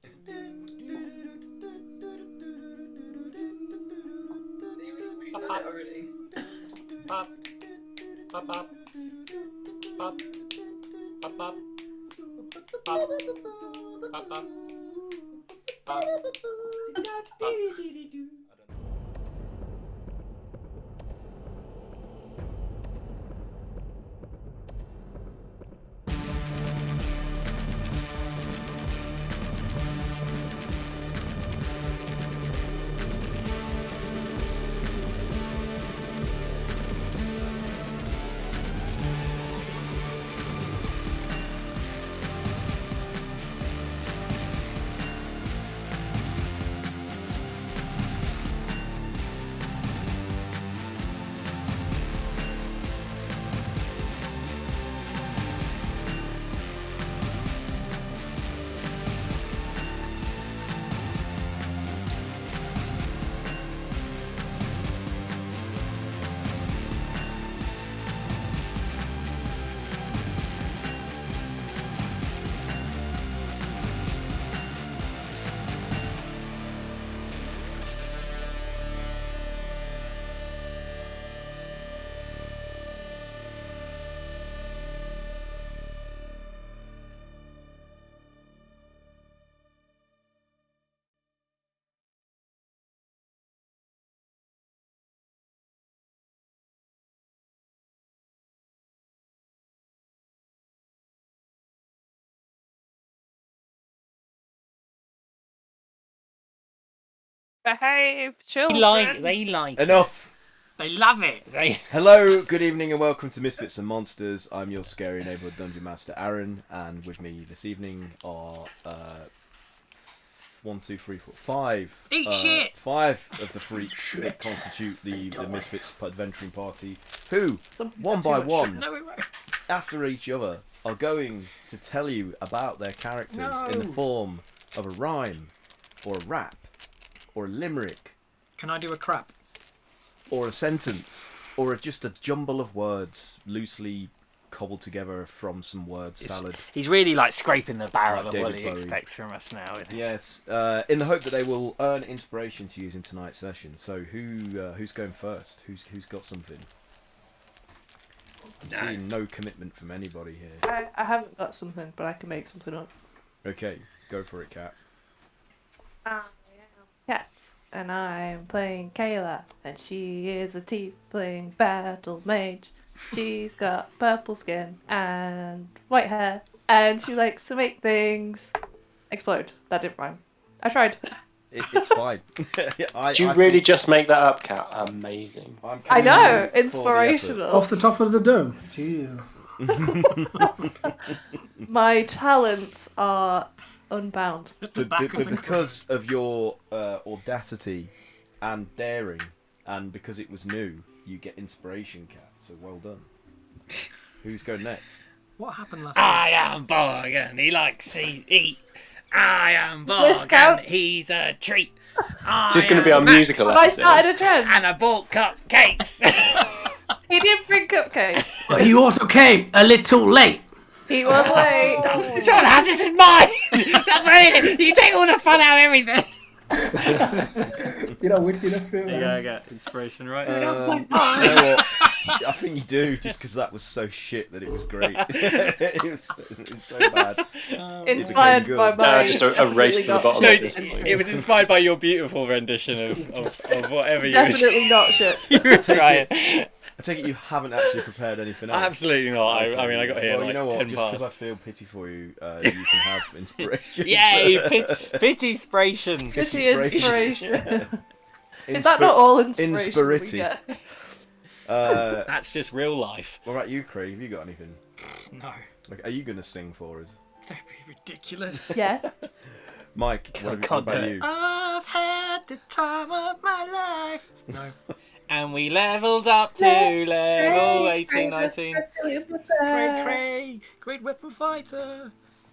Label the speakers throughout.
Speaker 1: Pop, pop, pop, pop, pop, pop, pop, pop, pop, pop.
Speaker 2: Behave, children.
Speaker 1: They like
Speaker 3: Enough!
Speaker 1: They love it.
Speaker 3: Hello, good evening, and welcome to Misfits and Monsters. I'm your scary neighbourhood dungeon master, Aaron, and with me this evening are five.
Speaker 1: Eat shit!
Speaker 3: 5 of the freaks that constitute the Misfits adventuring party, who, one by one, after each other, are going to tell you about their characters in the form of a rhyme, or a rap, or a limerick.
Speaker 1: Can I do a crap?
Speaker 3: Or a sentence, or just a jumble of words loosely cobbled together from some word salad.
Speaker 1: He's really like scraping the barrel
Speaker 3: Like
Speaker 1: of what
Speaker 3: David
Speaker 1: he
Speaker 3: Bowie.
Speaker 1: expects from us now. Isn't he?
Speaker 3: Yes, in the hope that they will earn inspiration to use in tonight's session. So who's going first? Who's got something? I'm seeing no commitment from anybody here.
Speaker 2: I haven't got something, but I can make something up.
Speaker 3: Okay, go for it, Kat.
Speaker 2: I am Cat, and I'm playing Kayla, and she is a tiefling battle mage. She's got purple skin and white hair, and she likes to make things explode. That didn't rhyme. I tried.
Speaker 3: It's fine.
Speaker 4: Do you really just make that up, Kat? Amazing.
Speaker 2: I know, inspirational.
Speaker 5: Off the top of the dome. Jesus.
Speaker 2: My talents are unbound.
Speaker 3: But because of your audacity and daring, and because it was new, you get inspiration, Kat. So well done. Who's going next?
Speaker 1: What happened last
Speaker 6: I am Borg he likes to eat. I am
Speaker 2: This
Speaker 6: Borg
Speaker 2: count?
Speaker 6: he's a treat.
Speaker 4: Is this going to be our musical
Speaker 2: Have I
Speaker 4: episode?
Speaker 2: started a trend?
Speaker 6: And I bought cupcakes.
Speaker 2: He did bring cupcakes.
Speaker 5: But he also came a little late.
Speaker 2: He was late.
Speaker 6: Sean has this is mine. Stop reading. You take all the fun out of everything.
Speaker 5: You know, witty enough.
Speaker 1: Yeah, I get inspiration, right?
Speaker 3: You know what? I think you do, just because that was so shit that it was great. it was so bad.
Speaker 2: Inspired
Speaker 3: good.
Speaker 2: by my.
Speaker 4: Just a race to the
Speaker 2: not
Speaker 4: bottom
Speaker 6: No,
Speaker 4: of this point.
Speaker 6: it was inspired by your beautiful rendition of whatever you
Speaker 2: Definitely not shit.
Speaker 6: were trying.
Speaker 3: I take it you haven't actually prepared anything else.
Speaker 6: Absolutely not.
Speaker 3: Okay.
Speaker 6: I mean, I got here
Speaker 3: well,
Speaker 6: like
Speaker 3: you know what?
Speaker 6: 10
Speaker 3: Just because I
Speaker 6: past.
Speaker 3: feel pity for you, you can have inspiration.
Speaker 6: Yay, pity inspiration.
Speaker 2: Pity inspiration. Is
Speaker 3: Inspi-
Speaker 2: that not all inspiration we
Speaker 3: Inspirity.
Speaker 2: get?
Speaker 6: That's just real life.
Speaker 3: What about you, Craig? Have you got anything?
Speaker 1: No.
Speaker 3: Like, are you going to sing for us?
Speaker 1: That'd be ridiculous.
Speaker 2: Yes.
Speaker 3: Mike, what
Speaker 6: God,
Speaker 3: about
Speaker 6: don't.
Speaker 3: you?
Speaker 1: I've had the time of my life. No.
Speaker 6: And we leveled up to level 18, 19.
Speaker 1: Great weapon fighter.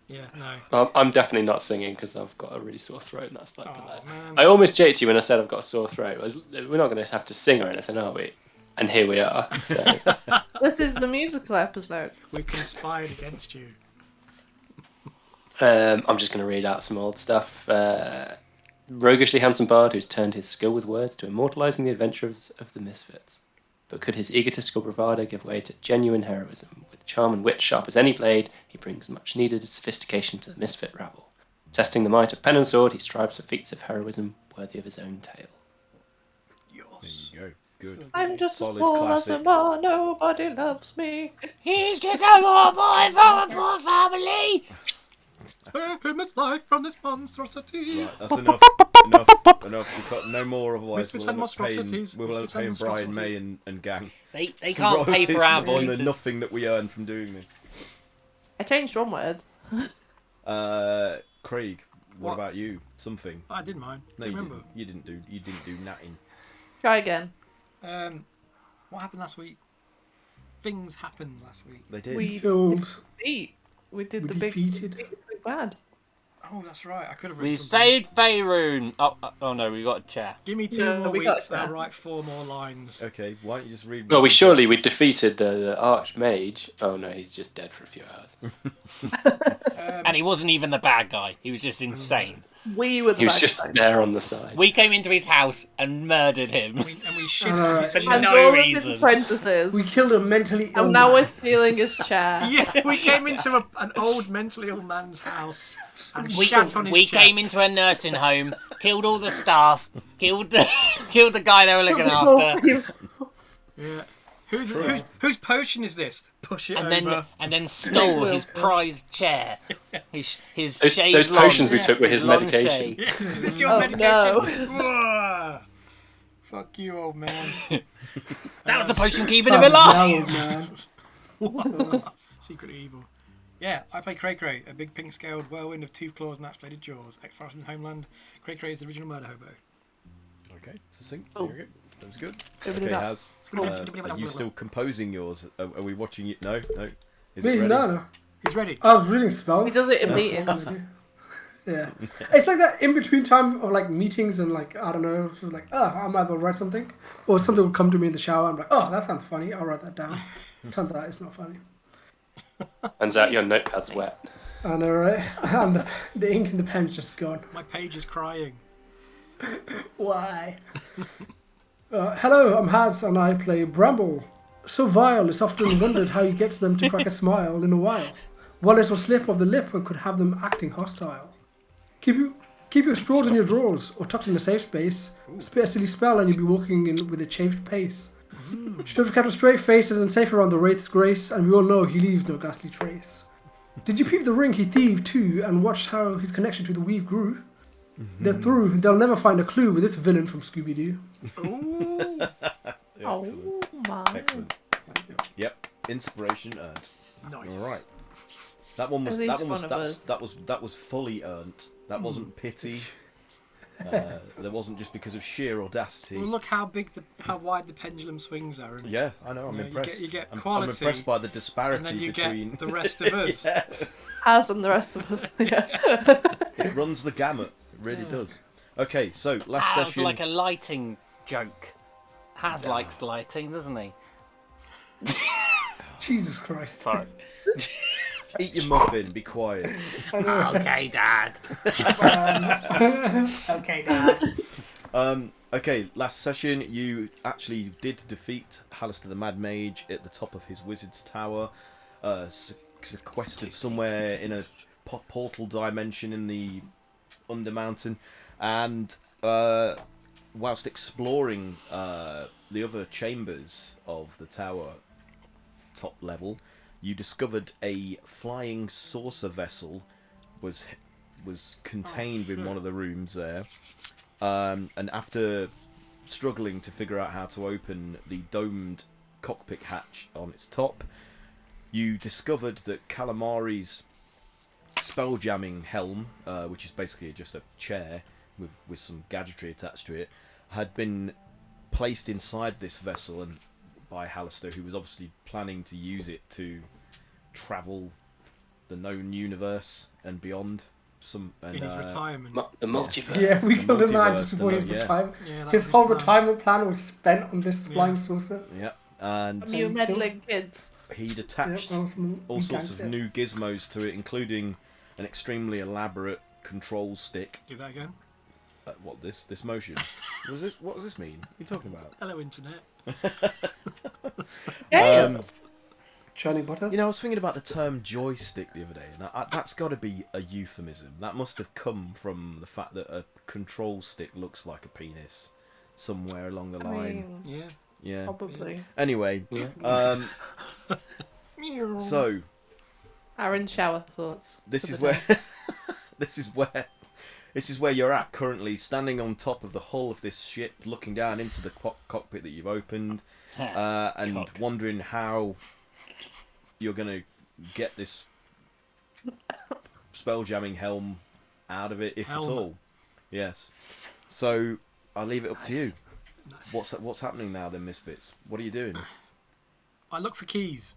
Speaker 1: Yeah, no.
Speaker 4: I'm definitely not singing because I've got a really sore throat. And that's like
Speaker 1: Oh, man.
Speaker 4: I almost joked you when I said I've got a sore throat. We're not going to have to sing or anything, are we? And here we are. So.
Speaker 2: This is the musical episode.
Speaker 1: We conspired against you.
Speaker 4: I'm just going to read out some old stuff. Roguishly handsome bard who's turned his skill with words to immortalising the adventures of the Misfits. But could his egotistical bravado give way to genuine heroism? With charm and wit sharp as any blade, he brings much needed sophistication to the Misfit rabble. Testing the might of pen and sword, he strives for feats of heroism worthy of his own tale.
Speaker 3: There you go. Good.
Speaker 2: I'm just
Speaker 3: Solid
Speaker 2: as small
Speaker 3: classic.
Speaker 2: as a bar, nobody loves me.
Speaker 6: He's just a poor boy from a poor family.
Speaker 1: Spare him his life from this monstrosity.
Speaker 3: Right, that's enough. Enough. We've got no more, otherwise
Speaker 1: Misfits
Speaker 3: we'll
Speaker 1: and
Speaker 3: end up paying,
Speaker 1: monstrosities.
Speaker 3: we'll end up
Speaker 1: Misfits
Speaker 3: paying
Speaker 1: and
Speaker 3: Brian, May
Speaker 1: monstrosities.
Speaker 3: and gang.
Speaker 6: They
Speaker 3: Some
Speaker 6: can't pay for our
Speaker 3: royalties
Speaker 6: voices.
Speaker 3: the nothing that we earn from doing this.
Speaker 2: I changed one word.
Speaker 3: Craig, what
Speaker 1: What?
Speaker 3: about you? Something.
Speaker 1: I did mine.
Speaker 3: No,
Speaker 1: Do you
Speaker 3: you
Speaker 1: remember?
Speaker 3: didn't. You didn't do natting.
Speaker 2: Try again.
Speaker 1: What happened last week? Things happened last week.
Speaker 3: They did.
Speaker 2: We
Speaker 5: Killed.
Speaker 2: beat. We did
Speaker 5: We
Speaker 2: the big,
Speaker 5: defeated.
Speaker 2: big bad.
Speaker 1: Oh, that's right. I could have
Speaker 6: We
Speaker 1: written something.
Speaker 6: saved Faerun. Oh no, we got a chair.
Speaker 1: Give me 2
Speaker 2: No,
Speaker 1: more
Speaker 2: we got
Speaker 1: weeks and I'll
Speaker 2: that.
Speaker 1: write 4 more lines.
Speaker 3: Okay, why don't you just read?
Speaker 4: Well, we defeated the Archmage. Oh no, he's just dead for a few hours.
Speaker 6: And he wasn't even the bad guy. He was just insane.
Speaker 2: We were the
Speaker 4: He was
Speaker 2: bad
Speaker 4: just
Speaker 2: guys.
Speaker 4: there on the side.
Speaker 6: We came into his house and murdered him.
Speaker 1: And we shit
Speaker 5: Alright.
Speaker 1: on his
Speaker 6: For
Speaker 1: chest.
Speaker 2: And
Speaker 6: no
Speaker 2: all of his
Speaker 6: reason.
Speaker 2: apprentices.
Speaker 5: We killed a mentally ill
Speaker 2: And now
Speaker 5: man.
Speaker 2: we're stealing his chair.
Speaker 1: Yeah, we came into an old mentally ill man's house and
Speaker 6: We,
Speaker 1: shat on his
Speaker 6: we
Speaker 1: chest.
Speaker 6: came into a nursing home, killed all the staff, killed the guy they were looking after,
Speaker 1: Yeah. Whose potion is this? Push it
Speaker 6: and
Speaker 1: over.
Speaker 6: then stole
Speaker 2: Will.
Speaker 6: his prized chair. His
Speaker 4: Those
Speaker 6: chaise
Speaker 4: potions we
Speaker 6: lounge.
Speaker 4: took were his
Speaker 6: Long
Speaker 4: medication.
Speaker 6: chaise.
Speaker 1: Is this your
Speaker 2: Oh,
Speaker 1: medication?
Speaker 2: no.
Speaker 1: Whoa. Fuck you, old man.
Speaker 6: That was the potion keeping
Speaker 5: Oh,
Speaker 6: him alive.
Speaker 5: no, man.
Speaker 1: Secretly evil. Yeah, I play Cray Cray, a big pink-scaled whirlwind of 2 claws and axe-bladed jaws. Ex-far from homeland, Cray Cray is the original murder hobo.
Speaker 3: Okay, succinct.
Speaker 2: Oh.
Speaker 3: There we go. That was good.
Speaker 2: Over
Speaker 3: Okay,
Speaker 2: the back.
Speaker 3: Haz,
Speaker 1: Oh.
Speaker 3: are you still composing yours? Are we watching you? No. Is
Speaker 5: Me?
Speaker 3: it ready?
Speaker 5: No.
Speaker 1: He's ready.
Speaker 5: I was reading spells.
Speaker 2: He does it in meetings.
Speaker 5: Yeah. It's like that in between time of like meetings and like, I don't know, it's like, oh, I might as well write something. Or something will come to me in the shower. I'm like, oh, that sounds funny. I'll write that down. Turns out it's not funny.
Speaker 4: Turns out your notepad's wet.
Speaker 5: I know, right? And the ink in the pen's just gone.
Speaker 1: My page is crying.
Speaker 5: Why? Hello, I'm Haz and I play Bramble. So vile, it's often wondered how he gets them to crack a smile in a while. One little slip of the lip could have them acting hostile. Keep your straws in your drawers or tucked in a safe space. Spit a silly spell and you'll be walking in with a chafed pace. Should have kept a straight face and safe around the wraith's grace, and we all know he leaves no ghastly trace. Did you peep the ring he thieved too, and watch how his connection to the weave grew? They're through, they'll never find a clue with this villain from Scooby-Doo.
Speaker 2: Oh
Speaker 3: Excellent.
Speaker 2: my.
Speaker 3: Excellent. Yep. Inspiration earned.
Speaker 1: Nice.
Speaker 3: All right. That one was
Speaker 2: At least
Speaker 3: that one was
Speaker 2: one of
Speaker 3: that was fully earned. That wasn't pity. That wasn't just because of sheer audacity.
Speaker 1: Well, look how wide the pendulum swings are. And,
Speaker 3: Yeah, I know. I'm
Speaker 1: you know,
Speaker 3: impressed.
Speaker 1: You get
Speaker 3: I'm
Speaker 1: quality,
Speaker 3: impressed by the disparity
Speaker 1: and then you
Speaker 3: between.
Speaker 1: get the rest of us.
Speaker 3: Yeah.
Speaker 2: As and the rest of us. Yeah.
Speaker 3: It runs the gamut. It really does. Okay, so last
Speaker 6: That's
Speaker 3: session.
Speaker 6: like a lighting joke. Haz likes lighting, doesn't he?
Speaker 5: Jesus Christ.
Speaker 6: Sorry.
Speaker 3: Eat your muffin. Be quiet.
Speaker 6: Okay, Dad.
Speaker 1: Okay, Dad.
Speaker 3: Okay, last session you actually did defeat Hallister the Mad Mage at the top of his wizard's tower, sequestered somewhere in a portal dimension in the Undermountain, and whilst exploring the other chambers of the tower top level, you discovered a flying saucer vessel was contained in one of the rooms there. And after struggling to figure out how to open the domed cockpit hatch on its top, you discovered that Calamari's spelljamming helm, which is basically just a chair with some gadgetry attached to it, had been placed inside this vessel and by Hallister, who was obviously planning to use it to travel the known universe and beyond.
Speaker 1: In his retirement.
Speaker 4: The multiverse.
Speaker 5: Yeah, we
Speaker 3: The
Speaker 5: killed a man
Speaker 3: multiverse,
Speaker 5: just before his
Speaker 3: yeah.
Speaker 5: retirement.
Speaker 1: Yeah, that
Speaker 5: His
Speaker 1: was
Speaker 5: whole
Speaker 1: plan.
Speaker 5: retirement plan was spent on this flying saucer.
Speaker 3: Yeah, and
Speaker 2: You meddling kids.
Speaker 3: he'd attached
Speaker 5: Yep, that was
Speaker 3: all sorts of
Speaker 5: gangster.
Speaker 3: new gizmos to it, including an extremely elaborate control stick.
Speaker 1: Do that again.
Speaker 3: What this motion? What does this mean? What are you talking about?
Speaker 1: Hello, internet.
Speaker 5: Shining butter.
Speaker 3: You know, I was thinking about the term joystick the other day, and that's got to be a euphemism. That must have come from the fact that a control stick looks like a penis somewhere along the line.
Speaker 1: Yeah.
Speaker 3: Yeah.
Speaker 2: Probably.
Speaker 3: Anyway, so
Speaker 2: Aaron's shower thoughts.
Speaker 3: this
Speaker 2: for
Speaker 3: is
Speaker 2: the
Speaker 3: where
Speaker 2: day.
Speaker 3: this is where you're at currently, standing on top of the hull of this ship, looking down into the cockpit that you've opened, and wondering how you're gonna get this spelljamming helm out of it, if at all. Yes. So I'll leave it up to you.
Speaker 1: Nice.
Speaker 3: What's happening now then, Misfits? What are you doing?
Speaker 1: I look for keys.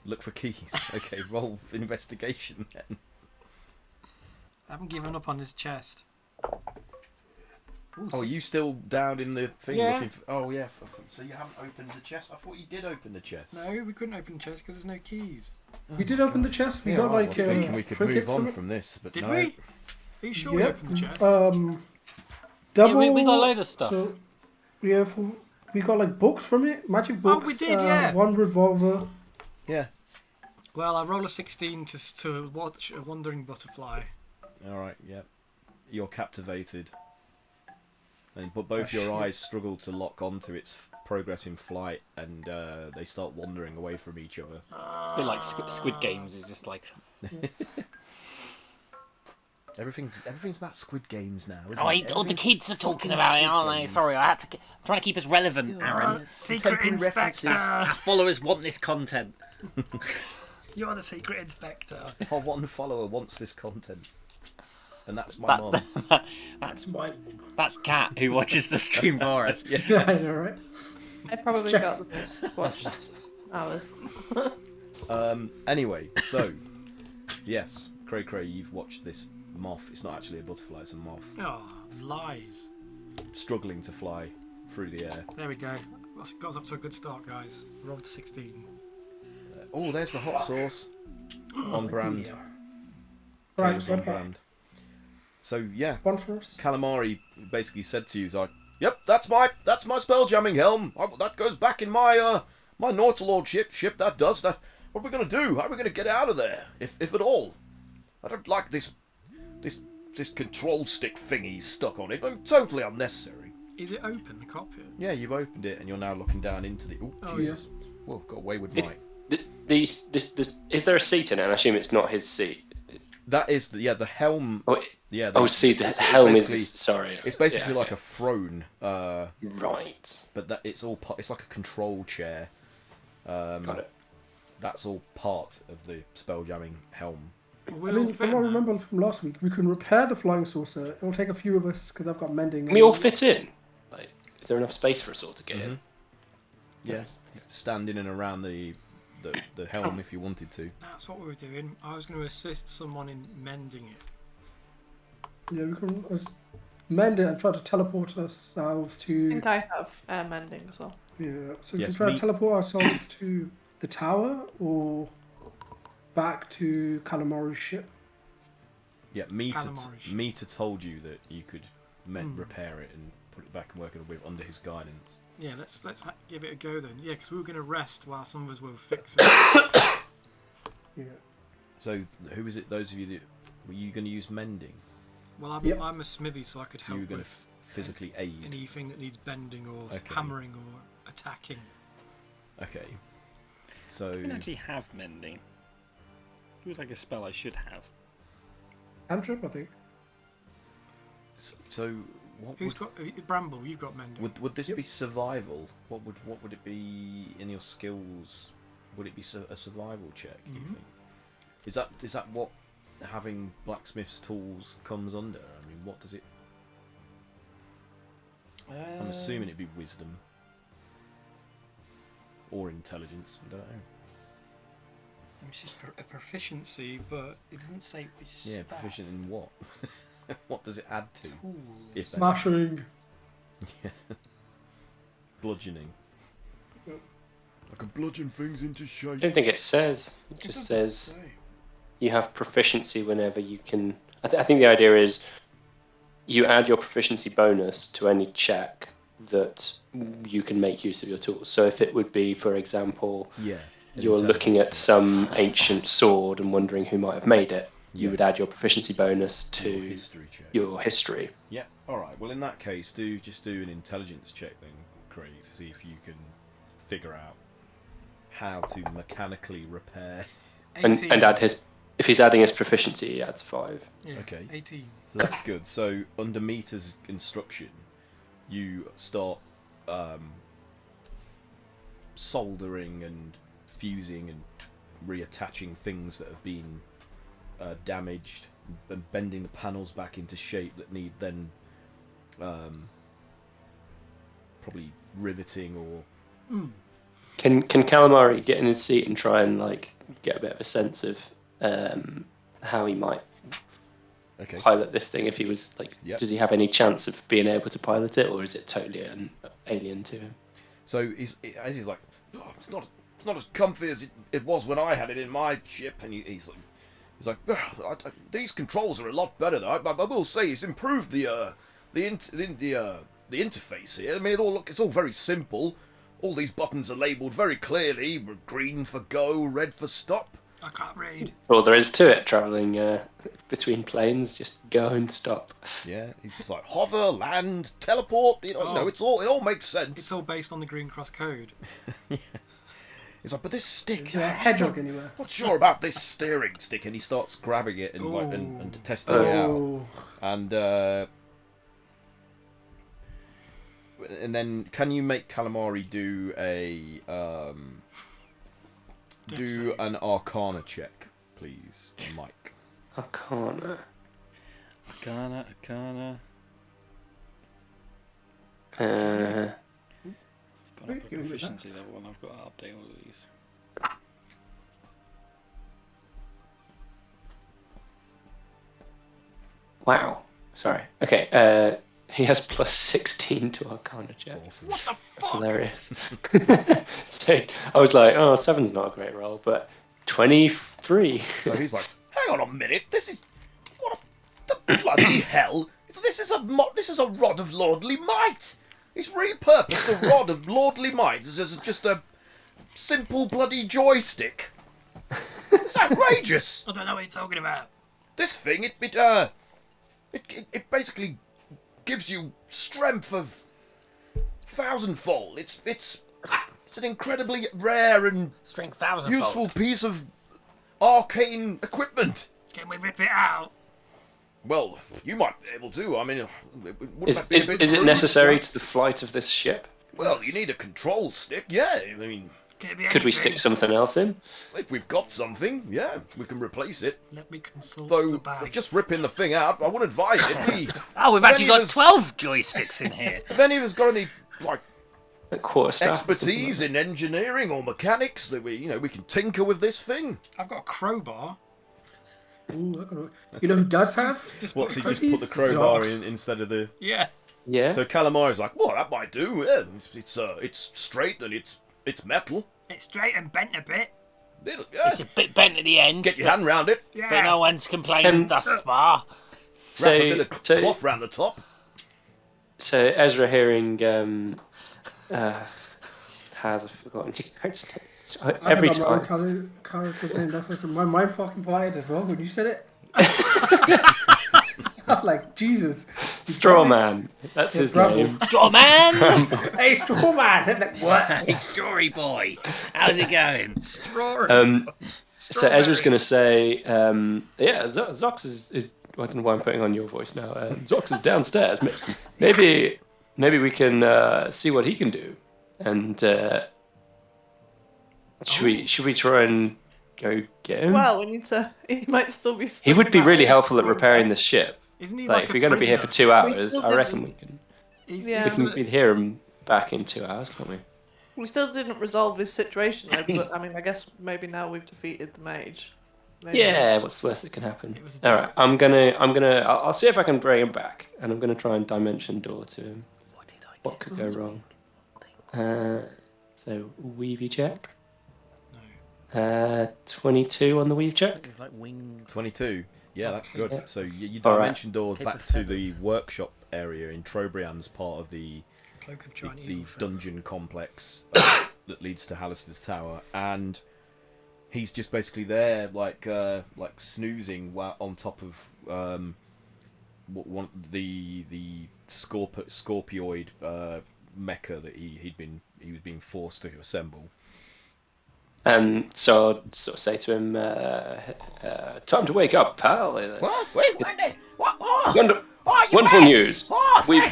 Speaker 3: Look for keys. Okay, roll investigation then.
Speaker 1: I haven't given up on this chest. Ooh,
Speaker 3: Oh, are you still down in the thing
Speaker 1: Yeah.
Speaker 3: looking for... Oh, yeah. So you haven't opened the chest? I thought you did open the chest.
Speaker 1: No, we couldn't open the chest because there's no keys.
Speaker 5: We did open the chest. We
Speaker 3: Yeah,
Speaker 5: got
Speaker 3: I
Speaker 5: like
Speaker 3: was thinking we could move
Speaker 5: trinkets
Speaker 3: on
Speaker 5: it.
Speaker 3: from this, but
Speaker 1: Did
Speaker 3: no.
Speaker 1: we? Are you sure we
Speaker 5: Yep.
Speaker 1: opened the chest?
Speaker 5: Double.
Speaker 6: Yeah, we got a load of stuff.
Speaker 5: So, yeah, we got like books from it, magic books.
Speaker 1: we did, yeah.
Speaker 5: One revolver.
Speaker 3: Yeah.
Speaker 1: Well, I roll a 16 to watch a wandering butterfly.
Speaker 3: All right, yeah. You're captivated. But both your eyes struggle to lock onto its progress in flight, and they start wandering away from each other.
Speaker 6: A bit like Squid Games. It's just like
Speaker 3: Everything's about Squid Games now, isn't
Speaker 6: oh,
Speaker 3: it?
Speaker 6: all the
Speaker 3: Everything's
Speaker 6: kids are talking
Speaker 3: fucking
Speaker 6: about it,
Speaker 3: Squid
Speaker 6: aren't they?
Speaker 3: Games.
Speaker 6: Sorry, I'm trying to keep us relevant, Aaron.
Speaker 1: Secret
Speaker 3: Tempting references.
Speaker 1: Inspector!
Speaker 6: Our followers want this content.
Speaker 1: You're the Secret Inspector.
Speaker 3: Our one follower wants this content. And that's my mum.
Speaker 6: That's Kat who watches the stream for us.
Speaker 3: Yeah.
Speaker 5: Yeah, I know, right?
Speaker 2: I probably
Speaker 5: Check.
Speaker 2: got the most watched hours.
Speaker 3: Anyway, so yes, Cray Cray, you've watched this moth. It's not actually a butterfly; it's a moth
Speaker 1: Oh, lies.
Speaker 3: struggling to fly through the air.
Speaker 1: There we go. Got us off to a good start, guys. Rolled 16.
Speaker 3: Oh, there's the hot sauce on brand.
Speaker 5: Yeah. Right,
Speaker 3: Goes on
Speaker 5: okay.
Speaker 3: brand. So yeah,
Speaker 5: One for us.
Speaker 3: Calamari basically said to you, "He's like, yep, that's my spell jamming helm. That goes back in my my Nautilord ship. That does that. What are we gonna do? How are we gonna get out of there, if at all? I don't like this control stick thingy stuck on it. Totally unnecessary."
Speaker 1: Is it open, the cockpit?
Speaker 3: Yeah, you've opened it and you're now looking down into the.
Speaker 1: Oh,
Speaker 3: Jesus! Whoa, got away with
Speaker 4: It-
Speaker 3: Mike.
Speaker 4: This, is there a seat in it? I assume it's not his seat.
Speaker 3: That is the helm.
Speaker 4: Oh,
Speaker 3: Yeah.
Speaker 4: see, the
Speaker 3: it's
Speaker 4: helm
Speaker 3: basically-
Speaker 4: is. Sorry.
Speaker 3: It's basically
Speaker 4: Yeah,
Speaker 3: like a throne,
Speaker 4: Right.
Speaker 3: but it's like a control chair.
Speaker 4: Got it.
Speaker 3: That's all part of the spell jamming helm.
Speaker 5: I
Speaker 1: We'll
Speaker 5: mean,
Speaker 1: fit
Speaker 5: from what I
Speaker 1: in there.
Speaker 5: remember from last week, we can repair the flying saucer. It'll take a few of us because I've got mending.
Speaker 4: Can we all fit in? Like, is there enough space for us all to get in?
Speaker 3: Yeah, you could stand in and around the helm if you wanted to.
Speaker 1: That's what we were doing. I was going to assist someone in mending it.
Speaker 5: Yeah, we can mend it and try to teleport ourselves
Speaker 2: I
Speaker 5: to.
Speaker 2: think I have mending as well.
Speaker 5: Yeah, so we
Speaker 3: Yes,
Speaker 5: can try
Speaker 3: me-
Speaker 5: to teleport ourselves to the tower or back to Calamari's ship.
Speaker 3: Yeah,
Speaker 1: Calamari.
Speaker 3: Meter told you that you could repair it and put it back and work with under his guidance.
Speaker 1: Yeah, let's give it a go then. Yeah, because we were going to rest while some of us were fixing it.
Speaker 5: Yeah.
Speaker 3: So who is it? Those of you that were you going to use mending?
Speaker 1: Well,
Speaker 5: Yep.
Speaker 1: I'm a smithy, so I could
Speaker 3: So you
Speaker 1: help
Speaker 3: were going
Speaker 1: with
Speaker 3: to physically aid.
Speaker 1: anything that needs bending or
Speaker 3: Okay.
Speaker 1: hammering or attacking.
Speaker 3: Okay. So
Speaker 6: I don't actually have mending. Feels like a spell I should have.
Speaker 5: Cantrip, I think.
Speaker 3: so what
Speaker 1: Who's got Bramble? You've got mending.
Speaker 3: would this
Speaker 5: Yep.
Speaker 3: be survival? What would it be in your skills? Would it be a survival check? Do you think? Is that what having blacksmith's tools comes under? I mean, what does it? I'm assuming it'd be wisdom or intelligence. I don't know.
Speaker 1: It's just a proficiency, but it doesn't say which
Speaker 3: Yeah,
Speaker 1: stat.
Speaker 3: proficient in what? What does it add to?
Speaker 1: Tools.
Speaker 3: If anything?
Speaker 5: Smashing.
Speaker 3: Bludgeoning.
Speaker 5: Yep.
Speaker 3: I can bludgeon things into
Speaker 4: I
Speaker 3: shape.
Speaker 4: don't think it says. It
Speaker 1: It
Speaker 4: just
Speaker 1: doesn't
Speaker 4: says
Speaker 1: say.
Speaker 4: you have proficiency whenever you can. I think the idea is you add your proficiency bonus to any check that you can make use of your tools. So if it would be, for example, you're looking at some ancient sword and wondering who might have made it, you would add your proficiency bonus to your history.
Speaker 3: Yeah. All right. Well, in that case, do an intelligence check then, Craig, to see if you can figure out how to mechanically repair.
Speaker 4: And add his. If he's adding his proficiency, he adds 5.
Speaker 1: Yeah,
Speaker 3: okay.
Speaker 1: 18.
Speaker 3: So that's good. So under Meta's instruction, you start soldering and fusing and reattaching things that have been damaged and bending the panels back into shape that need then probably riveting or.
Speaker 4: Can Calamari get in his seat and try and get a bit of a sense of how he might pilot this thing? If he was does he have any chance of being able to pilot it, or is it totally an alien to him?
Speaker 3: So he's like, oh, it's not as comfy as it was when I had it in my ship, and he's like, these controls are a lot better though. I will say it's improved the interface here. I mean, it's all very simple. All these buttons are labelled very clearly: green for go, red for stop.
Speaker 1: I can't read.
Speaker 4: All there is to it, travelling between planes, just go and stop.
Speaker 3: Yeah, he's just like hover, land, teleport. You know, it all makes sense.
Speaker 1: It's all based on the Green Cross code.
Speaker 3: Yeah. He's like, but this stick.
Speaker 5: Is there a hedgehog anywhere?
Speaker 3: Not sure about this steering stick, and he starts grabbing it and and testing it out. And then, can you make Calamari do an Arcana check, please, Mike?
Speaker 4: Arcana.
Speaker 7: Got up a proficiency level, and I've got to update all of these.
Speaker 4: Wow. Sorry. Okay. He has plus 16 to Arcana check.
Speaker 3: Awesome.
Speaker 1: What the fuck?
Speaker 4: Hilarious. So I was like, oh, 7's not a great roll, but 23.
Speaker 3: So he's like, hang on a minute, this is what the bloody hell? This is a rod of lordly might. He's repurposed a rod of lordly might as just a simple bloody joystick. It's outrageous.
Speaker 1: I don't know what you're talking about.
Speaker 3: This thing, it basically gives you strength of 1,000-fold. It's an incredibly rare and
Speaker 6: Strength 1,000.
Speaker 3: useful piece of arcane equipment.
Speaker 1: Can we rip it out?
Speaker 3: Well, you might be able to. I mean, wouldn't
Speaker 4: Is
Speaker 3: that be a bit
Speaker 4: it
Speaker 3: rude?
Speaker 4: necessary to the flight of this ship?
Speaker 3: Well, you need a control stick. Yeah, I mean,
Speaker 1: Can it be
Speaker 4: Could we
Speaker 1: anything?
Speaker 4: stick something else in?
Speaker 3: if we've got something, yeah, we can replace it.
Speaker 1: Let me consult
Speaker 3: Though,
Speaker 1: the bag.
Speaker 3: just ripping the thing out, I wouldn't advise it.
Speaker 6: Oh, we've
Speaker 3: If
Speaker 6: actually
Speaker 3: any of
Speaker 6: got
Speaker 3: us-
Speaker 6: 12 joysticks in here.
Speaker 3: If any of us got any
Speaker 4: A quarter staff? or something
Speaker 3: expertise in engineering or mechanics, that we can tinker with this thing.
Speaker 1: I've got a crowbar.
Speaker 5: Ooh, that could work. You know who does have?
Speaker 1: Just
Speaker 3: What's he
Speaker 1: put-
Speaker 3: just put the crowbar
Speaker 5: Zox.
Speaker 3: in instead of the?
Speaker 1: Yeah.
Speaker 4: Yeah.
Speaker 3: So Calamari's like, well, that might do. Yeah, it's straight and it's metal.
Speaker 1: It's straight and bent a bit.
Speaker 6: It's a bit bent at the end,
Speaker 3: Get your hand round it.
Speaker 1: Yeah.
Speaker 6: but no one's complained thus far.
Speaker 3: Wrap a bit of cloth round the top.
Speaker 4: So Ezra hearing has forgotten his notes. Every
Speaker 5: I forgot my
Speaker 4: time.
Speaker 5: own character's name. That was my mind fucking quiet as well when you said it. I was like, Jesus.
Speaker 4: Straw Man. That's his
Speaker 5: Bravo.
Speaker 4: name.
Speaker 6: Straw man!
Speaker 5: Hey, straw man. I'm like, what?
Speaker 6: Hey, story boy. How's it going?
Speaker 4: So Ezra's going to say, Zox is. I don't know why I'm putting on your voice now. Zox is downstairs. Maybe we can see what he can do. And should we try and go get him?
Speaker 2: Well, we need to. He might still be.
Speaker 4: He would be really helpful at repairing this ship.
Speaker 1: Isn't he
Speaker 4: Like,
Speaker 1: like
Speaker 4: if we're going to be here for 2 hours,
Speaker 2: still
Speaker 4: I reckon
Speaker 2: didn't-
Speaker 4: we can.
Speaker 2: Yeah.
Speaker 4: We can be here him back in 2 hours, can't we?
Speaker 2: We still didn't resolve his situation though, but I mean, I guess maybe now we've defeated the mage. Maybe.
Speaker 4: Yeah, what's the worst that can happen?
Speaker 1: It was a
Speaker 4: All right, I'll see if I can bring him back, and I'm gonna try and dimension door to him.
Speaker 6: What did I
Speaker 4: What could go wrong? So weavy check. 22 on the weave check.
Speaker 7: It's like winged.
Speaker 3: 22. Yeah, that's good.
Speaker 4: Yeah.
Speaker 3: So you
Speaker 4: All right.
Speaker 3: dimension doors back to the workshop area in Trobriand's part of the
Speaker 1: Cloak of Giant
Speaker 3: the
Speaker 1: Eagle.
Speaker 3: dungeon complex that leads to Hallister's Tower, and he's just basically there, like snoozing on top of the scorpioid mecha that he was being forced to assemble.
Speaker 4: So I'll sort of say to him, time to wake up, pal.
Speaker 8: What? Wait, what? Oh,
Speaker 4: Wonder-
Speaker 8: oh, you're
Speaker 4: wonderful
Speaker 8: back.
Speaker 4: news.
Speaker 8: Oh,
Speaker 4: We've-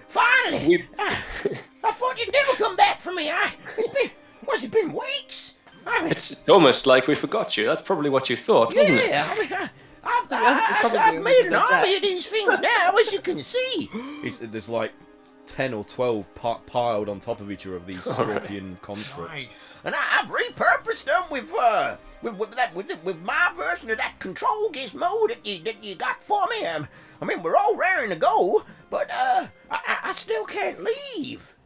Speaker 8: finally. I thought you'd never come back for me. It been weeks?
Speaker 4: It's almost like we forgot you. That's probably what you thought, wasn't it?
Speaker 8: Yeah, I've made an army of these things now, as you can see.
Speaker 3: There's like 10 or 12 piled on top of each other of these scorpion constructs.
Speaker 1: Nice.
Speaker 8: And I've repurposed them with my version of that control gizmo that you got for me. I mean, we're all raring to go, but I still can't leave.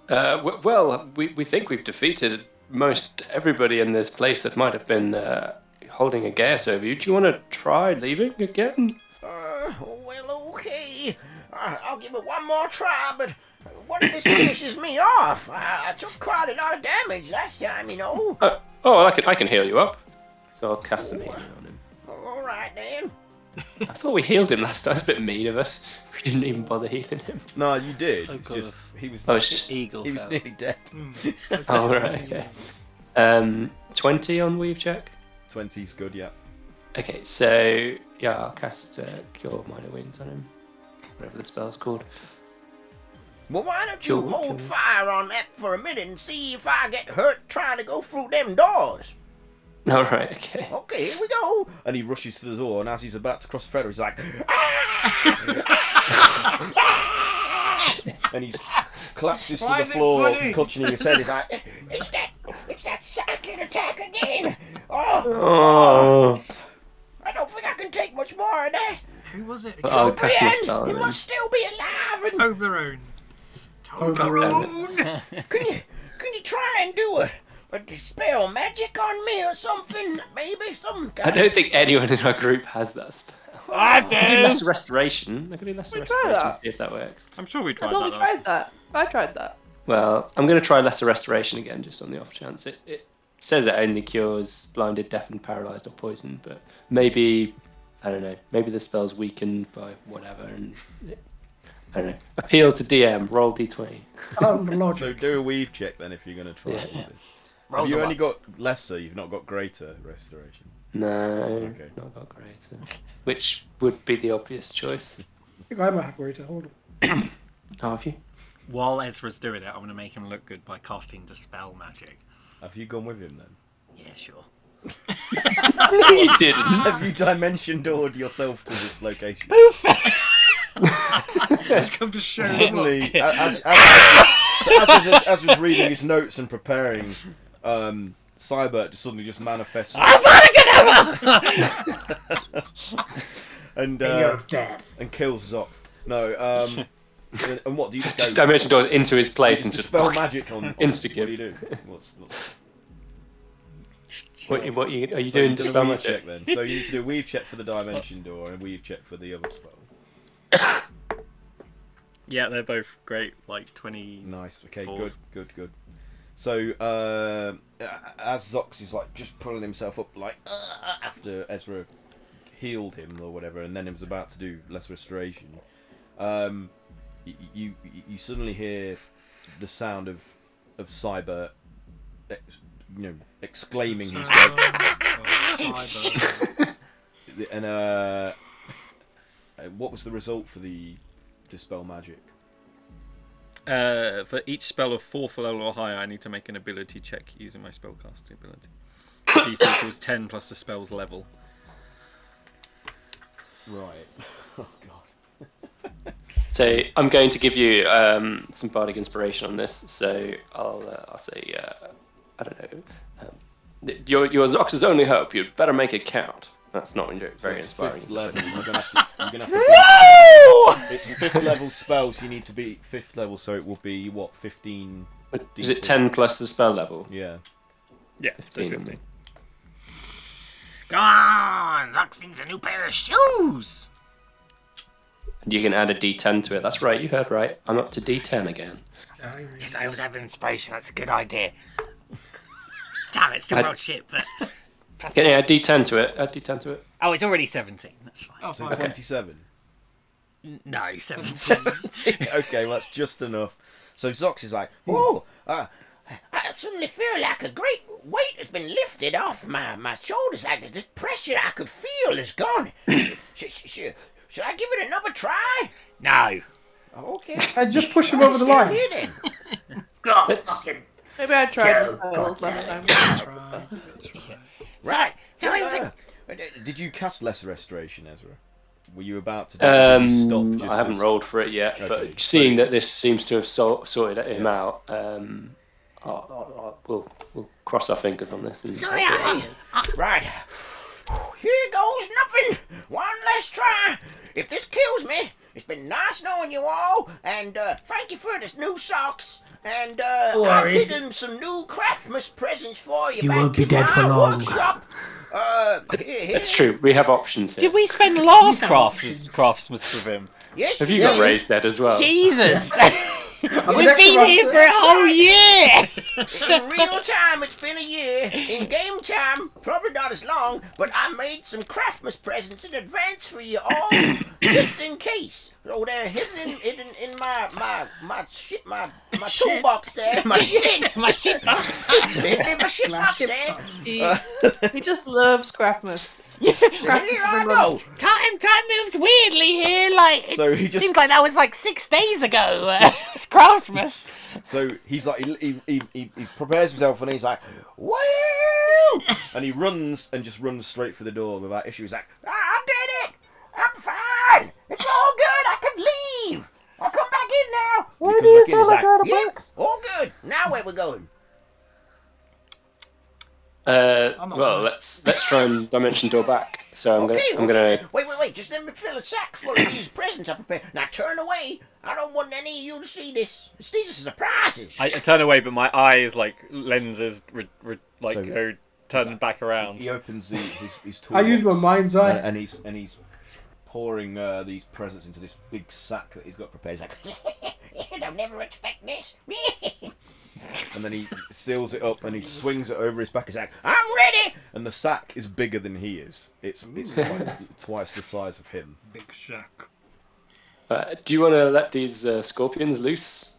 Speaker 4: Well, we think we've defeated most everybody in this place that might have been holding a gas over you. Do you want to try leaving again?
Speaker 8: Well, okay. I'll give it one more try, but what if this finishes me off? I took quite a lot of damage last time, you know.
Speaker 4: I can heal you up. So I'll cast some healing on him.
Speaker 8: All right, then.
Speaker 4: I thought we healed him last time. It's a bit mean of us. We didn't even bother healing him.
Speaker 3: No, you did.
Speaker 7: Oh,
Speaker 3: It's
Speaker 7: God.
Speaker 3: just he was.
Speaker 4: Oh, it's just
Speaker 7: Eagle.
Speaker 3: he was
Speaker 7: fell.
Speaker 3: nearly dead.
Speaker 4: Oh, right, okay. 20 on weave check.
Speaker 3: 20's good, yeah.
Speaker 4: Okay, so yeah, I'll cast Cure Minor Wounds on him. Whatever the spell's called.
Speaker 8: Well, why don't you
Speaker 4: Sure,
Speaker 8: hold
Speaker 4: sure.
Speaker 8: fire on that for a minute and see if I get hurt trying to go through them doors?
Speaker 4: Alright, okay.
Speaker 8: Okay, here we go.
Speaker 3: And he rushes to the door, and as he's about to cross the threshold, he's like, and he's collapses to
Speaker 1: Why
Speaker 3: the
Speaker 1: is it
Speaker 3: floor,
Speaker 1: funny?
Speaker 3: clutching his head. He's like,
Speaker 8: It's that second attack again. Oh,
Speaker 4: Oh,
Speaker 8: I don't think I can take much more of that.
Speaker 1: Who was it?
Speaker 4: I'll cast my
Speaker 8: Brienne,
Speaker 4: spell
Speaker 8: he
Speaker 4: on him.
Speaker 8: must still be alive. And
Speaker 1: Toblerone.
Speaker 5: Toblerone.
Speaker 8: can you try and do a dispel magic on me or something? Maybe some
Speaker 4: I
Speaker 8: kind
Speaker 4: don't think anyone in our group has that spell.
Speaker 6: I
Speaker 4: I can do lesser restoration. I can do lesser
Speaker 2: We try
Speaker 4: restoration,
Speaker 2: that.
Speaker 4: see if that works.
Speaker 6: I'm sure we
Speaker 2: I
Speaker 6: tried
Speaker 2: thought we
Speaker 6: that.
Speaker 2: tried that. I tried that.
Speaker 4: Well, I'm going to try lesser restoration again, just on the off chance. It says it only cures blinded, deafened, paralyzed, or poisoned, but maybe, I don't know, maybe the spell's weakened by whatever, and I don't know. Appeal to DM, roll d20.
Speaker 5: Logic.
Speaker 3: so do a weave check then if you're going to try
Speaker 4: Yeah.
Speaker 3: this.
Speaker 6: Rolls
Speaker 3: Have you
Speaker 6: them
Speaker 3: only
Speaker 6: up.
Speaker 3: got lesser, you've not got greater restoration.
Speaker 4: No,
Speaker 3: Okay.
Speaker 4: not got greater. Which would be the obvious choice.
Speaker 5: I think I might have greater. Hold on.
Speaker 4: Oh, have you?
Speaker 7: While Ezra's doing it, I'm going to make him look good by casting Dispel Magic.
Speaker 3: Have you gone with him then?
Speaker 7: Yeah, sure.
Speaker 4: You didn't.
Speaker 3: Have you dimension doored yourself to this location?
Speaker 1: Just come to show them.
Speaker 3: Suddenly, as was reading his notes and preparing, Cybert suddenly just manifests. and and kills Zoc. No, and what do you
Speaker 4: Just
Speaker 3: just
Speaker 4: dimension doors into his place and
Speaker 3: just
Speaker 4: just
Speaker 3: spell magic on
Speaker 4: Insta-kill.
Speaker 3: What do you do? What's
Speaker 4: What are you
Speaker 3: so
Speaker 4: doing?
Speaker 3: you do a
Speaker 4: Dispel
Speaker 3: weave
Speaker 4: magic.
Speaker 3: check then. So you need to do a weave check for the dimension door and a weave check for the other spell.
Speaker 7: Yeah, they're both great, like 20...
Speaker 3: Nice. Okay.
Speaker 7: Fours.
Speaker 3: Good. So as Zox is like just pulling himself up, like after Ezra healed him or whatever, and then he was about to do less restoration, you suddenly hear the sound of Cybert, exclaiming his and what was the result for the dispel magic?
Speaker 7: For each spell of 4th level or higher, I need to make an ability check using my spellcasting ability. DC equals 10 plus the spell's level.
Speaker 3: Right. Oh god.
Speaker 4: So I'm going to give you some bardic inspiration on this. So I'll say I don't know. Your Zox's only hope. You'd better make it count. That's not very
Speaker 3: It's
Speaker 4: inspiring.
Speaker 3: 5th level. You're gonna have to beat, it's a 5th level spell, so you need to be 5th level. So it will be what 15.
Speaker 4: Is it 10 plus the spell level?
Speaker 3: Yeah.
Speaker 7: Yeah, so
Speaker 4: 15.
Speaker 7: 15.
Speaker 6: Go on! Zox needs a new pair of shoes!
Speaker 4: And you can add a D10 to it. That's right, you heard right. I'm up to D10 again.
Speaker 6: Yes, I always have inspiration. That's a good idea. Damn it, still rolled shit, but...
Speaker 4: Yeah, add D10 to it. Add D10 to it.
Speaker 6: Oh, it's already 17. That's fine.
Speaker 1: Oh,
Speaker 3: So
Speaker 1: fine.
Speaker 3: 27.
Speaker 6: No, 17.
Speaker 3: Okay, well, that's just enough. So Zox is like,
Speaker 8: Oh, I suddenly feel like a great weight has been lifted off my shoulders. Like this pressure I could feel is gone. Should I give it another try?
Speaker 6: No.
Speaker 8: Okay.
Speaker 5: And just push him over the line.
Speaker 8: Here then.
Speaker 6: God,
Speaker 4: Let's-
Speaker 6: fucking...
Speaker 2: Maybe I tried the fails last time.
Speaker 8: Right.
Speaker 6: So
Speaker 3: did you cast Lesser Restoration, Ezra? Were you about to do it? Did you stop just
Speaker 4: I haven't
Speaker 3: as-
Speaker 4: rolled for it yet,
Speaker 3: Okay,
Speaker 4: but
Speaker 3: so-
Speaker 4: seeing that this seems to have sorted him out, we'll cross our fingers on this. And
Speaker 6: Sorry,
Speaker 8: Right. Here goes nothing. One last try. If this kills me, it's been nice knowing you all, and thank you for this new socks. And I've hidden some new Craftmas presents for you.
Speaker 5: You
Speaker 8: back
Speaker 5: won't be
Speaker 8: in
Speaker 5: dead
Speaker 8: my
Speaker 5: for long.
Speaker 8: workshop.
Speaker 4: It's true. We have options here.
Speaker 6: Did we spend last Craftsmas with him?
Speaker 8: Yes,
Speaker 4: Have you got raised dead as well?
Speaker 6: Jesus! We've
Speaker 5: an
Speaker 6: been here for a whole year!
Speaker 8: In real time, it's been a year. In game time, probably not as long, but I made some Craftmas presents in advance for you all, just in case. So they're hidden in my toolbox there. My shit.
Speaker 6: My shit box.
Speaker 8: Hidden in my shit box there.
Speaker 2: He just loves Craftmas.
Speaker 8: Here I go.
Speaker 6: Time moves weirdly here. Like,
Speaker 3: So he just
Speaker 6: seems like that was like 6 days ago. It's Christmas.
Speaker 3: So he's like, he prepares himself and he's like,
Speaker 8: Woo!
Speaker 3: and he runs and just runs straight for the door without issue. He's like,
Speaker 8: I did it. I'm fine. It's all good. I can leave. I'll come back in now.
Speaker 3: Where do you sound like
Speaker 8: Yep, all good. Now where we going?
Speaker 4: Well, let's try and dimension door back. So I'm gonna.
Speaker 8: Wait. Just let me fill a sack full of these presents I prepared. Now turn away. I don't want any of you to see this. These are surprises.
Speaker 7: I turn away, but my eyes, like lenses,
Speaker 3: So-
Speaker 7: go turn back around.
Speaker 3: he opens his toolbox.
Speaker 5: I use my mind's eye.
Speaker 3: and he's pouring these presents into this big sack that he's got prepared. He's like,
Speaker 8: I'll never expect this.
Speaker 3: and then he seals it up and he swings it over his back. He's like,
Speaker 8: I'm ready.
Speaker 3: and the sack is bigger than he is. It's twice the size of him.
Speaker 1: Big shack.
Speaker 4: Do you want to let these scorpions loose?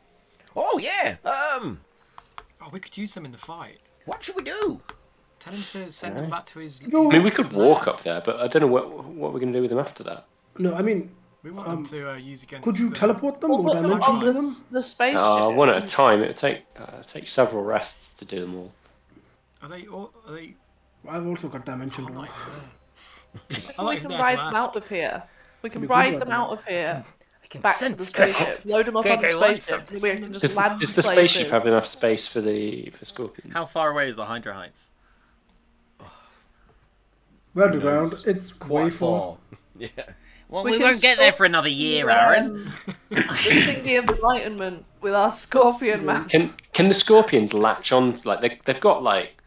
Speaker 8: Oh yeah.
Speaker 1: Oh, we could use them in the fight.
Speaker 8: What should we do?
Speaker 1: Tell him to send them back to his.
Speaker 4: I mean, we could walk up there, but I don't know what we're going to do with them after that.
Speaker 5: No, I mean,
Speaker 1: We want them to use against.
Speaker 5: could you
Speaker 1: the-
Speaker 5: teleport them
Speaker 2: We'll
Speaker 5: or
Speaker 2: put them
Speaker 5: dimension
Speaker 2: on
Speaker 5: to them?
Speaker 2: the spaceship.
Speaker 4: One at a time. It would take several rests to do them all.
Speaker 1: Are they? All, are they?
Speaker 5: I've also got dimension door.
Speaker 1: I
Speaker 2: We
Speaker 1: like
Speaker 2: can
Speaker 1: there
Speaker 2: ride
Speaker 1: to
Speaker 2: them
Speaker 1: ask.
Speaker 2: out of here. We can
Speaker 5: We could
Speaker 2: ride
Speaker 5: ride
Speaker 2: them
Speaker 5: them
Speaker 2: out of here.
Speaker 6: I can
Speaker 2: Back to
Speaker 6: sense
Speaker 2: the spaceship. Load them up on the
Speaker 6: Gregory wants
Speaker 2: spaceship.
Speaker 6: something.
Speaker 2: We can just land
Speaker 4: Does the
Speaker 2: places.
Speaker 4: spaceship have enough space for scorpions?
Speaker 7: How far away is the Hydra Heights?
Speaker 5: We're underground. It's way
Speaker 3: Quite
Speaker 5: far.
Speaker 3: far. Yeah.
Speaker 6: Well,
Speaker 2: We
Speaker 6: we
Speaker 2: can
Speaker 6: won't get there
Speaker 2: stop
Speaker 6: for another year,
Speaker 2: the,
Speaker 6: Aaron.
Speaker 2: The thingy of enlightenment with our scorpion map.
Speaker 4: Can the scorpions latch on? Like they've got like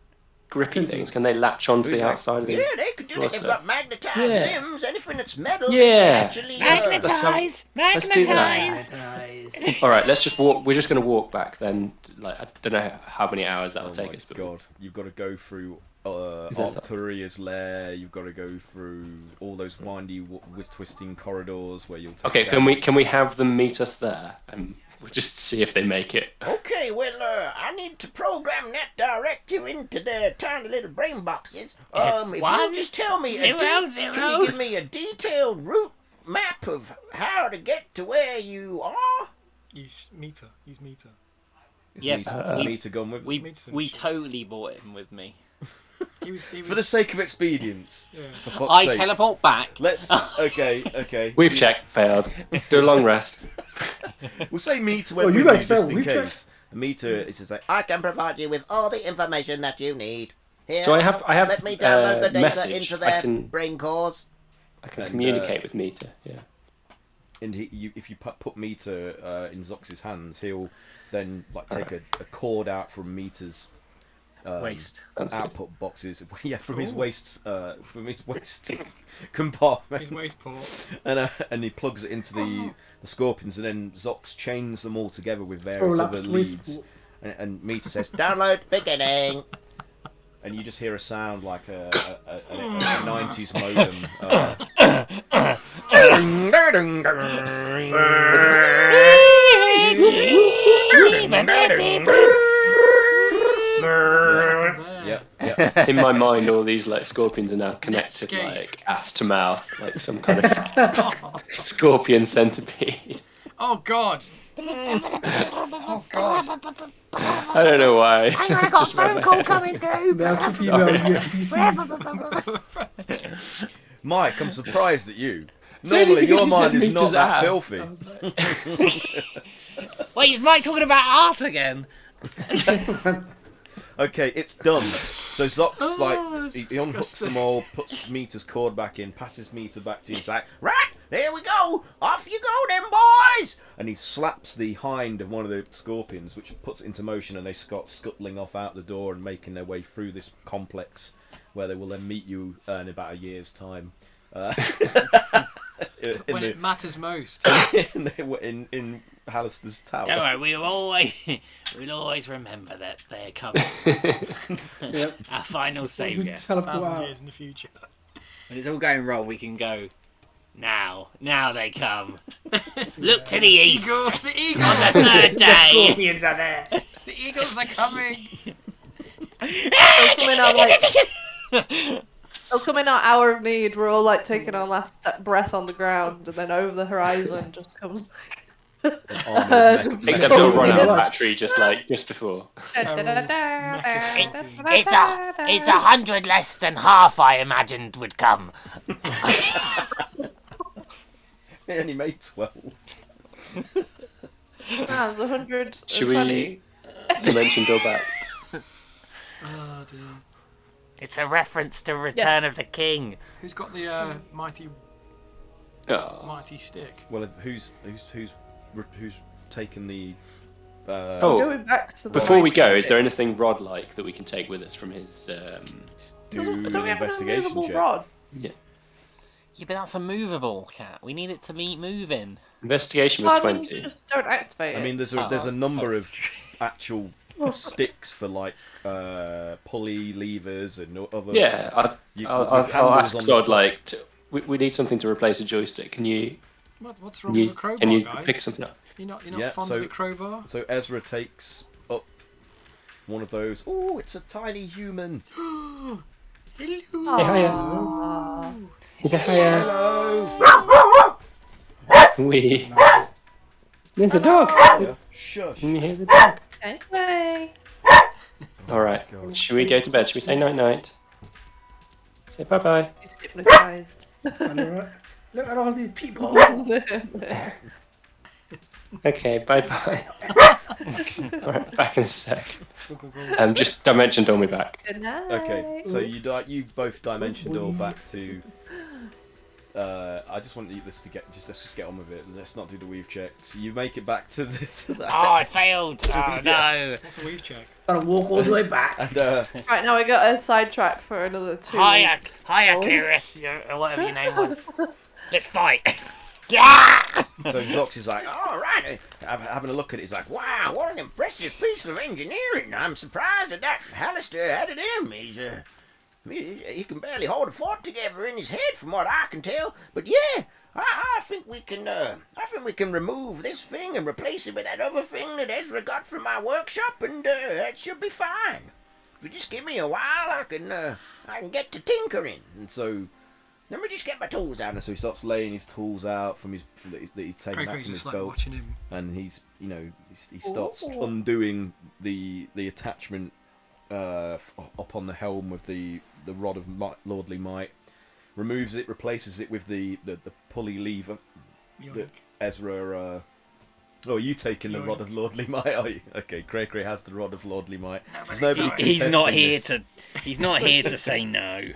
Speaker 4: grippy
Speaker 5: Pincers.
Speaker 4: things. Can they latch onto the
Speaker 3: Exactly.
Speaker 4: outside of the?
Speaker 8: Yeah, they could do it. They've
Speaker 4: torso?
Speaker 8: got magnetized
Speaker 4: Yeah.
Speaker 8: limbs. Anything that's metal,
Speaker 4: Yeah.
Speaker 8: they can actually.
Speaker 6: Magnetize!
Speaker 4: Let's do that.
Speaker 6: Magnetize!
Speaker 4: All right, let's just walk. We're just going to walk back then. Like I don't know how many hours that'll
Speaker 3: Oh
Speaker 4: take
Speaker 3: my
Speaker 4: us, but
Speaker 3: god, you've got to go through
Speaker 4: Is that-
Speaker 3: Arcturia's lair. You've got to go through all those windy, with twisting corridors where you'll. Take
Speaker 4: okay.
Speaker 3: down-
Speaker 4: Can we have them meet us there, and we'll just see if they make it?
Speaker 8: Okay, well, I need to program that directive into their tiny little brain boxes. If
Speaker 6: One,
Speaker 8: you just tell me,
Speaker 6: zero,
Speaker 8: can
Speaker 6: zero.
Speaker 8: you give me a detailed route map of how to get to where you are?
Speaker 1: Use meter. Use meter.
Speaker 3: Is
Speaker 6: Yes,
Speaker 3: me to go with.
Speaker 6: We totally brought him with me.
Speaker 1: He was
Speaker 3: For the sake of expedience.
Speaker 1: Yeah.
Speaker 3: For fuck's
Speaker 6: I
Speaker 3: sake.
Speaker 6: teleport back.
Speaker 3: Let's. Okay.
Speaker 4: We've checked, failed. Do a long rest.
Speaker 3: We'll say meter went
Speaker 5: Oh, you
Speaker 3: with
Speaker 5: guys
Speaker 3: you just
Speaker 5: failed.
Speaker 3: in
Speaker 5: We
Speaker 3: case.
Speaker 5: checked.
Speaker 3: A meter is just like.
Speaker 8: I can provide you with all the information that you need. Here,
Speaker 4: So I have
Speaker 8: let me download the data
Speaker 4: message.
Speaker 8: into
Speaker 4: I
Speaker 8: their
Speaker 4: can
Speaker 8: brain cores.
Speaker 3: And,
Speaker 4: communicate with Meter. Yeah.
Speaker 3: And if you put meter in Zox's hands, he'll then like take a cord out from Meter's
Speaker 7: Waste.
Speaker 3: output boxes. Yeah, from his waste compartment.
Speaker 1: His waste port.
Speaker 3: And he plugs it into the scorpions, and then Zox chains them all together with various other leads. And Meter says, "Download beginning." And you just hear a sound like a 90s modem.
Speaker 4: Yeah. In my mind, all these like scorpions are now connected, like ass to mouth, like some kind of scorpion centipede.
Speaker 1: Oh God. Oh God.
Speaker 4: I don't know why.
Speaker 6: Hang on, I got a phone call coming through.
Speaker 3: Mike, I'm surprised at you. Normally, your mind is not that filthy.
Speaker 6: Wait, is Mike talking about arse again?
Speaker 3: Okay, it's done. So Zox, he unhooks them all, puts Meter's cord back in, passes Meter back to you. He's like,
Speaker 8: Right, there we go. Off you go, them boys.
Speaker 3: and he slaps the hind of one of the scorpions, which puts it into motion, and they start scuttling off out the door and making their way through this complex, where they will then meet you in about a year's time.
Speaker 1: When it matters most.
Speaker 3: in Hallister's tower.
Speaker 6: Don't worry, we'll always remember that they're coming.
Speaker 5: Yep.
Speaker 6: Our final saviour.
Speaker 1: 1,000 years in the future.
Speaker 6: When it's all going wrong, we can go. Now they come. Look to the east.
Speaker 1: The eagles.
Speaker 6: On the third day.
Speaker 1: Scorpions are there. The eagles are coming.
Speaker 2: They'll come in our, like, they'll come in our hour of need. We're all like taking our last breath on the ground, and then over the horizon just comes.
Speaker 4: Except they'll run out of battery just before.
Speaker 6: It's 100 less than half I imagined would come.
Speaker 3: They only made 12.
Speaker 2: Ah, 120.
Speaker 4: Should we dimension go back?
Speaker 1: Oh dear.
Speaker 6: It's a reference to Return
Speaker 2: Yes.
Speaker 6: of the King.
Speaker 1: Who's got the mighty stick?
Speaker 3: Well, who's taken the?
Speaker 2: Going back to the
Speaker 4: Before we go,
Speaker 2: lighting
Speaker 4: is there
Speaker 2: bit.
Speaker 4: anything rod-like that we can take with us from his?
Speaker 3: Do
Speaker 2: Don't
Speaker 3: an
Speaker 2: we have an
Speaker 3: investigation
Speaker 2: immovable
Speaker 3: check.
Speaker 2: rod?
Speaker 4: Yeah,
Speaker 6: Yeah, but that's a movable cat. We need it to be moving.
Speaker 4: investigation was
Speaker 2: Well, I mean,
Speaker 4: 20.
Speaker 2: you just don't activate it.
Speaker 3: I mean, there's a number of actual sticks for like pulley levers and other.
Speaker 4: Yeah, I'll
Speaker 3: with
Speaker 4: ask
Speaker 3: handles on the
Speaker 4: Zod,
Speaker 3: top.
Speaker 4: like, we need something to replace a joystick. Can you
Speaker 1: What's wrong with a crowbar,
Speaker 4: can you
Speaker 1: guys?
Speaker 4: pick something up?
Speaker 1: You're not
Speaker 3: Yeah,
Speaker 1: fond
Speaker 3: so-
Speaker 1: of the crowbar?
Speaker 3: So Ezra takes up one of those. Oh, it's a tiny human.
Speaker 1: Hello.
Speaker 4: Hey, hiya.
Speaker 2: Aw.
Speaker 4: Is it hiya?
Speaker 3: Hello.
Speaker 4: There's a dog.
Speaker 3: Yeah. Shush.
Speaker 4: Can you hear the dog?
Speaker 2: Anyway.
Speaker 4: All right. Should we go to bed? Should we say night night? Say bye bye.
Speaker 2: He's hypnotized.
Speaker 5: Look at all these people.
Speaker 4: Okay, bye bye. All right, back in a sec. Just dimension door me back.
Speaker 2: Good night.
Speaker 3: Okay, so you both dimensioned all back to. I just want this to let's just get on with it. Let's not do the weave check. So you make it back to the.
Speaker 6: Oh, I failed. Oh, no.
Speaker 1: What's a weave check?
Speaker 5: Gotta walk all the way back.
Speaker 3: And
Speaker 2: Right, now we got a sidetrack for another 2
Speaker 6: Hiya,
Speaker 2: weeks.
Speaker 6: Cyrus, or whatever your name was. Let's fight. Yeah!
Speaker 3: so Zox is like,
Speaker 8: All right, having a look at it, he's like, wow, what an impressive piece of engineering. I'm surprised that Hallister had it in him. He can barely hold a fort together in his head, from what I can tell. But yeah, I think we can remove this thing and replace it with that other thing that Ezra got from my workshop, and that should be fine. If you just give me a while, I can get to tinkering.
Speaker 3: and so.
Speaker 8: Let me just get my tools out.
Speaker 3: And so he starts laying his tools out that he's taken back
Speaker 1: Craig's
Speaker 3: from his
Speaker 1: just like
Speaker 3: belt,
Speaker 1: watching him.
Speaker 3: and he starts undoing the attachment up on the helm with the rod of lordly might, removes it, replaces it with the pulley lever that Ezra. Oh, you taking the rod of lordly might? Are you? Okay, Cray has the rod of lordly might. There's nobody
Speaker 6: He's not
Speaker 3: contesting
Speaker 6: here
Speaker 3: this.
Speaker 6: He's not here to say no.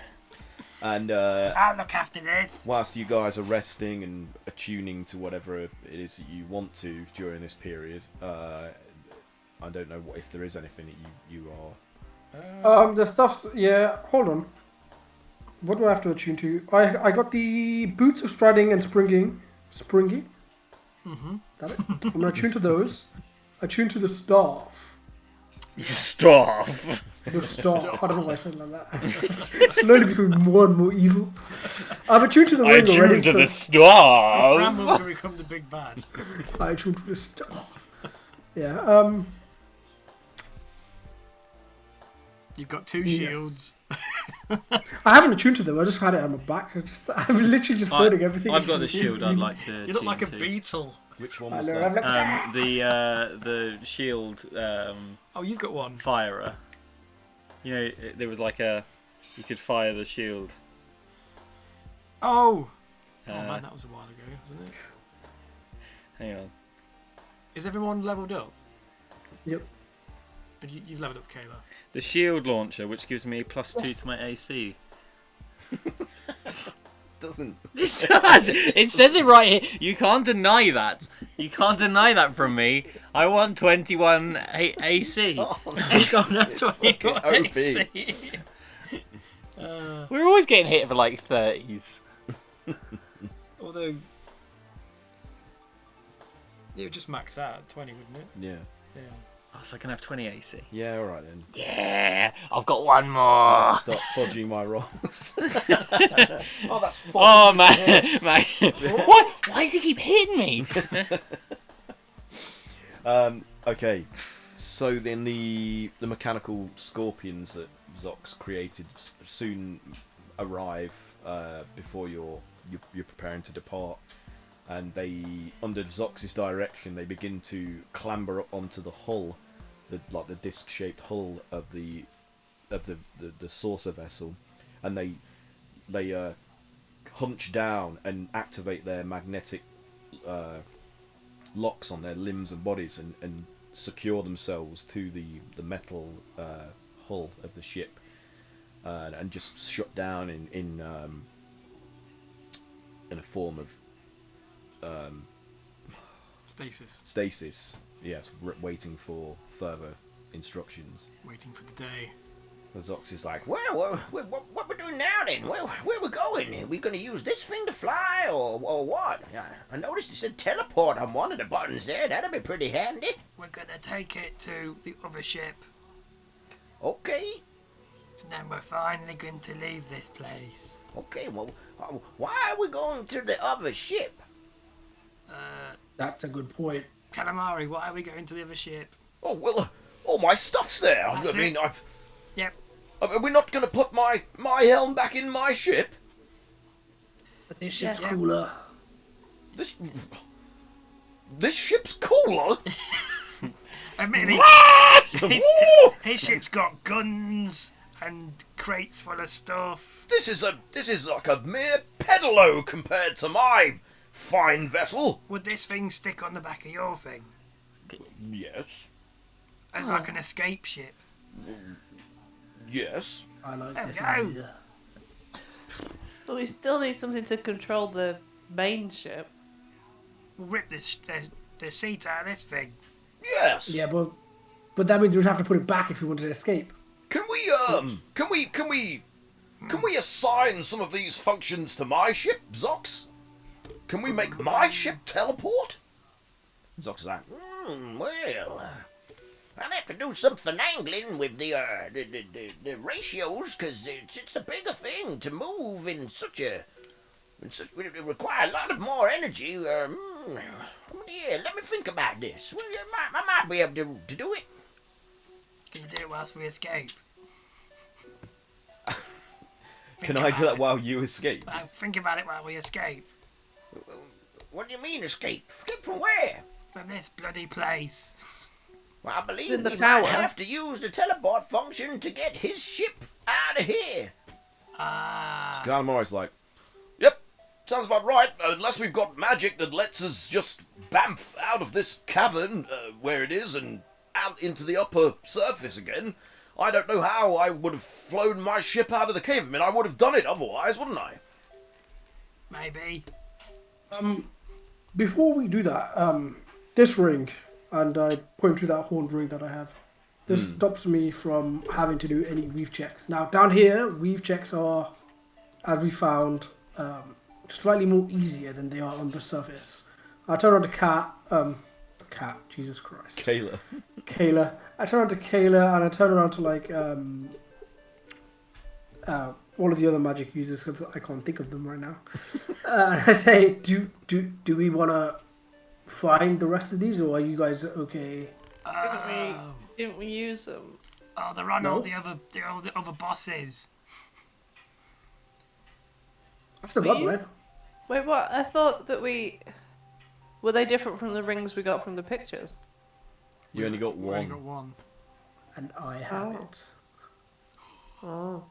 Speaker 3: And
Speaker 6: I'll look after this.
Speaker 3: whilst you guys are resting and attuning to whatever it is that you want to during this period, I don't know if there is anything that you are
Speaker 5: The stuff. Yeah, hold on. What do I have to attune to? I got the boots of striding and springing. That it? I'm gonna attune to those. Attune to the staff.
Speaker 7: Staff.
Speaker 5: The staff. I don't know why I said it like that. Slowly becoming more and more evil. I've attuned to the ring already.
Speaker 7: to
Speaker 5: so
Speaker 7: the staff.
Speaker 1: Bramble will become the big bad.
Speaker 5: I attuned to the staff. Yeah.
Speaker 1: You've got 2 shields.
Speaker 5: I haven't attuned to them. I just had it on my back. I'm literally just holding everything.
Speaker 7: I've got the shield. I'd like to.
Speaker 1: You look like a
Speaker 7: tune to.
Speaker 1: beetle.
Speaker 3: Which one
Speaker 5: I
Speaker 3: was
Speaker 5: know,
Speaker 3: that?
Speaker 5: I'm like,
Speaker 7: The shield.
Speaker 1: Oh, you've got one.
Speaker 7: Firer. You know, there was like a. You could fire the shield.
Speaker 1: Oh! Oh man, that was a while ago, wasn't it?
Speaker 7: Hang on.
Speaker 1: Is everyone leveled up?
Speaker 5: Yep.
Speaker 1: You've leveled up, Kayla.
Speaker 7: The shield launcher, which gives me +2 to my AC.
Speaker 3: Doesn't.
Speaker 7: It does. It says it right here. You can't deny that. You can't deny that from me. I want 21 AC.
Speaker 3: Oh,
Speaker 1: It's gone up to 21
Speaker 3: OP.
Speaker 1: AC.
Speaker 7: We're always getting hit for like 30s.
Speaker 1: Although... It would just max out at 20, wouldn't it?
Speaker 3: Yeah.
Speaker 1: Yeah.
Speaker 7: Oh, so I can have 20 AC.
Speaker 3: Yeah, alright then.
Speaker 7: Yeah, I've got one more.
Speaker 3: I'll start fudging my rolls. Oh, that's fudging.
Speaker 7: Oh man. What? Why does he keep hitting me?
Speaker 3: Okay. So then the mechanical scorpions that Zox created soon arrive before you're preparing to depart, and they, under Zox's direction, they begin to clamber up onto the hull, the disc-shaped hull of the saucer vessel, and they hunch down and activate their magnetic locks on their limbs and bodies and secure themselves to the metal hull of the ship, and just shut down in a form of stasis. Yes, waiting for further instructions.
Speaker 1: Waiting for the day.
Speaker 8: Zox is like, well, what we're doing now then? Where we going? Are we going to use this thing to fly, or what? I noticed it said teleport on one of the buttons there. That'd be pretty handy.
Speaker 1: We're going to take it to the other ship.
Speaker 8: Okay.
Speaker 1: And then we're finally going to leave this place.
Speaker 8: Okay, well, why are we going to the other ship?
Speaker 5: That's a good point.
Speaker 1: Calamari, why are we going to the other ship?
Speaker 8: Oh, well, all my stuff's there.
Speaker 1: That's
Speaker 8: I mean,
Speaker 1: it. Yep.
Speaker 8: Are we not going to put my helm back in my ship?
Speaker 5: But this ship's
Speaker 1: Yeah.
Speaker 5: cooler.
Speaker 8: This ship's cooler.
Speaker 1: Admittedly, his ship's got guns and crates full of stuff.
Speaker 8: This is like a mere pedalo compared to my fine vessel.
Speaker 1: Would this thing stick on the back of your thing?
Speaker 8: Yes.
Speaker 1: As like an escape ship?
Speaker 8: Yes.
Speaker 5: I like
Speaker 1: There
Speaker 5: this
Speaker 1: we go.
Speaker 5: idea.
Speaker 2: But we still need something to control the main ship.
Speaker 1: We'll rip the seat out of this thing.
Speaker 8: Yes.
Speaker 5: Yeah, but that means we'd have to put it back if we wanted to escape.
Speaker 8: Can we assign some of these functions to my ship, Zox? Can we make my ship teleport? Zox is like, well, I'll have to do some finagling with the ratios, because it's a bigger thing to move in such a... It requires a lot of more energy. Yeah, let me think about this. Well, I might be able to do it.
Speaker 1: Can you do it whilst we escape?
Speaker 3: Can I do that while you escape?
Speaker 1: Think about it while we escape.
Speaker 8: What do you mean escape? Escape from where?
Speaker 1: From this bloody place.
Speaker 8: Well, I believe
Speaker 2: In the
Speaker 8: we
Speaker 2: tower.
Speaker 8: might have to use the teleport function to get his ship out of here.
Speaker 3: Calamari's like,
Speaker 8: Yep, sounds about right. Unless we've got magic that lets us just bamf out of this cavern where it is and out into the upper surface again. I don't know how I would have flown my ship out of the cave. I mean, I would have done it otherwise, wouldn't I?
Speaker 1: Maybe.
Speaker 5: Before we do that, this ring, and I point to that horned ring that I have. This stops me from having to do any weave checks. Now, down here, weave checks are, as we found, slightly more easier than they are on the surface. I turn on to Cat, Jesus Christ. Kayla. I turn on to Kayla, and I turn around to, like, all of the other magic users, because I can't think of them right now. And I say, do we want to find the rest of these, or are you guys okay?
Speaker 2: Didn't we use them?
Speaker 1: Oh, they're on all the other bosses.
Speaker 5: I've still got one.
Speaker 2: Wait, what? I thought that were they different from the rings we got from the pictures?
Speaker 3: You only got
Speaker 1: We
Speaker 3: one.
Speaker 1: only got one.
Speaker 5: And I have it.
Speaker 2: Oh.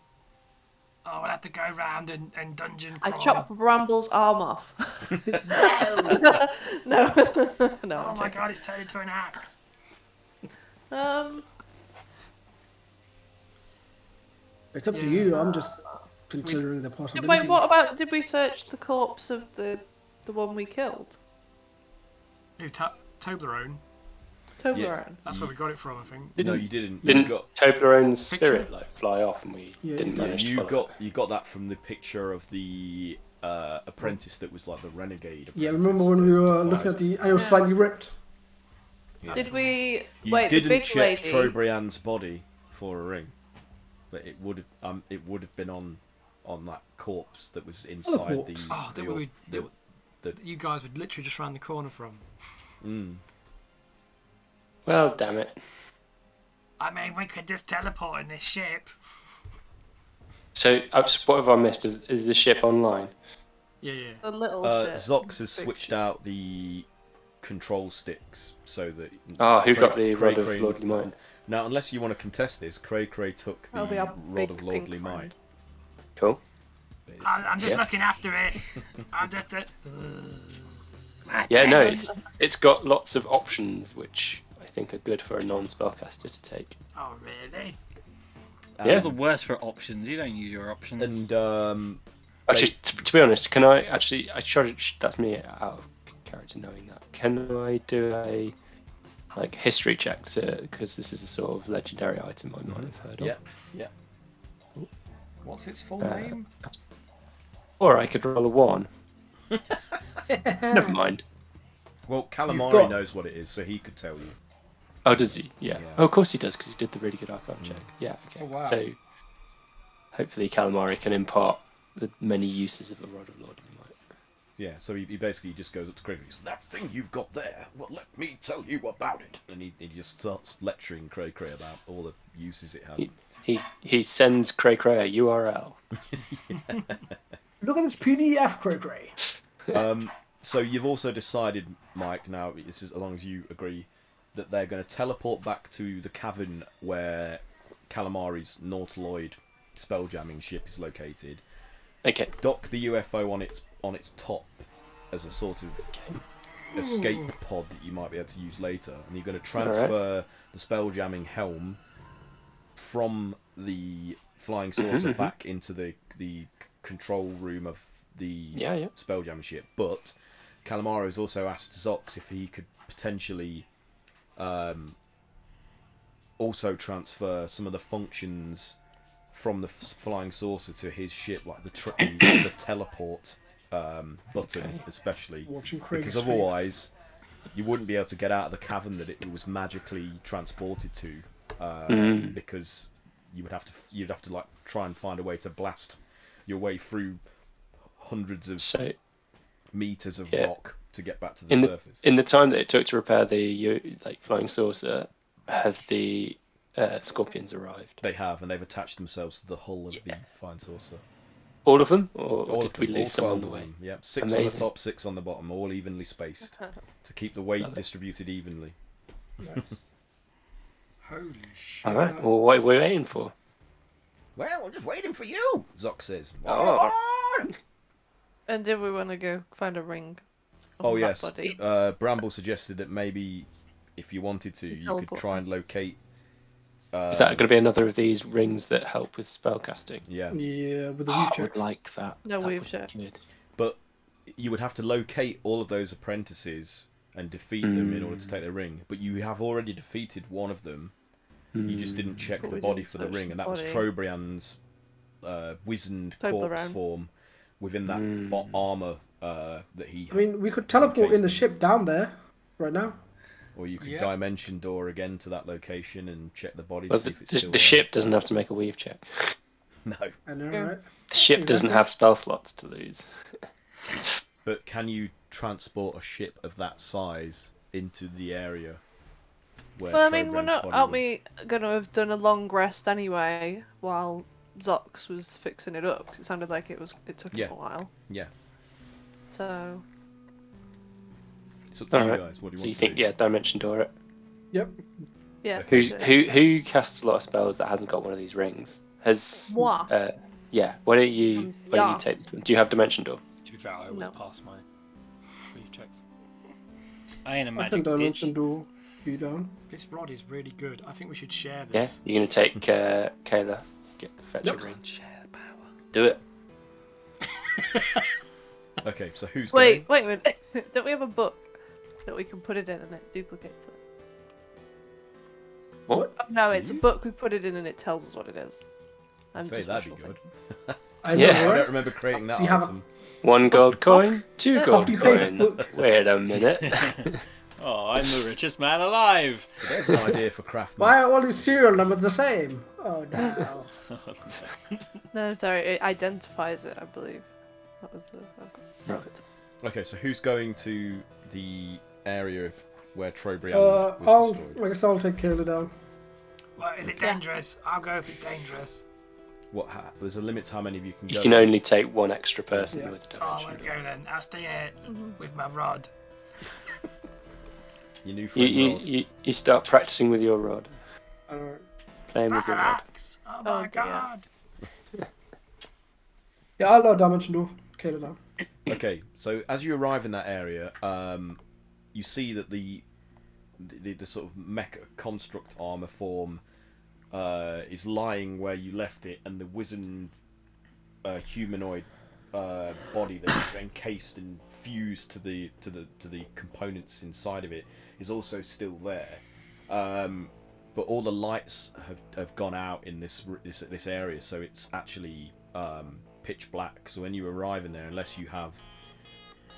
Speaker 1: Oh, we'll have to go around and dungeon
Speaker 2: I
Speaker 1: crawl.
Speaker 2: chopped Bramble's arm off. No. No.
Speaker 1: Oh my god, it's turned into an axe.
Speaker 5: It's up to you. I'm just considering the possibility.
Speaker 2: Wait, what about? Did we search the corpse of the one we killed?
Speaker 1: Who, Toblerone?
Speaker 2: Toblerone.
Speaker 1: That's where we got it from, I think.
Speaker 3: No, you didn't.
Speaker 4: Didn't
Speaker 3: You got
Speaker 4: Toblerone's spirit like fly off, and we didn't manage to follow
Speaker 3: you got that from the picture of the apprentice that was like the renegade.
Speaker 5: Yeah, remember when we were looking at the... And it was slightly ripped.
Speaker 2: Did we...
Speaker 3: You
Speaker 2: Wait, the
Speaker 3: didn't
Speaker 2: big
Speaker 3: check
Speaker 2: lady...
Speaker 3: Trobriand's body for a ring, but it would have been on that corpse that was inside the.
Speaker 1: Oh, that you guys were literally just round the corner from.
Speaker 4: Well, damn it.
Speaker 1: I mean, we could just teleport in this ship.
Speaker 4: So, what have I missed? Is the ship online?
Speaker 1: Yeah.
Speaker 2: The little ship.
Speaker 3: Zox has switched out the control sticks so that.
Speaker 4: Who got the Rod of Lordly Might?
Speaker 3: Now, unless you want to contest this, Cray took the
Speaker 2: That'll be our
Speaker 3: Rod
Speaker 2: big
Speaker 3: of Lordly
Speaker 2: pink
Speaker 3: Might.
Speaker 2: friend.
Speaker 4: Cool.
Speaker 1: I'm just looking after it. I'm just.
Speaker 4: Yeah, no, it's got lots of options, which I think are good for a non-spellcaster to take.
Speaker 1: Oh, really?
Speaker 4: Yeah.
Speaker 7: You're the worst for options. You don't use your options.
Speaker 3: And
Speaker 4: Actually, to be honest, can I actually? That's me out of character knowing that. Can I do a history check because this is a sort of legendary item I might have heard of?
Speaker 3: Yeah.
Speaker 1: What's its full name?
Speaker 4: Or I could roll a 1. Never mind.
Speaker 3: Well, Calamari knows what it is, so he could tell you.
Speaker 4: Oh, does he? Yeah. Oh, of course he does, because he did the really good archive check. Yeah, okay.
Speaker 1: Oh, wow.
Speaker 4: So, hopefully Calamari can impart the many uses of a Rod of Lordly Might.
Speaker 3: Yeah, so he basically just goes up to Cray. That thing you've got there, well, let me tell you about it. And he just starts lecturing Cray about all the uses it has.
Speaker 4: He sends Cray a URL.
Speaker 5: Look at this PDF, Cray.
Speaker 3: So you've also decided, Mike, now, as long as you agree, that they're going to teleport back to the cavern where Calamari's Nautiloid spelljamming ship is located.
Speaker 4: Okay.
Speaker 3: Dock the UFO on its top as a sort of escape pod that you might be able to use later, and you're going to transfer the spelljamming helm from the flying saucer back into the control room of the spelljamming ship. But Calamari has also asked Zox if he could potentially also transfer some of the functions from the flying saucer to his ship, like the teleport button, especially, because otherwise you wouldn't be able to get out of the cavern that it was magically transported to, because you'd have to like try and find a way to blast your way through hundreds of meters of rock to get back to the surface.
Speaker 4: In the time that it took to repair the flying saucer, have the scorpions arrived?
Speaker 3: They have, and they've attached themselves to the hull of the flying saucer.
Speaker 4: All of them, or did we lose some on the way?
Speaker 3: Yeah, 6 on the top, 6 on the bottom, all evenly spaced to keep the weight distributed evenly.
Speaker 1: Nice. Holy shit!
Speaker 4: All right. Well, what are we waiting for?
Speaker 8: Well, we're just waiting for you,
Speaker 3: Zox says.
Speaker 2: And did we want to go find a ring?
Speaker 3: Oh yes.
Speaker 2: Body?
Speaker 3: Bramble suggested that maybe if you wanted to, you could try and locate.
Speaker 4: Is that going to be another of these rings that help with spellcasting?
Speaker 3: Yeah.
Speaker 5: Yeah, with the
Speaker 4: I
Speaker 5: weave checks.
Speaker 4: would like that.
Speaker 2: No
Speaker 4: that
Speaker 2: weave
Speaker 4: would
Speaker 2: check.
Speaker 4: be good.
Speaker 3: But you would have to locate all of those apprentices and defeat them in order to take the ring. But you have already defeated one of them, You just didn't check
Speaker 2: But
Speaker 3: the
Speaker 2: we
Speaker 3: body
Speaker 2: didn't
Speaker 3: for the
Speaker 2: search
Speaker 3: ring,
Speaker 2: the
Speaker 3: and that was
Speaker 2: body.
Speaker 3: Trobriand's wizened corpse
Speaker 2: Toblerone.
Speaker 3: form within that armor that he.
Speaker 5: I mean, we could teleport in the ship down there right now.
Speaker 3: Or you could
Speaker 1: Yeah.
Speaker 3: dimension door again to that location and check the body
Speaker 4: Well,
Speaker 3: to see if it's
Speaker 4: the
Speaker 3: still
Speaker 4: the
Speaker 3: there.
Speaker 4: ship doesn't have to make a weave check.
Speaker 3: No,
Speaker 5: I know,
Speaker 2: Yeah.
Speaker 5: right?
Speaker 4: The ship doesn't
Speaker 5: Exactly.
Speaker 4: have spell slots to lose.
Speaker 3: but can you transport a ship of that size into the area? Where
Speaker 2: Well, I mean, we're
Speaker 3: Trobriand's
Speaker 2: not.
Speaker 3: body
Speaker 2: Aren't
Speaker 3: was?
Speaker 2: we gonna have done a long rest anyway while Zox was fixing it up? 'Cause it sounded like it took
Speaker 3: Yeah.
Speaker 2: him a while.
Speaker 3: Yeah,
Speaker 2: So
Speaker 3: it's up to you
Speaker 4: Alright.
Speaker 3: guys. What do you
Speaker 4: So
Speaker 3: want
Speaker 4: you
Speaker 3: to
Speaker 4: think,
Speaker 3: do?
Speaker 4: yeah, dimension door it.
Speaker 5: Yep.
Speaker 2: yeah.
Speaker 3: Okay.
Speaker 2: for
Speaker 4: Who
Speaker 2: sure.
Speaker 4: who casts a lot of spells that hasn't got one of these rings? Has
Speaker 2: Moi.
Speaker 4: yeah. Why don't you
Speaker 2: Yeah.
Speaker 4: take this one? Do you have dimension door?
Speaker 6: To be fair, I always
Speaker 2: No.
Speaker 6: pass my free checks. I ain't a
Speaker 5: I
Speaker 6: magic
Speaker 5: can dimension
Speaker 6: bitch.
Speaker 5: do you down.
Speaker 1: This rod is really good. I think we should share
Speaker 4: Yeah.
Speaker 1: this.
Speaker 4: You're gonna take Kayla. Fetch
Speaker 5: Yep.
Speaker 4: a ring.
Speaker 6: Share the power.
Speaker 4: Do it.
Speaker 3: Okay, so who's
Speaker 2: Wait
Speaker 3: going?
Speaker 2: a minute. Don't we have a book that we can put it in and it duplicates it?
Speaker 4: What?
Speaker 2: Oh, no, it's a
Speaker 3: you?
Speaker 2: book. We put it in and it tells us what it is.
Speaker 3: Say
Speaker 2: just
Speaker 3: that'd be
Speaker 2: wishful
Speaker 3: good.
Speaker 2: thinking.
Speaker 5: I know,
Speaker 4: Yeah.
Speaker 3: I
Speaker 5: right?
Speaker 3: don't remember creating that
Speaker 5: You have a-
Speaker 3: item.
Speaker 4: 1 gold coin, 2
Speaker 2: Yeah.
Speaker 4: gold
Speaker 5: Copy-paste
Speaker 4: coin.
Speaker 5: book.
Speaker 4: Wait a minute.
Speaker 6: Oh, I'm the richest man alive.
Speaker 3: But there's an idea for craftsmen.
Speaker 5: Why are all these serial numbers the same? Oh no.
Speaker 2: No, sorry. It identifies it, I believe. That was the.
Speaker 4: Right.
Speaker 3: Okay, so who's going to the area where Trobriand was destroyed?
Speaker 5: I guess I'll take Kayla down.
Speaker 1: Well, is it
Speaker 2: Yeah.
Speaker 1: dangerous? I'll go if it's dangerous.
Speaker 3: There's a limit to how many of you can
Speaker 4: You
Speaker 3: go.
Speaker 4: can only take one extra person
Speaker 5: Yeah.
Speaker 4: with a
Speaker 1: Oh, I
Speaker 4: dimension
Speaker 1: won't
Speaker 4: door.
Speaker 1: go then. I'll stay here
Speaker 2: Mm-hmm.
Speaker 1: with my rod.
Speaker 3: Your new
Speaker 4: You,
Speaker 3: friend
Speaker 4: you,
Speaker 3: Rod.
Speaker 4: you start practicing with your rod.
Speaker 5: Alright.
Speaker 4: Playing with your rod.
Speaker 1: Parallax! Oh my
Speaker 2: Oh, dear.
Speaker 1: god!
Speaker 5: Yeah, I'll dimension do Kayla down.
Speaker 3: Okay, so as you arrive in that area, you see that the sort of mecha construct armor form is lying where you left it, and the wizened humanoid body that is encased and fused to the components inside of it is also still there. But all the lights have gone out in this area, so it's actually pitch black. So when you arrive in there, unless you have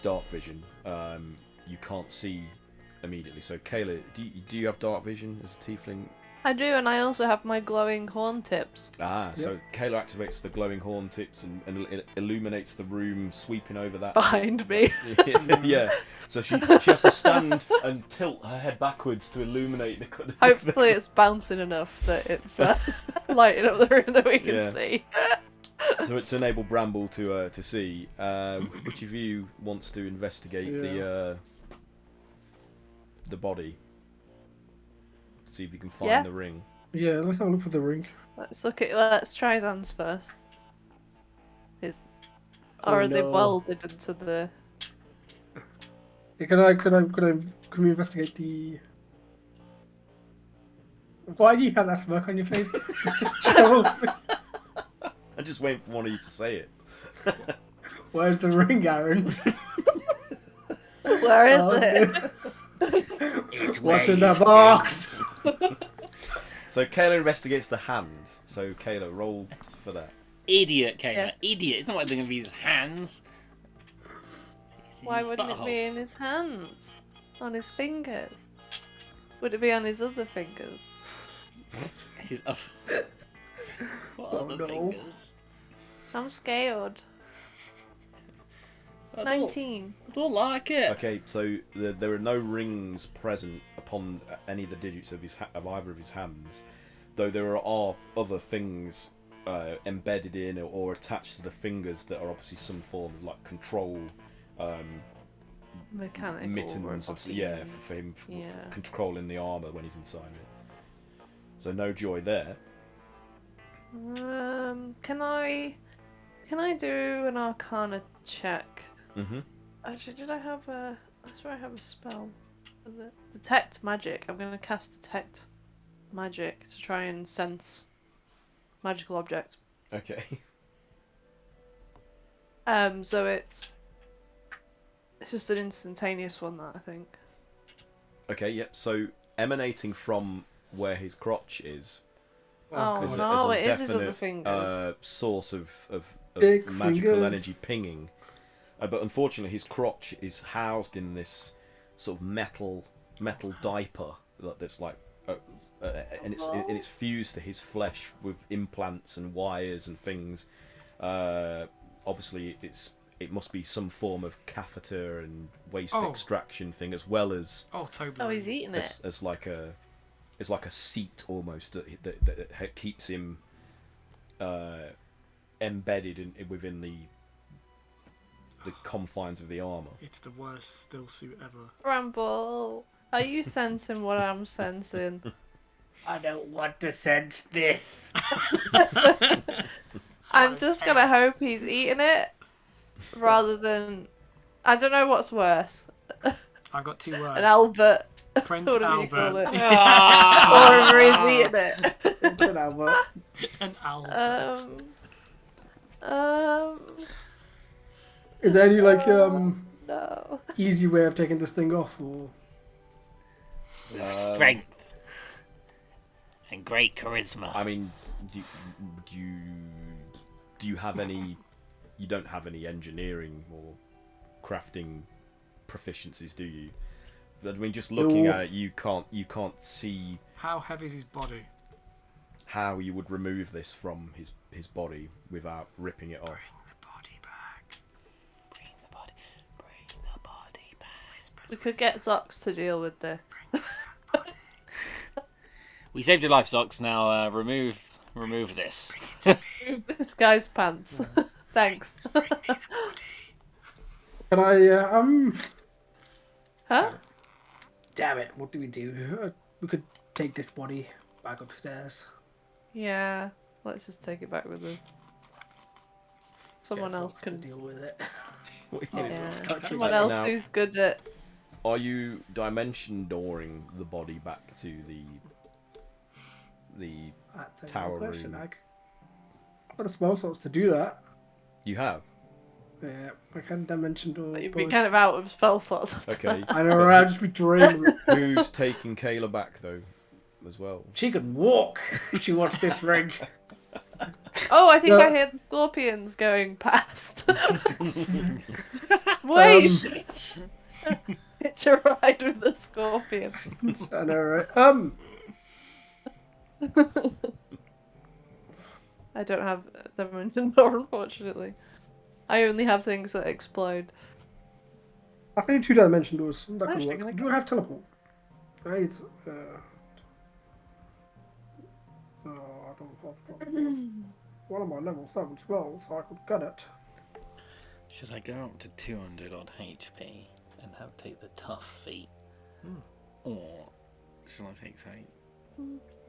Speaker 3: dark vision, you can't see immediately. So Kayla, do you have dark vision as a tiefling?
Speaker 2: I do, and I also have my glowing horn tips.
Speaker 3: So Kayla activates the glowing horn tips and illuminates the room, sweeping over that.
Speaker 2: Behind me.
Speaker 3: Yeah. So she has to stand and tilt her head backwards to illuminate the.
Speaker 2: Hopefully, it's bouncing enough that it's lighting up the room that we can
Speaker 3: Yeah.
Speaker 2: see.
Speaker 3: to enable Bramble to see. Which of you wants to investigate the body? See if you can find
Speaker 2: Yeah.
Speaker 3: the ring.
Speaker 5: Yeah, let's have a look for the ring.
Speaker 2: Let's try his hands first.
Speaker 5: Oh,
Speaker 2: Or are they
Speaker 5: no.
Speaker 2: welded into the?
Speaker 5: Yeah, can we investigate the? Why do you have that smirk on your face? It's just joking.
Speaker 3: I'm just waiting for one of you to say it.
Speaker 5: Where's the ring, Aaron?
Speaker 2: Where is
Speaker 5: Oh,
Speaker 2: it?
Speaker 6: It's
Speaker 5: What's
Speaker 6: where
Speaker 5: in the
Speaker 6: you
Speaker 5: box?
Speaker 3: So Kayla investigates the hands. So Kayla, roll for that.
Speaker 6: Idiot, Kayla.
Speaker 2: Yeah.
Speaker 6: Idiot. It's not like they're going to be his hands. It's
Speaker 2: Why
Speaker 6: his
Speaker 2: wouldn't it
Speaker 6: butthole.
Speaker 2: be in his hands? On his fingers? Would it be on his other fingers?
Speaker 6: His other... What
Speaker 5: Oh,
Speaker 6: other
Speaker 5: no.
Speaker 6: fingers?
Speaker 2: I'm scared.
Speaker 6: I don't-
Speaker 2: 19.
Speaker 6: I don't like it.
Speaker 3: Okay, so there are no rings present upon any of the digits of of either of his hands, though there are other things embedded in or attached to the fingers that are obviously some form of like control
Speaker 2: Mechanical.
Speaker 3: mittens,
Speaker 2: roboty.
Speaker 3: for him
Speaker 2: Yeah.
Speaker 3: controlling the armor when he's inside it. So no joy there.
Speaker 2: Can I do an Arcana check?
Speaker 3: Mm-hmm.
Speaker 2: Actually, did I have a? I swear I have a spell. Is it? Detect magic. I'm gonna cast detect magic to try and sense magical objects.
Speaker 3: Okay.
Speaker 2: So it's just an instantaneous one that I think.
Speaker 3: Okay. Yep. So emanating from where his crotch is.
Speaker 2: Oh
Speaker 3: There's
Speaker 2: no,
Speaker 3: a
Speaker 2: it is his other
Speaker 3: definite,
Speaker 2: fingers.
Speaker 3: source of
Speaker 5: Big
Speaker 3: magical
Speaker 5: fingers.
Speaker 3: energy pinging. But unfortunately, his crotch is housed in this sort of metal diaper that's like, and it's fused to his flesh with implants and wires and things. Obviously, it must be some form of catheter and waste extraction thing, as well as
Speaker 1: totally.
Speaker 2: Oh, he's eating it.
Speaker 3: as like a seat almost that keeps him embedded within the confines of the armor.
Speaker 1: It's the worst still suit ever.
Speaker 2: Bramble, are you sensing what I'm sensing?
Speaker 6: I don't want to sense this.
Speaker 2: I'm just gonna hope he's eating it, rather than... I don't know what's worse.
Speaker 1: I've got 2 words.
Speaker 2: An Albert.
Speaker 1: Prince
Speaker 2: Whatever you call
Speaker 1: Albert.
Speaker 2: it. Or he's eating it.
Speaker 1: An Albert.
Speaker 5: Is there any like
Speaker 2: No.
Speaker 5: easy way of taking this thing off, or
Speaker 6: Strength. And great charisma.
Speaker 3: I mean, do you have any? You don't have any engineering or crafting proficiencies, do you? I mean, just looking at it, you can't see
Speaker 1: How heavy is his body?
Speaker 3: how you would remove this from his body without ripping it off.
Speaker 1: The body back.
Speaker 6: Bring the body back.
Speaker 2: We could get Zox to deal with this.
Speaker 6: We saved your life, Zox. Now remove this.
Speaker 2: This guy's pants. Thanks.
Speaker 5: can I
Speaker 2: Huh?
Speaker 5: Damn it! What do we do? We could take this body back upstairs.
Speaker 2: Yeah. Let's just take it back with us. Someone
Speaker 5: Get
Speaker 2: else
Speaker 5: Fox to
Speaker 2: can.
Speaker 5: deal with it.
Speaker 2: Yeah.
Speaker 5: Touch it.
Speaker 2: Someone else
Speaker 3: Now-
Speaker 2: who's good at.
Speaker 3: Are you dimension dooring the body back to the
Speaker 5: That's a good
Speaker 3: tower
Speaker 5: question.
Speaker 3: room?
Speaker 5: I've got a spell slots to do that.
Speaker 3: You have?
Speaker 5: Yeah, I can dimension door.
Speaker 2: But you'd be
Speaker 5: both.
Speaker 2: kind of out of spell slots. after
Speaker 3: Okay.
Speaker 2: that.
Speaker 5: I know, right? I'll just be drained.
Speaker 3: Who's taking Kayla back though, as well?
Speaker 5: She can walk. She wants this ring.
Speaker 2: Oh, I think
Speaker 5: No.
Speaker 2: I hear the scorpions going past. Wait! It's a ride with the scorpions.
Speaker 5: I know, right?
Speaker 2: I don't have dimension door, unfortunately. I only have things that explode.
Speaker 5: I can do 2-dimension doors. That
Speaker 2: Actually,
Speaker 5: could work.
Speaker 2: can I
Speaker 5: Do I have teleport? Right. I don't have teleport. One of my level 7 spells, I could get it.
Speaker 6: Should I go up to 200 odd HP and take the tough feat, or shall I take 8?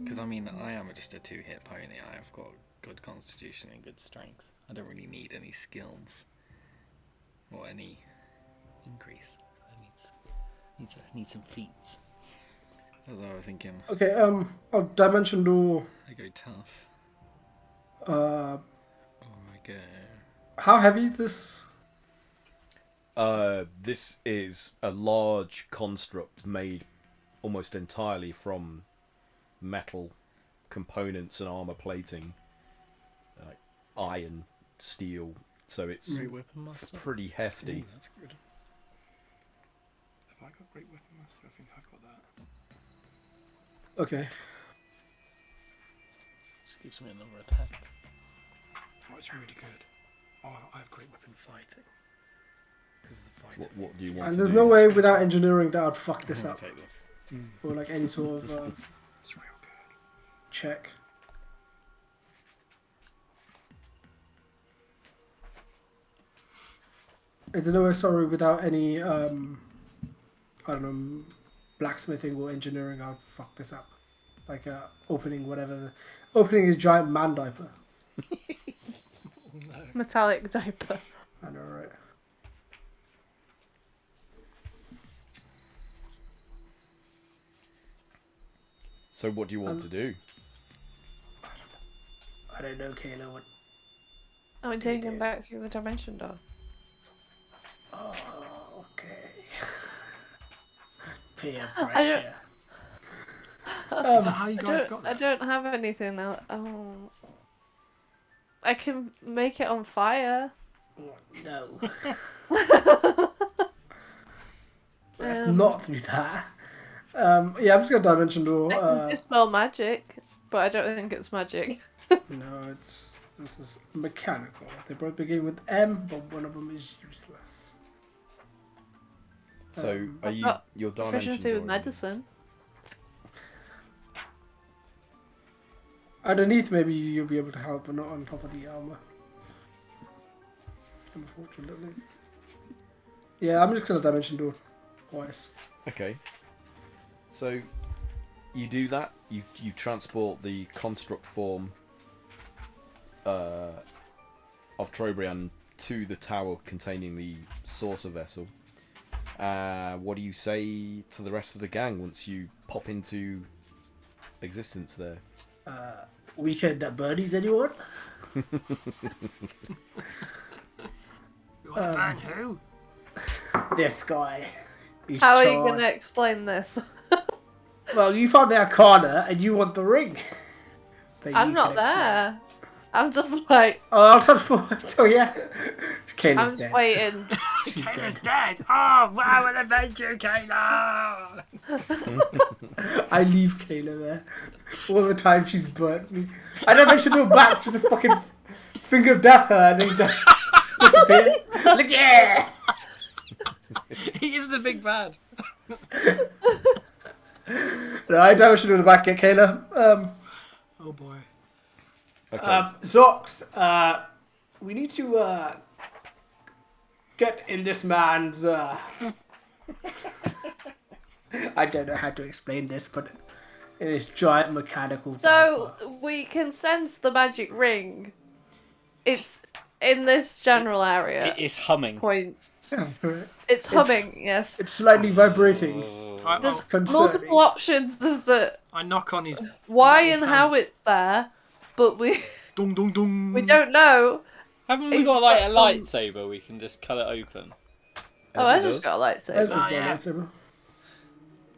Speaker 6: Because I mean, I am just a 2-hit pony. I've got good constitution and good strength. I don't really need any skills or any increase. I need some feats. That's what I was thinking.
Speaker 5: Okay, I'll dimension door.
Speaker 6: I go tough,
Speaker 5: How
Speaker 6: or I go.
Speaker 5: heavy is this?
Speaker 3: This is a large construct made almost entirely from metal components and armor plating, like iron, steel. So it's
Speaker 6: Great weapon master.
Speaker 3: pretty hefty.
Speaker 1: That's good. Have I got Great Weapon Master? I think I've got that.
Speaker 5: Okay.
Speaker 6: Just gives me another attack.
Speaker 1: Oh, it's really good. Oh, I have Great Weapon Fighting. Because of the fighting.
Speaker 3: What do you want
Speaker 5: And
Speaker 3: to
Speaker 5: there's
Speaker 3: do?
Speaker 5: no way without engineering that I'd fuck this
Speaker 6: I'll
Speaker 5: up.
Speaker 6: take this.
Speaker 5: Or like any sort of
Speaker 1: It's real good.
Speaker 5: check. Is there no way, sorry, without any, I don't know, blacksmithing or engineering, I'd fuck this up. Like opening whatever. Opening his giant man diaper.
Speaker 2: Metallic diaper.
Speaker 5: I know, right?
Speaker 3: So what do you want to do?
Speaker 5: I don't know, Kayla. What?
Speaker 2: Oh, and taking him back through the dimension door.
Speaker 5: Oh, okay. Peer
Speaker 2: I don't-
Speaker 5: pressure.
Speaker 1: Is that how you guys got
Speaker 2: I
Speaker 1: that?
Speaker 2: don't have anything else. Oh. I can make it on fire.
Speaker 5: No. Let's
Speaker 2: Um,
Speaker 5: not do that. Yeah, I'm just gonna dimension door.
Speaker 2: I can dispel magic, but I don't think it's magic.
Speaker 5: No, this is mechanical. They both begin with M, but one of them is useless.
Speaker 3: So are you
Speaker 2: got
Speaker 3: your dimension
Speaker 2: Proficiency with
Speaker 3: door?
Speaker 2: medicine.
Speaker 5: Underneath, maybe you'll be able to help, but not on top of the armor. Unfortunately. Yeah, I'm just gonna dimension door twice.
Speaker 3: Okay. So you do that. You transport the construct form of Trobriand to the tower containing the saucer vessel. What do you say to the rest of the gang once you pop into existence there?
Speaker 5: Weekend at Birdie's, anyone?
Speaker 1: You want to ban who?
Speaker 5: This guy. He's
Speaker 2: How are you
Speaker 5: charged.
Speaker 2: gonna explain this?
Speaker 5: Well, you found the Arcana and you want the ring. But
Speaker 2: I'm
Speaker 5: you
Speaker 2: not
Speaker 5: can explain.
Speaker 2: there. I'm just like,
Speaker 5: Oh, I'll transform. Oh, yeah. Kayla's
Speaker 2: I'm just
Speaker 5: dead.
Speaker 2: waiting.
Speaker 5: She's
Speaker 1: Kayla's
Speaker 5: dead.
Speaker 1: dead. Oh, wow, an adventure, Kayla!
Speaker 5: I leave Kayla there. All the time she's burnt me. I never should go back. Just a fucking finger of death her and then disappear. Like, yeah!
Speaker 1: He is the big bad.
Speaker 5: No, I don't should go back, get Kayla.
Speaker 1: Oh boy.
Speaker 3: Okay.
Speaker 5: Zox, we need to get in this man's. I don't know how to explain this, but in his giant mechanical.
Speaker 2: So we can sense the magic ring. It's in this general area.
Speaker 6: It is humming.
Speaker 2: Points.
Speaker 5: viper.
Speaker 2: It's humming. Yes.
Speaker 5: It's slightly vibrating.
Speaker 2: There's
Speaker 5: concerning.
Speaker 2: multiple options as to
Speaker 1: I knock on his.
Speaker 2: why
Speaker 1: little
Speaker 2: and how
Speaker 1: pants.
Speaker 2: it's there, but we
Speaker 1: Dung dung dung.
Speaker 2: we don't know.
Speaker 6: Haven't we
Speaker 2: It's
Speaker 6: got like a
Speaker 2: got some-
Speaker 6: lightsaber we can just cut it open?
Speaker 2: Oh, I
Speaker 3: As it
Speaker 2: just
Speaker 3: does.
Speaker 2: got a lightsaber.
Speaker 5: Ezra's got a
Speaker 1: yeah.
Speaker 5: lightsaber.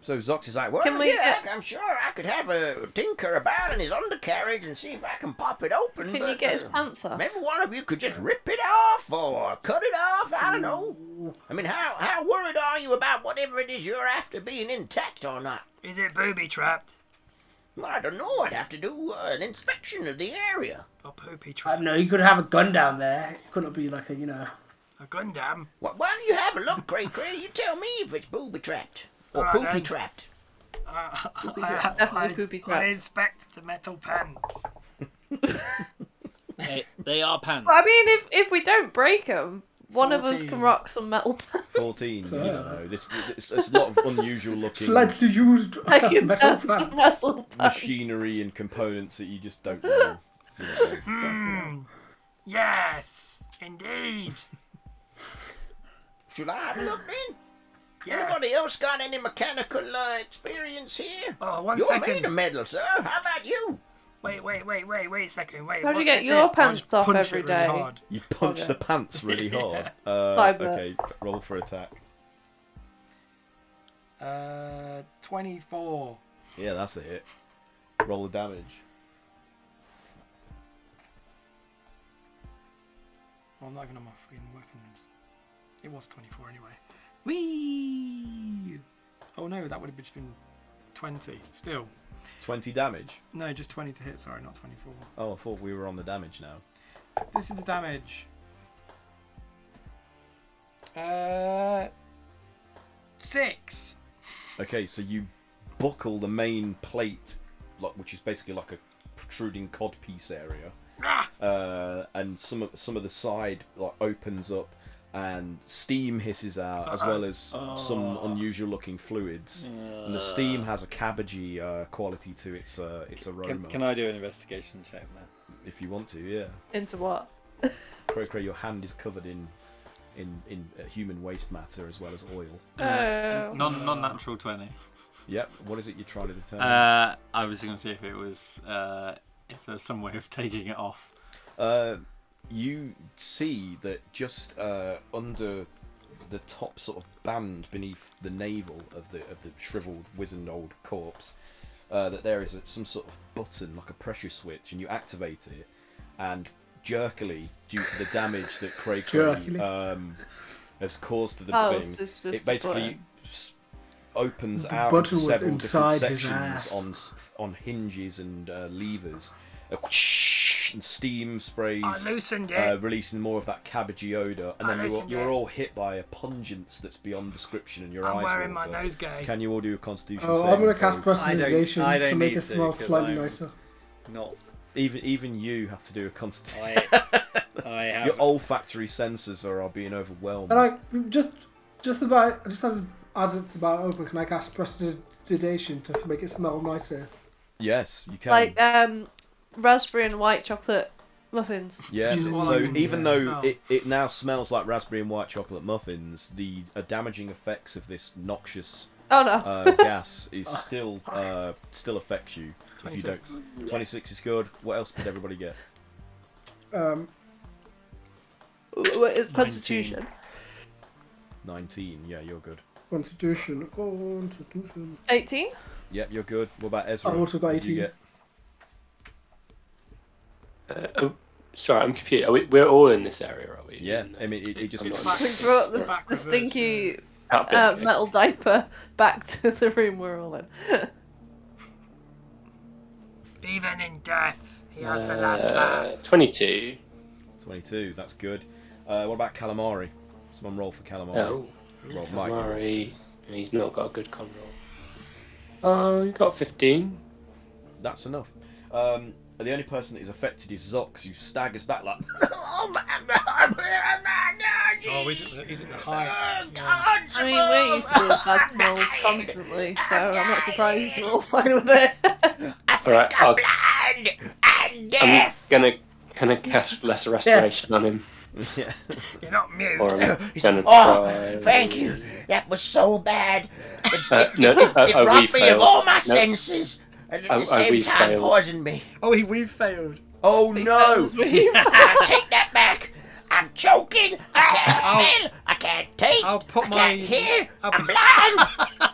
Speaker 3: So Zox is like, well,
Speaker 2: Can we
Speaker 8: Yeah,
Speaker 2: get?
Speaker 8: I'm sure I could have a tinker about in his undercarriage and see if I can pop it open.
Speaker 2: Can
Speaker 8: but,
Speaker 2: you get his pants off?
Speaker 8: maybe one of you could just rip it off or cut it off. I don't know. I mean, how worried are you about whatever it is you're after being intact or not?
Speaker 1: Is it booby trapped?
Speaker 8: Well, I don't know. I'd have to do an inspection of the area.
Speaker 1: Or poopy
Speaker 5: I
Speaker 1: trapped?
Speaker 5: don't know. You could have a gun down there. It couldn't be like a,
Speaker 1: A Gundam?
Speaker 8: Why don't you have a look, Cray Cray? You tell me if it's booby trapped or
Speaker 1: Alright,
Speaker 8: poopy
Speaker 1: then.
Speaker 8: trapped.
Speaker 2: Definitely poopy
Speaker 1: I
Speaker 2: trapped.
Speaker 1: inspect the metal pants.
Speaker 6: They are pants.
Speaker 2: But I mean, if we don't break them, one of us
Speaker 1: 14.
Speaker 2: can rock some metal pants.
Speaker 3: 14.
Speaker 5: So-
Speaker 3: You don't know. It's a lot of unusual looking
Speaker 5: slightly used
Speaker 2: I can
Speaker 5: metal
Speaker 2: have
Speaker 5: pants.
Speaker 2: metal pants.
Speaker 3: machinery and components that you just don't know. You know.
Speaker 1: Yes, indeed.
Speaker 8: Should I have a look then?
Speaker 1: Yeah.
Speaker 8: Anybody else got any mechanical experience here?
Speaker 1: Oh, one
Speaker 8: You're
Speaker 1: second.
Speaker 8: made of metal, sir. How about you?
Speaker 1: Wait a second. Wait.
Speaker 2: How'd you
Speaker 1: what's
Speaker 2: get
Speaker 1: this
Speaker 2: your
Speaker 1: here?
Speaker 2: pants
Speaker 1: I just
Speaker 2: off
Speaker 1: punch
Speaker 2: every
Speaker 1: it really
Speaker 2: day?
Speaker 1: hard.
Speaker 3: You punch
Speaker 2: Okay.
Speaker 3: the pants really hard.
Speaker 2: Cyber.
Speaker 3: Okay, roll for attack.
Speaker 1: 24.
Speaker 3: Yeah, that's a hit. Roll the damage.
Speaker 1: Well, I'm not even on my freaking weapons. It was 24 anyway. Whee! Oh no, that would have just been 20. Still.
Speaker 3: 20 damage.
Speaker 1: No, just 20 to hit, sorry, not 24.
Speaker 3: Oh, I thought we were on the damage now.
Speaker 1: This is the damage. 6.
Speaker 3: Okay, so you buckle the main plate, which is basically like a protruding codpiece area, and some of the side opens up, and steam hisses out, as well as some unusual looking fluids. And the steam has a cabbagey quality to its aroma.
Speaker 6: Can I do an investigation check now?
Speaker 3: If you want to, yeah.
Speaker 2: Into what?
Speaker 3: Cray, your hand is covered in human waste matter as well as oil.
Speaker 2: Oh.
Speaker 7: Non-natural 20.
Speaker 3: Yep. What is it you're trying to determine?
Speaker 7: I was going to see if it was if there's some way of taking it off.
Speaker 3: You see that just under the top sort of band beneath the navel of the shriveled, wizened old corpse, that there is some sort of button, like a pressure switch, and you activate it, and jerkily, due to the damage that Cray has caused to the thing, it basically opens
Speaker 5: The
Speaker 3: out
Speaker 5: button
Speaker 3: into
Speaker 5: was
Speaker 3: several different
Speaker 5: inside his
Speaker 3: sections
Speaker 5: ass.
Speaker 3: on hinges and levers. And steam sprays,
Speaker 1: I loosened it.
Speaker 3: releasing more of that cabbagey odour, and
Speaker 1: I
Speaker 3: then
Speaker 1: loosened
Speaker 3: you're
Speaker 1: it.
Speaker 3: all hit by a pungence that's beyond description, and your
Speaker 1: I'm
Speaker 3: eyes
Speaker 1: wearing my
Speaker 3: water.
Speaker 1: nosegay.
Speaker 3: Can you all do a Constitution
Speaker 5: Oh,
Speaker 3: saving
Speaker 5: I'm gonna
Speaker 3: throw?
Speaker 5: cast prestidigitation
Speaker 7: I don't
Speaker 5: to make
Speaker 7: need
Speaker 5: it smell
Speaker 7: to, 'cause
Speaker 5: slightly
Speaker 7: I'm
Speaker 5: nicer.
Speaker 7: Not.
Speaker 3: Even you have to do a Constitution.
Speaker 7: I have.
Speaker 3: Your olfactory senses are being overwhelmed.
Speaker 5: And just as it's about open, can I cast prestidigitation to make it smell nicer?
Speaker 3: Yes, you can.
Speaker 2: Like raspberry and white chocolate muffins.
Speaker 3: Yeah,
Speaker 1: Which is all
Speaker 3: so
Speaker 1: I can
Speaker 3: even
Speaker 1: do.
Speaker 3: though it now smells like raspberry and white chocolate muffins, the damaging effects of this noxious
Speaker 2: Oh no.
Speaker 3: gas is still affects you. If you
Speaker 1: 26.
Speaker 3: don't, 26 is good. What else did everybody get?
Speaker 2: What is Constitution?
Speaker 3: 19. Yeah, you're good.
Speaker 5: Constitution. Constitution.
Speaker 2: 18?
Speaker 3: Yep, you're good. What about Ezra?
Speaker 5: I've also got
Speaker 3: What did you
Speaker 5: 18.
Speaker 3: get?
Speaker 4: Sorry, I'm confused. We're all in this area, are we?
Speaker 3: Yeah, I mean, it just...
Speaker 1: It's
Speaker 2: We brought the
Speaker 1: Backwards,
Speaker 2: stinky
Speaker 4: Okay.
Speaker 2: metal diaper back to the room we're all in.
Speaker 1: Even in death, he has the last laugh.
Speaker 4: 22.
Speaker 3: 22, that's good. What about Calamari? Someone roll for Calamari.
Speaker 4: Oh,
Speaker 3: Roll, Mike.
Speaker 4: Murray. He's not got a good con roll. Oh, he got 15.
Speaker 3: That's enough. The only person that is affected is Zox, who staggers back like...
Speaker 1: Oh, is it the high? Yeah.
Speaker 2: I mean, we're used to bad smell constantly, so I'm not surprised we're all fine with it.
Speaker 4: Alright,
Speaker 8: And
Speaker 4: I'm
Speaker 8: death.
Speaker 4: gonna cast Lesser Restoration on him.
Speaker 3: yeah.
Speaker 1: You're not mute.
Speaker 4: Or I'm gonna
Speaker 8: Oh,
Speaker 4: try...
Speaker 8: thank you. That was so bad.
Speaker 4: No,
Speaker 8: It
Speaker 4: we
Speaker 8: robbed me of
Speaker 4: failed.
Speaker 8: all my
Speaker 4: No.
Speaker 8: senses. And at the
Speaker 4: we
Speaker 8: same time
Speaker 4: failed.
Speaker 8: poisoned me.
Speaker 1: Oh, we've failed.
Speaker 3: Oh no!
Speaker 8: I take that back. I'm choking. I can't smell. I can't taste.
Speaker 1: I'll put
Speaker 8: I
Speaker 1: my-
Speaker 8: can't hear.
Speaker 1: I'll
Speaker 8: I'm
Speaker 1: put-
Speaker 8: blind.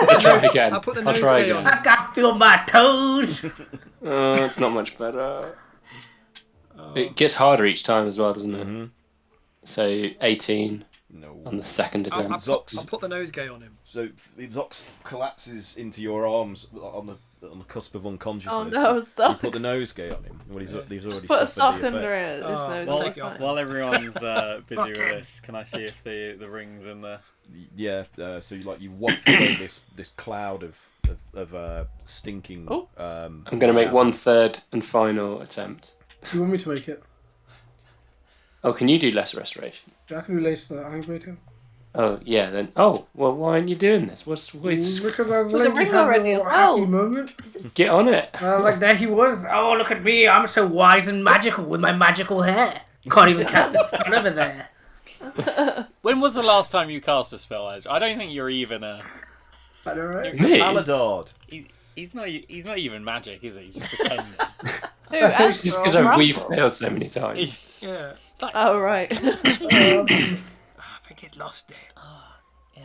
Speaker 4: I'll try again.
Speaker 1: I'll put the
Speaker 4: I'll try
Speaker 1: nosegay
Speaker 4: again.
Speaker 1: on.
Speaker 5: I got feel my toes.
Speaker 4: It's not much better. It gets harder each time as well, doesn't it?
Speaker 3: Mhm.
Speaker 4: So 18
Speaker 3: No.
Speaker 4: on the second
Speaker 1: I'll
Speaker 4: attempt.
Speaker 1: put the nosegay on him.
Speaker 3: So Zox collapses into your arms on the cusp of unconsciousness.
Speaker 2: Oh no,
Speaker 3: You
Speaker 2: stop.
Speaker 3: put the nosegay on him. Well, he's already
Speaker 2: Put a
Speaker 3: suffered
Speaker 2: sock
Speaker 3: the
Speaker 2: under
Speaker 3: effects.
Speaker 2: it. His
Speaker 1: Oh,
Speaker 2: nose
Speaker 1: well,
Speaker 2: is
Speaker 1: take it off.
Speaker 2: fine.
Speaker 7: While everyone's busy
Speaker 1: Fuck
Speaker 7: with
Speaker 1: him.
Speaker 7: this, can I see if the rings in the...
Speaker 3: Yeah, so you waft away this cloud of stinking.
Speaker 2: Oh.
Speaker 4: I'm going to make
Speaker 3: miasma.
Speaker 4: 1/3 and final attempt.
Speaker 5: You want me to make it?
Speaker 4: Oh, can you do Lesser Restoration?
Speaker 5: I can release the activator.
Speaker 4: Oh, yeah, then. Oh, well, why aren't you doing this? What's
Speaker 5: Because I was
Speaker 2: With the
Speaker 5: letting you
Speaker 2: ring
Speaker 5: have
Speaker 2: already
Speaker 5: a
Speaker 2: as
Speaker 5: little
Speaker 2: well.
Speaker 5: happy moment.
Speaker 4: Get on it.
Speaker 5: Like there he was. Oh, look at me! I'm so wise and magical with my magical hair. Can't even cast a spell over there.
Speaker 7: When was the last time you cast a spell, Ezra? I don't think you're even a...
Speaker 5: I know, right?
Speaker 4: Me?
Speaker 3: Aladard.
Speaker 7: He's not even magic, is he? He's just pretending.
Speaker 2: Who,
Speaker 4: Just
Speaker 2: Ezra
Speaker 4: because
Speaker 2: or
Speaker 4: we've
Speaker 2: Bramble?
Speaker 4: failed so many times.
Speaker 1: Yeah.
Speaker 7: It's like,
Speaker 2: Oh, right.
Speaker 1: I think he's lost it.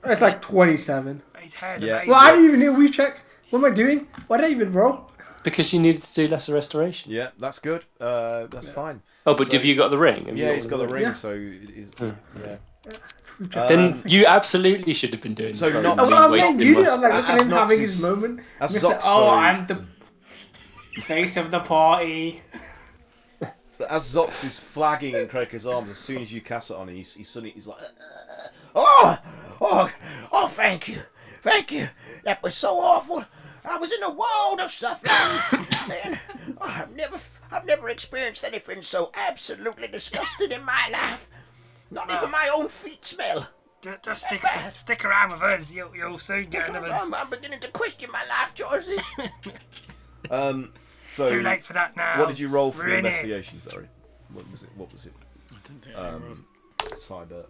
Speaker 5: It's like 27.
Speaker 1: His hair's
Speaker 3: Yeah.
Speaker 1: amazing.
Speaker 5: Well, I didn't even hear we check. What am I doing? Why did I even roll?
Speaker 4: Because you needed to do Lesser Restoration.
Speaker 3: Yeah, that's good. That's fine.
Speaker 4: Oh, but
Speaker 3: So-
Speaker 4: have you got the ring? Have you
Speaker 3: Yeah, he's got the ring,
Speaker 5: Yeah.
Speaker 3: so he's, yeah.
Speaker 4: Then you absolutely should have been doing
Speaker 3: So
Speaker 4: this.
Speaker 3: not-
Speaker 5: Oh, well, I'm
Speaker 4: Wasting
Speaker 5: letting you do it.
Speaker 4: my-
Speaker 5: I'm like, look at
Speaker 3: As
Speaker 5: him
Speaker 3: Nox
Speaker 5: having
Speaker 3: is-
Speaker 5: his moment.
Speaker 3: as
Speaker 5: Mr.
Speaker 3: Zox,
Speaker 5: Oh,
Speaker 3: so-
Speaker 5: I'm the face of the party.
Speaker 3: So as Zox is flagging in Kraker's arms, as soon as you cast it on him, he's suddenly like,
Speaker 8: Oh, thank you. That was so awful. I was in a world of suffering. Man, I've never experienced anything so absolutely disgusting in my life. Not even my own feet smell.
Speaker 1: Just stick around with us. You'll soon get another.
Speaker 8: I'm beginning to question my life choices.
Speaker 3: so
Speaker 1: Too late for that now.
Speaker 3: what did you roll for the
Speaker 1: Ruin it.
Speaker 3: investigation? Sorry, what was it?
Speaker 7: I don't think I rolled.
Speaker 3: Cyber.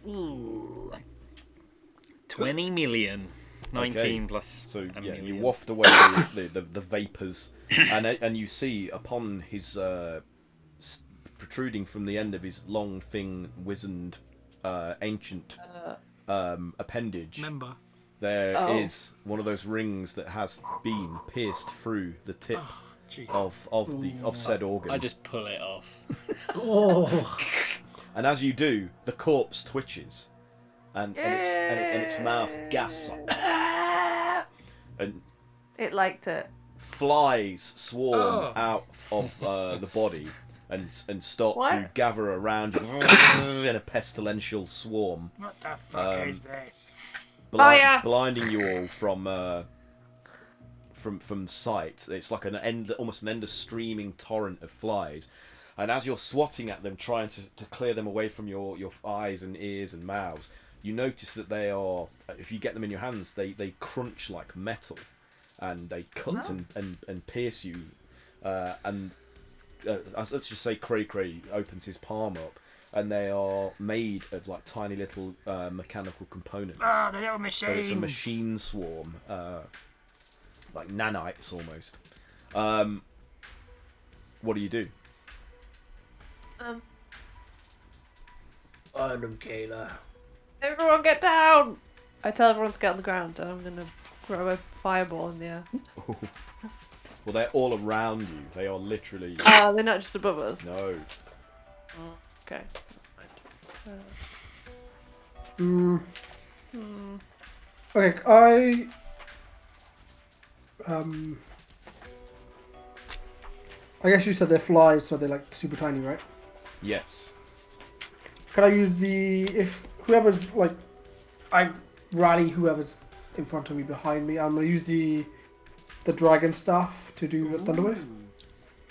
Speaker 7: Ooh. 20 million. 19 plus
Speaker 3: So
Speaker 7: a
Speaker 3: yeah,
Speaker 7: million.
Speaker 3: you waft away the vapors, and you see upon his protruding from the end of his long, thin, wizened, ancient appendage,
Speaker 1: Member.
Speaker 3: there is one of those rings that has been pierced through the tip of said organ.
Speaker 6: I just pull it off.
Speaker 5: Oh.
Speaker 3: And as you do, the corpse twitches, and its mouth gasps like, and
Speaker 2: It liked it.
Speaker 3: flies swarm out of the body and start to gather around you in a pestilential swarm.
Speaker 1: What the fuck is this?
Speaker 3: Blinding you all from sight. It's like almost an endless streaming torrent of flies. And as you're swatting at them, trying to clear them away from your eyes and ears and mouths, you notice that they are, if you get them in your hands, they crunch like metal, and they cut and pierce you. Let's just say Cray opens his palm up, and they are made of like tiny little mechanical components.
Speaker 1: Ah, the little machines.
Speaker 3: So it's a machine swarm, like nanites almost. What do you do?
Speaker 5: I'm Kayla.
Speaker 2: Everyone get down! I tell everyone to get on the ground, and I'm gonna throw a fireball in the air.
Speaker 3: Well, they're all around you. They are literally.
Speaker 2: Oh, they're not just above us.
Speaker 3: No.
Speaker 2: Oh, okay.
Speaker 5: Okay, I guess you said they're flies, so they're like super tiny, right?
Speaker 3: Yes.
Speaker 5: Can I use if whoever's like, I rally whoever's in front of me, behind me. I'm gonna use the dragon staff to do thunder wave.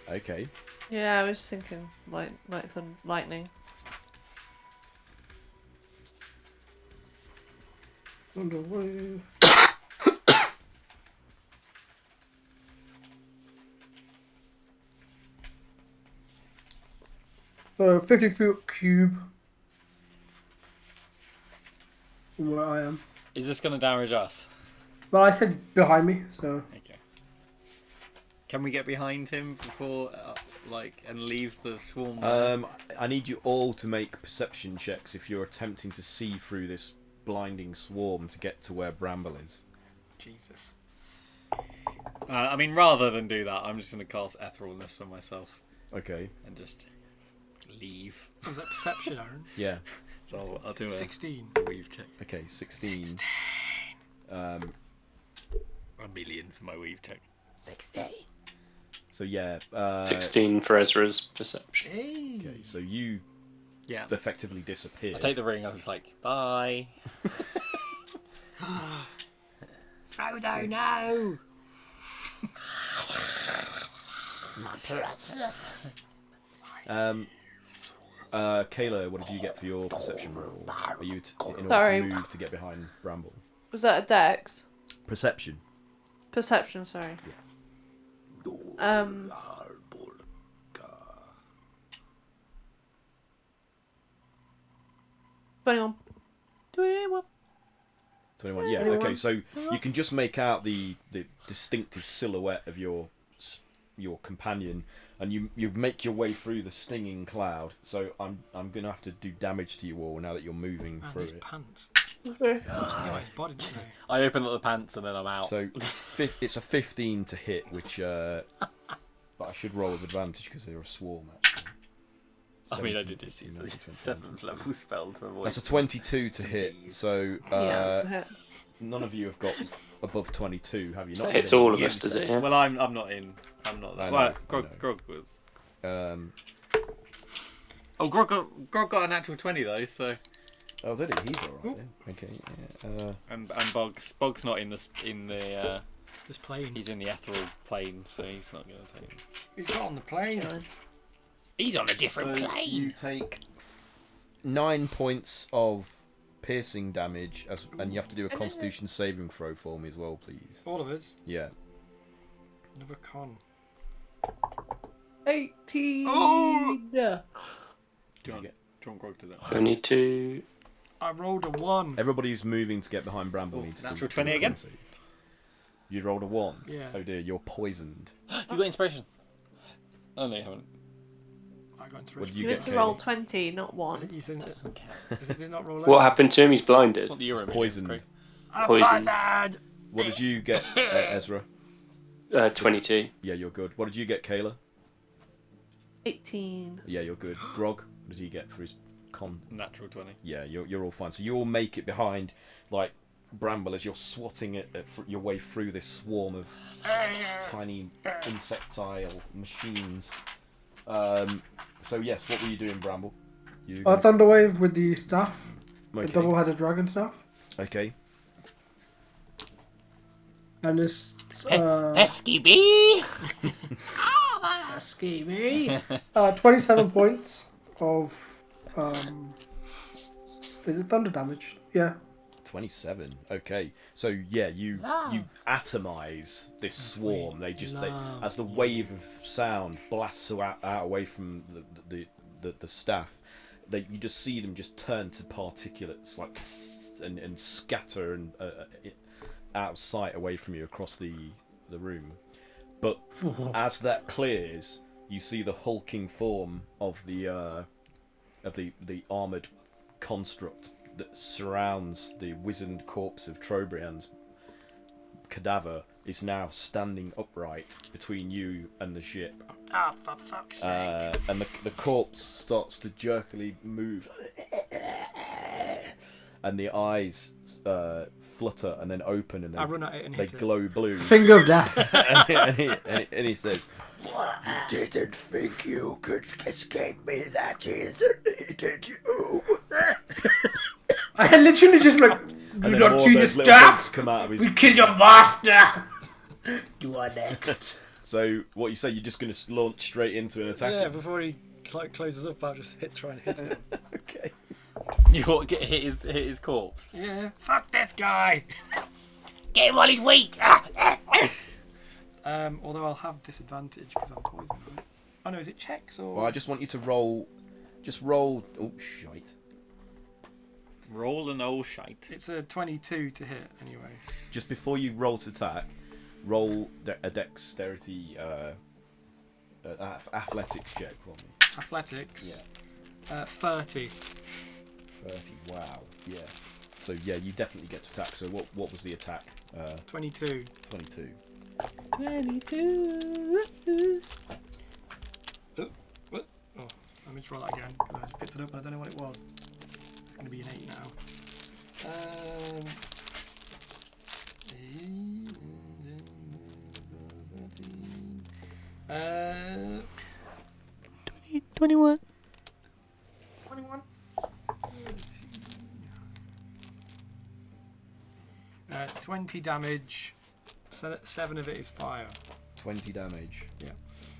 Speaker 3: Okay.
Speaker 2: Yeah, I was thinking lightning.
Speaker 5: Thunder wave. So 50-foot cube. From where I am.
Speaker 6: Is this going to damage us?
Speaker 5: Well, I said behind me, so.
Speaker 6: Okay. Can we get behind him before, and leave the swarm?
Speaker 3: I need you all to make perception checks if you're attempting to see through this blinding swarm to get to where Bramble is.
Speaker 1: Jesus.
Speaker 6: I mean, rather than do that, I'm just going to cast Etherealness on myself.
Speaker 3: Okay.
Speaker 6: And just leave.
Speaker 1: Was that perception, Aaron?
Speaker 3: Yeah.
Speaker 6: So I'll do
Speaker 1: 16.
Speaker 6: a weave check.
Speaker 3: Okay, 16.
Speaker 6: A million for my weave check.
Speaker 8: 16.
Speaker 3: So yeah.
Speaker 4: 16 for Ezra's perception.
Speaker 3: Okay, so you effectively disappear.
Speaker 6: I take the ring. I'm just like, bye.
Speaker 1: Frodo, no!
Speaker 3: Kayla, what did you get for your perception roll? Are you in order
Speaker 2: Sorry.
Speaker 3: to move to get behind Bramble?
Speaker 2: Was that a dex?
Speaker 3: Perception.
Speaker 2: Perception, sorry.
Speaker 3: Yeah.
Speaker 2: 21.
Speaker 3: 21. Yeah. Okay. So you can just make out the distinctive silhouette of your companion, and you make your way through the stinging cloud. So I'm gonna have to do damage to you all now that you're moving through
Speaker 1: His
Speaker 3: it.
Speaker 1: pants.
Speaker 2: Okay.
Speaker 1: His body, didn't they?
Speaker 6: I open up the pants and then I'm out.
Speaker 3: So it's a 15 to hit, which but I should roll with advantage because they're a swarm. Actually.
Speaker 6: I mean, I
Speaker 3: 17,
Speaker 6: did just
Speaker 3: 18,
Speaker 6: use a
Speaker 3: 19,
Speaker 6: 7th level spell to avoid.
Speaker 3: That's a 22 to hit. So
Speaker 2: Yeah.
Speaker 3: none of you have got above 22, have you?
Speaker 4: So
Speaker 3: Not
Speaker 4: it hits
Speaker 3: within
Speaker 4: all of
Speaker 3: you,
Speaker 4: us, does
Speaker 3: so-
Speaker 4: it? Yeah.
Speaker 6: Well, I'm not in. I'm not
Speaker 3: I
Speaker 6: that.
Speaker 3: know,
Speaker 6: Well,
Speaker 3: I know.
Speaker 6: Grog was.
Speaker 3: Um,
Speaker 6: Grog got a natural 20 though, so.
Speaker 3: Oh, did he? He's alright then. Okay. Yeah.
Speaker 6: And Bog's not in the
Speaker 1: This plane.
Speaker 6: he's in the ethereal plane, so he's not gonna take him.
Speaker 1: He's not on the plane.
Speaker 2: Chilling.
Speaker 6: He's on a different
Speaker 3: So you take 9 points of piercing damage, and you have to do a Constitution saving throw for me as well, please.
Speaker 1: All of us.
Speaker 3: Yeah.
Speaker 1: Another con.
Speaker 2: 18.
Speaker 1: Oh!
Speaker 6: Do you want Grog to do that?
Speaker 4: I need to.
Speaker 1: I rolled a 1.
Speaker 3: Everybody who's moving to get behind Bramble
Speaker 6: Oh,
Speaker 3: needs
Speaker 6: natural
Speaker 3: to
Speaker 6: 20
Speaker 3: do a
Speaker 6: again?
Speaker 3: con save. You rolled a 1.
Speaker 1: Yeah.
Speaker 3: Oh dear, you're poisoned.
Speaker 6: You got inspiration. Oh no, you haven't.
Speaker 1: I got
Speaker 3: What
Speaker 1: inspiration.
Speaker 3: did
Speaker 2: You
Speaker 3: you
Speaker 2: meant
Speaker 3: get?
Speaker 2: to roll
Speaker 3: Kaylee?
Speaker 2: 20, not 1.
Speaker 1: You said
Speaker 6: That doesn't count.
Speaker 1: does it not roll
Speaker 4: What
Speaker 1: out?
Speaker 4: happened to him? He's blinded.
Speaker 6: It's not the Euro
Speaker 3: poisoned.
Speaker 6: Craig.
Speaker 4: poison.
Speaker 3: What did you get, Ezra?
Speaker 4: 22.
Speaker 3: Yeah, you're good. What did you get, Kayla?
Speaker 2: 18.
Speaker 3: Yeah, you're good. Grog, what did he get for his con?
Speaker 7: Natural 20.
Speaker 3: Yeah, you're all fine. So you all make it behind, like, Bramble as you're swatting it your way through this swarm of tiny insectile machines. So yes, what were you doing, Bramble?
Speaker 5: Thunderwave with the staff.
Speaker 3: Okay.
Speaker 5: The double-headed dragon staff.
Speaker 3: Okay.
Speaker 5: And this...
Speaker 6: Pesky bee!
Speaker 5: Pesky me. 27 points of... is it thunder damage? Yeah.
Speaker 3: 27. Okay. So yeah, you atomize this swarm. They as the wave of sound blasts out away from the staff, you just see them just turn to particulates like and scatter and out of sight away from you across the room. But as that clears, you see the hulking form of the armored construct that surrounds the wizened corpse of Trobriand's cadaver is now standing upright between you and the ship.
Speaker 1: Ah, for fuck's sake.
Speaker 3: And the corpse starts to jerkily move. And the eyes flutter and then open and
Speaker 1: I run at it and
Speaker 3: they
Speaker 1: hit it.
Speaker 3: glow blue.
Speaker 5: Finger of death.
Speaker 3: and he says,
Speaker 8: You didn't think you could escape me that easily, did you?
Speaker 5: I literally just like,
Speaker 3: and
Speaker 5: you
Speaker 3: then
Speaker 5: don't
Speaker 3: more
Speaker 5: see
Speaker 3: of
Speaker 5: the
Speaker 3: those little bugs
Speaker 5: staff.
Speaker 3: come out of his.
Speaker 5: We killed your master. You are next.
Speaker 3: So what you say? You're just going to launch straight into an attack?
Speaker 1: Yeah, before he closes up, I'll just try and hit it.
Speaker 3: Okay.
Speaker 7: You want to get hit his corpse?
Speaker 1: Yeah. Fuck this guy.
Speaker 6: Get him while he's weak!
Speaker 1: Although I'll have disadvantage because I'm poisoned. Right? Oh no, is it checks or?
Speaker 3: Well, I just want you to roll. Just roll. Oh shite!
Speaker 7: Roll an old shite.
Speaker 1: It's a 22 to hit anyway.
Speaker 3: Just before you roll to attack, roll a dexterity, athletics check for me.
Speaker 1: Athletics. Yeah. 30.
Speaker 3: 30. Wow. Yeah. So yeah, you definitely get to attack. So what was the attack?
Speaker 1: 22.
Speaker 3: 22.
Speaker 1: 22. What? Oh, let me try that again. I just picked it up and I don't know what it was. It's going to be an 8 now.
Speaker 6: 21.
Speaker 2: 21.
Speaker 1: 20 damage. 7 of it is fire.
Speaker 3: 20 damage.
Speaker 1: Yeah.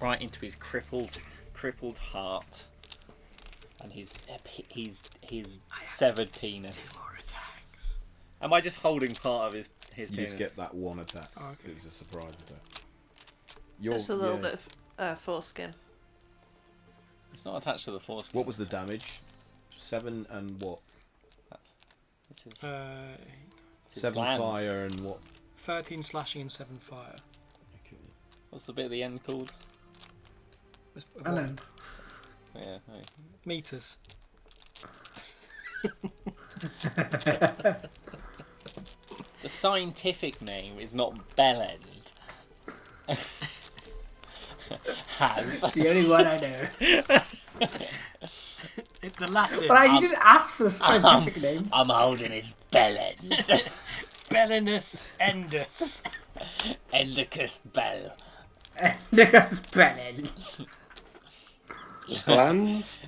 Speaker 7: Right into his crippled heart. And his severed penis.
Speaker 1: 2 more attacks.
Speaker 7: Am I just holding part of his
Speaker 3: You
Speaker 7: penis?
Speaker 3: just get that one attack.
Speaker 1: Oh, okay.
Speaker 3: It was a surprise attack.
Speaker 2: Just a little bit of foreskin.
Speaker 7: It's not attached to the foreskin.
Speaker 3: What was the damage? 7 and what?
Speaker 7: It's his, it's his
Speaker 3: 7
Speaker 7: glands.
Speaker 3: fire and what?
Speaker 1: 13 slashing and 7 fire.
Speaker 3: Okay.
Speaker 7: What's the bit at the end called?
Speaker 5: And then.
Speaker 7: Yeah. Right.
Speaker 1: Meters.
Speaker 7: The scientific name is not bellend. Has.
Speaker 5: The only one I know.
Speaker 1: It's the Latin.
Speaker 5: But you didn't ask for the scientific name.
Speaker 6: I'm holding his bellend.
Speaker 1: Bellinus endus.
Speaker 6: Endicus bell.
Speaker 5: Nicholas Brennan.
Speaker 4: Glands?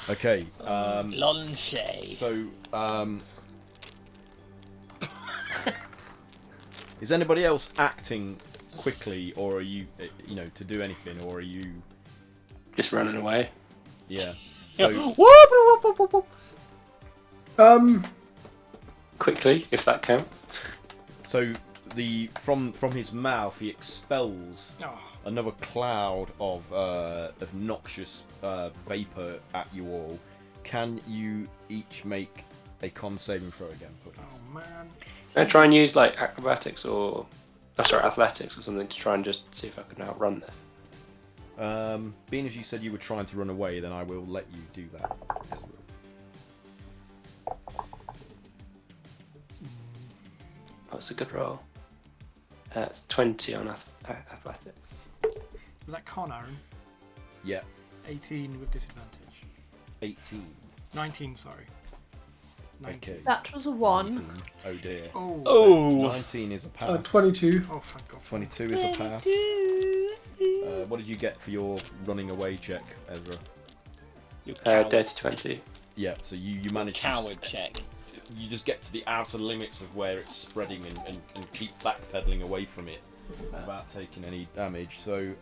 Speaker 3: Okay.
Speaker 6: Lonche.
Speaker 3: So, is anybody else acting quickly, or are you, to do anything, or are you?
Speaker 4: Just running away.
Speaker 3: Yeah. So.
Speaker 4: Quickly, if that counts.
Speaker 3: So from his mouth he expels another cloud of noxious vapor at you all. Can you each make a con saving throw again, please?
Speaker 1: Oh man.
Speaker 4: Can I try and use like acrobatics or athletics or something to try and just see if I can outrun this?
Speaker 3: Being as you said you were trying to run away, then I will let you do that.
Speaker 4: That's a good roll. It's 20 on athletics.
Speaker 1: Was that con, Aaron?
Speaker 3: Yeah.
Speaker 1: 18 with disadvantage.
Speaker 3: 18.
Speaker 1: 19, sorry. 19.
Speaker 3: Okay.
Speaker 2: That was a 1.
Speaker 3: 19. Oh dear.
Speaker 1: Oh.
Speaker 3: 19 is a pass.
Speaker 5: 22.
Speaker 1: Oh, thank God.
Speaker 3: 22 is a pass. What did you get for your running away check, Ezra?
Speaker 6: Your coward,
Speaker 4: Dirty 20.
Speaker 3: Yeah, so you managed
Speaker 6: coward check.
Speaker 3: You just get to the outer limits of where it's spreading and keep backpedaling away from it without taking any damage. So,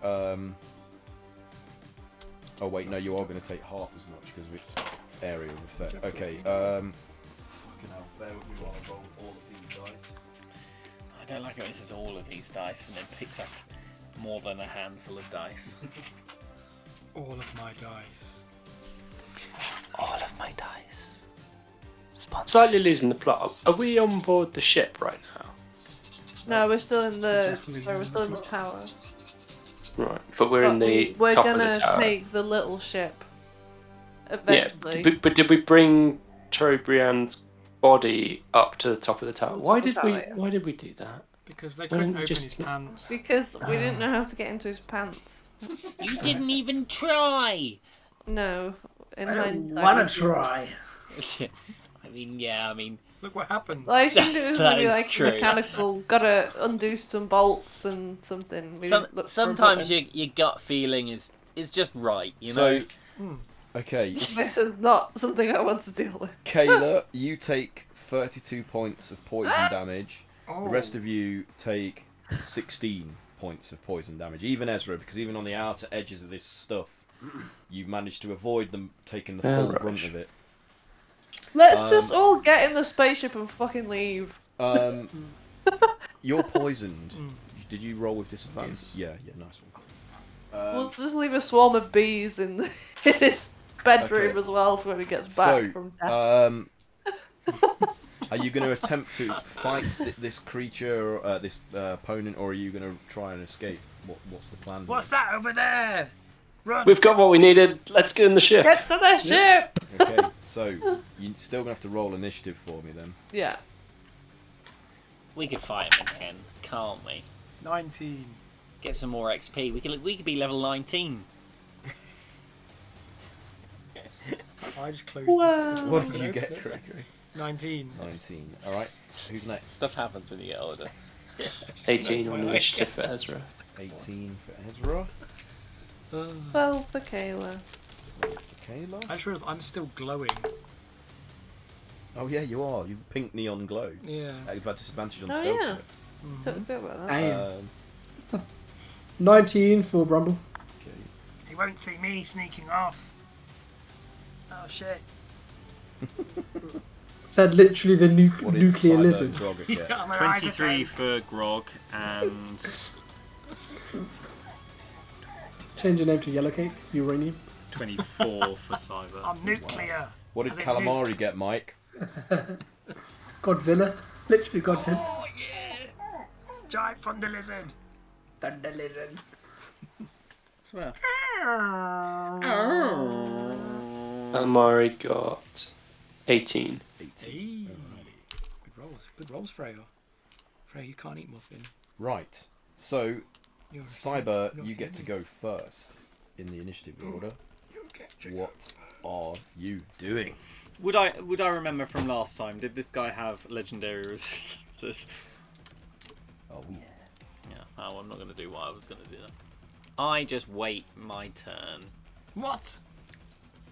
Speaker 3: oh wait, no, you are going to take half as much because of its area of effect. Okay, fucking hell, bear with me while I roll all of these dice.
Speaker 6: I don't like it. This is all of these dice, and then picks up more than a handful of dice.
Speaker 1: All of my dice.
Speaker 6: All of my dice.
Speaker 4: Slightly losing the plot. Are we on board the ship right now?
Speaker 2: No, we're still in the.
Speaker 1: Definitely
Speaker 2: Sorry, we're still in the
Speaker 1: plot.
Speaker 2: tower.
Speaker 4: Right, but we're in the
Speaker 2: We're
Speaker 4: top of
Speaker 2: gonna
Speaker 4: the tower.
Speaker 2: take the little ship.
Speaker 4: Yeah,
Speaker 2: Eventually.
Speaker 4: but did we bring Trobriand's body up to the top of the tower?
Speaker 2: To the
Speaker 4: Why
Speaker 2: top of
Speaker 4: did
Speaker 2: the
Speaker 4: we?
Speaker 2: tower, yeah.
Speaker 4: Why did we do that?
Speaker 1: Because they
Speaker 4: Why
Speaker 1: couldn't
Speaker 4: don't we
Speaker 1: open
Speaker 4: just-
Speaker 1: his pants.
Speaker 2: Because we didn't know how to get into his pants.
Speaker 6: You didn't even try.
Speaker 2: No. In
Speaker 5: I don't
Speaker 2: hindsight,
Speaker 5: want
Speaker 2: we
Speaker 5: to try.
Speaker 6: I mean,
Speaker 1: Look what happened.
Speaker 2: Well, I assumed it was
Speaker 6: That
Speaker 2: maybe
Speaker 6: is
Speaker 2: like
Speaker 6: true.
Speaker 2: mechanical. Gotta undo some bolts and something. We didn't look for a
Speaker 6: sometimes
Speaker 2: button.
Speaker 6: your gut feeling is just right, you know.
Speaker 3: So, okay,
Speaker 2: This is not something I want to deal with.
Speaker 3: Kayla, you take 32 points of poison damage.
Speaker 1: Oh.
Speaker 3: The rest of you take 16 points of poison damage. Even Ezra, because even on the outer edges of this stuff, you managed to avoid them taking the full brunt
Speaker 4: rubbish.
Speaker 3: of it.
Speaker 2: Let's just all get in the spaceship and fucking leave.
Speaker 3: You're poisoned. Did you roll with disadvantage? Yeah, nice one.
Speaker 2: We'll just leave a swarm of bees in, in his bedroom
Speaker 3: Okay.
Speaker 2: as well for when he gets back
Speaker 3: So,
Speaker 2: from death.
Speaker 3: are you going to attempt to fight this creature, this opponent, or are you going to try and escape? What's the plan?
Speaker 1: What's that over there? Run.
Speaker 4: We've got what we needed. Let's get in the ship.
Speaker 2: Get to the ship!
Speaker 3: Okay, so you're still going to have to roll initiative for me then.
Speaker 2: Yeah.
Speaker 6: We could fight him again, can't we?
Speaker 1: 19.
Speaker 6: Get some more XP. We could be level 19.
Speaker 1: I just closed.
Speaker 2: Whoa.
Speaker 3: What did you get, Gregory?
Speaker 1: 19.
Speaker 3: 19. Alright, who's next?
Speaker 6: Stuff happens when you get older.
Speaker 4: 18 on initiative for Ezra.
Speaker 3: 18 for Ezra.
Speaker 2: 12 for Kayla.
Speaker 3: For Kayla.
Speaker 1: I just realised I'm still glowing.
Speaker 3: Oh yeah, you are. You pink neon glow.
Speaker 1: Yeah.
Speaker 3: You've had disadvantage on
Speaker 2: Oh,
Speaker 3: stealth
Speaker 2: yeah.
Speaker 3: check.
Speaker 2: Totally forgot about that.
Speaker 5: I am.
Speaker 3: Um,
Speaker 5: 19 for Bramble.
Speaker 3: okay.
Speaker 1: He won't see me sneaking off. Oh shit.
Speaker 5: Said literally the
Speaker 3: What did
Speaker 5: nuclear
Speaker 3: Cyber
Speaker 5: lizard.
Speaker 3: Grog get?
Speaker 1: Oh, my eyes are
Speaker 7: 23
Speaker 1: tight.
Speaker 7: for Grog and
Speaker 5: Change your name to Yellow Cake, uranium.
Speaker 7: 24 for Cyber.
Speaker 1: I'm nuclear.
Speaker 3: What did
Speaker 1: As in
Speaker 3: Calamari
Speaker 1: nuked.
Speaker 3: get, Mike?
Speaker 5: Godzilla. Literally Godzilla.
Speaker 1: Oh yeah. Giant thunder lizard.
Speaker 5: Thunder lizard.
Speaker 4: Amari got 18.
Speaker 3: 18.
Speaker 1: Good rolls. Good rolls, Freya. Freya, you can't eat muffin.
Speaker 3: Right. So,
Speaker 1: You're
Speaker 3: Cyber,
Speaker 1: not
Speaker 3: you get to
Speaker 1: human.
Speaker 3: go first in the initiative order.
Speaker 1: You get to go.
Speaker 3: What are you doing?
Speaker 7: Would I remember from last time? Did this guy have legendary resistances?
Speaker 3: Oh yeah.
Speaker 6: Yeah. Oh, I'm not going to do what I was going to do. I just wait my turn.
Speaker 1: What?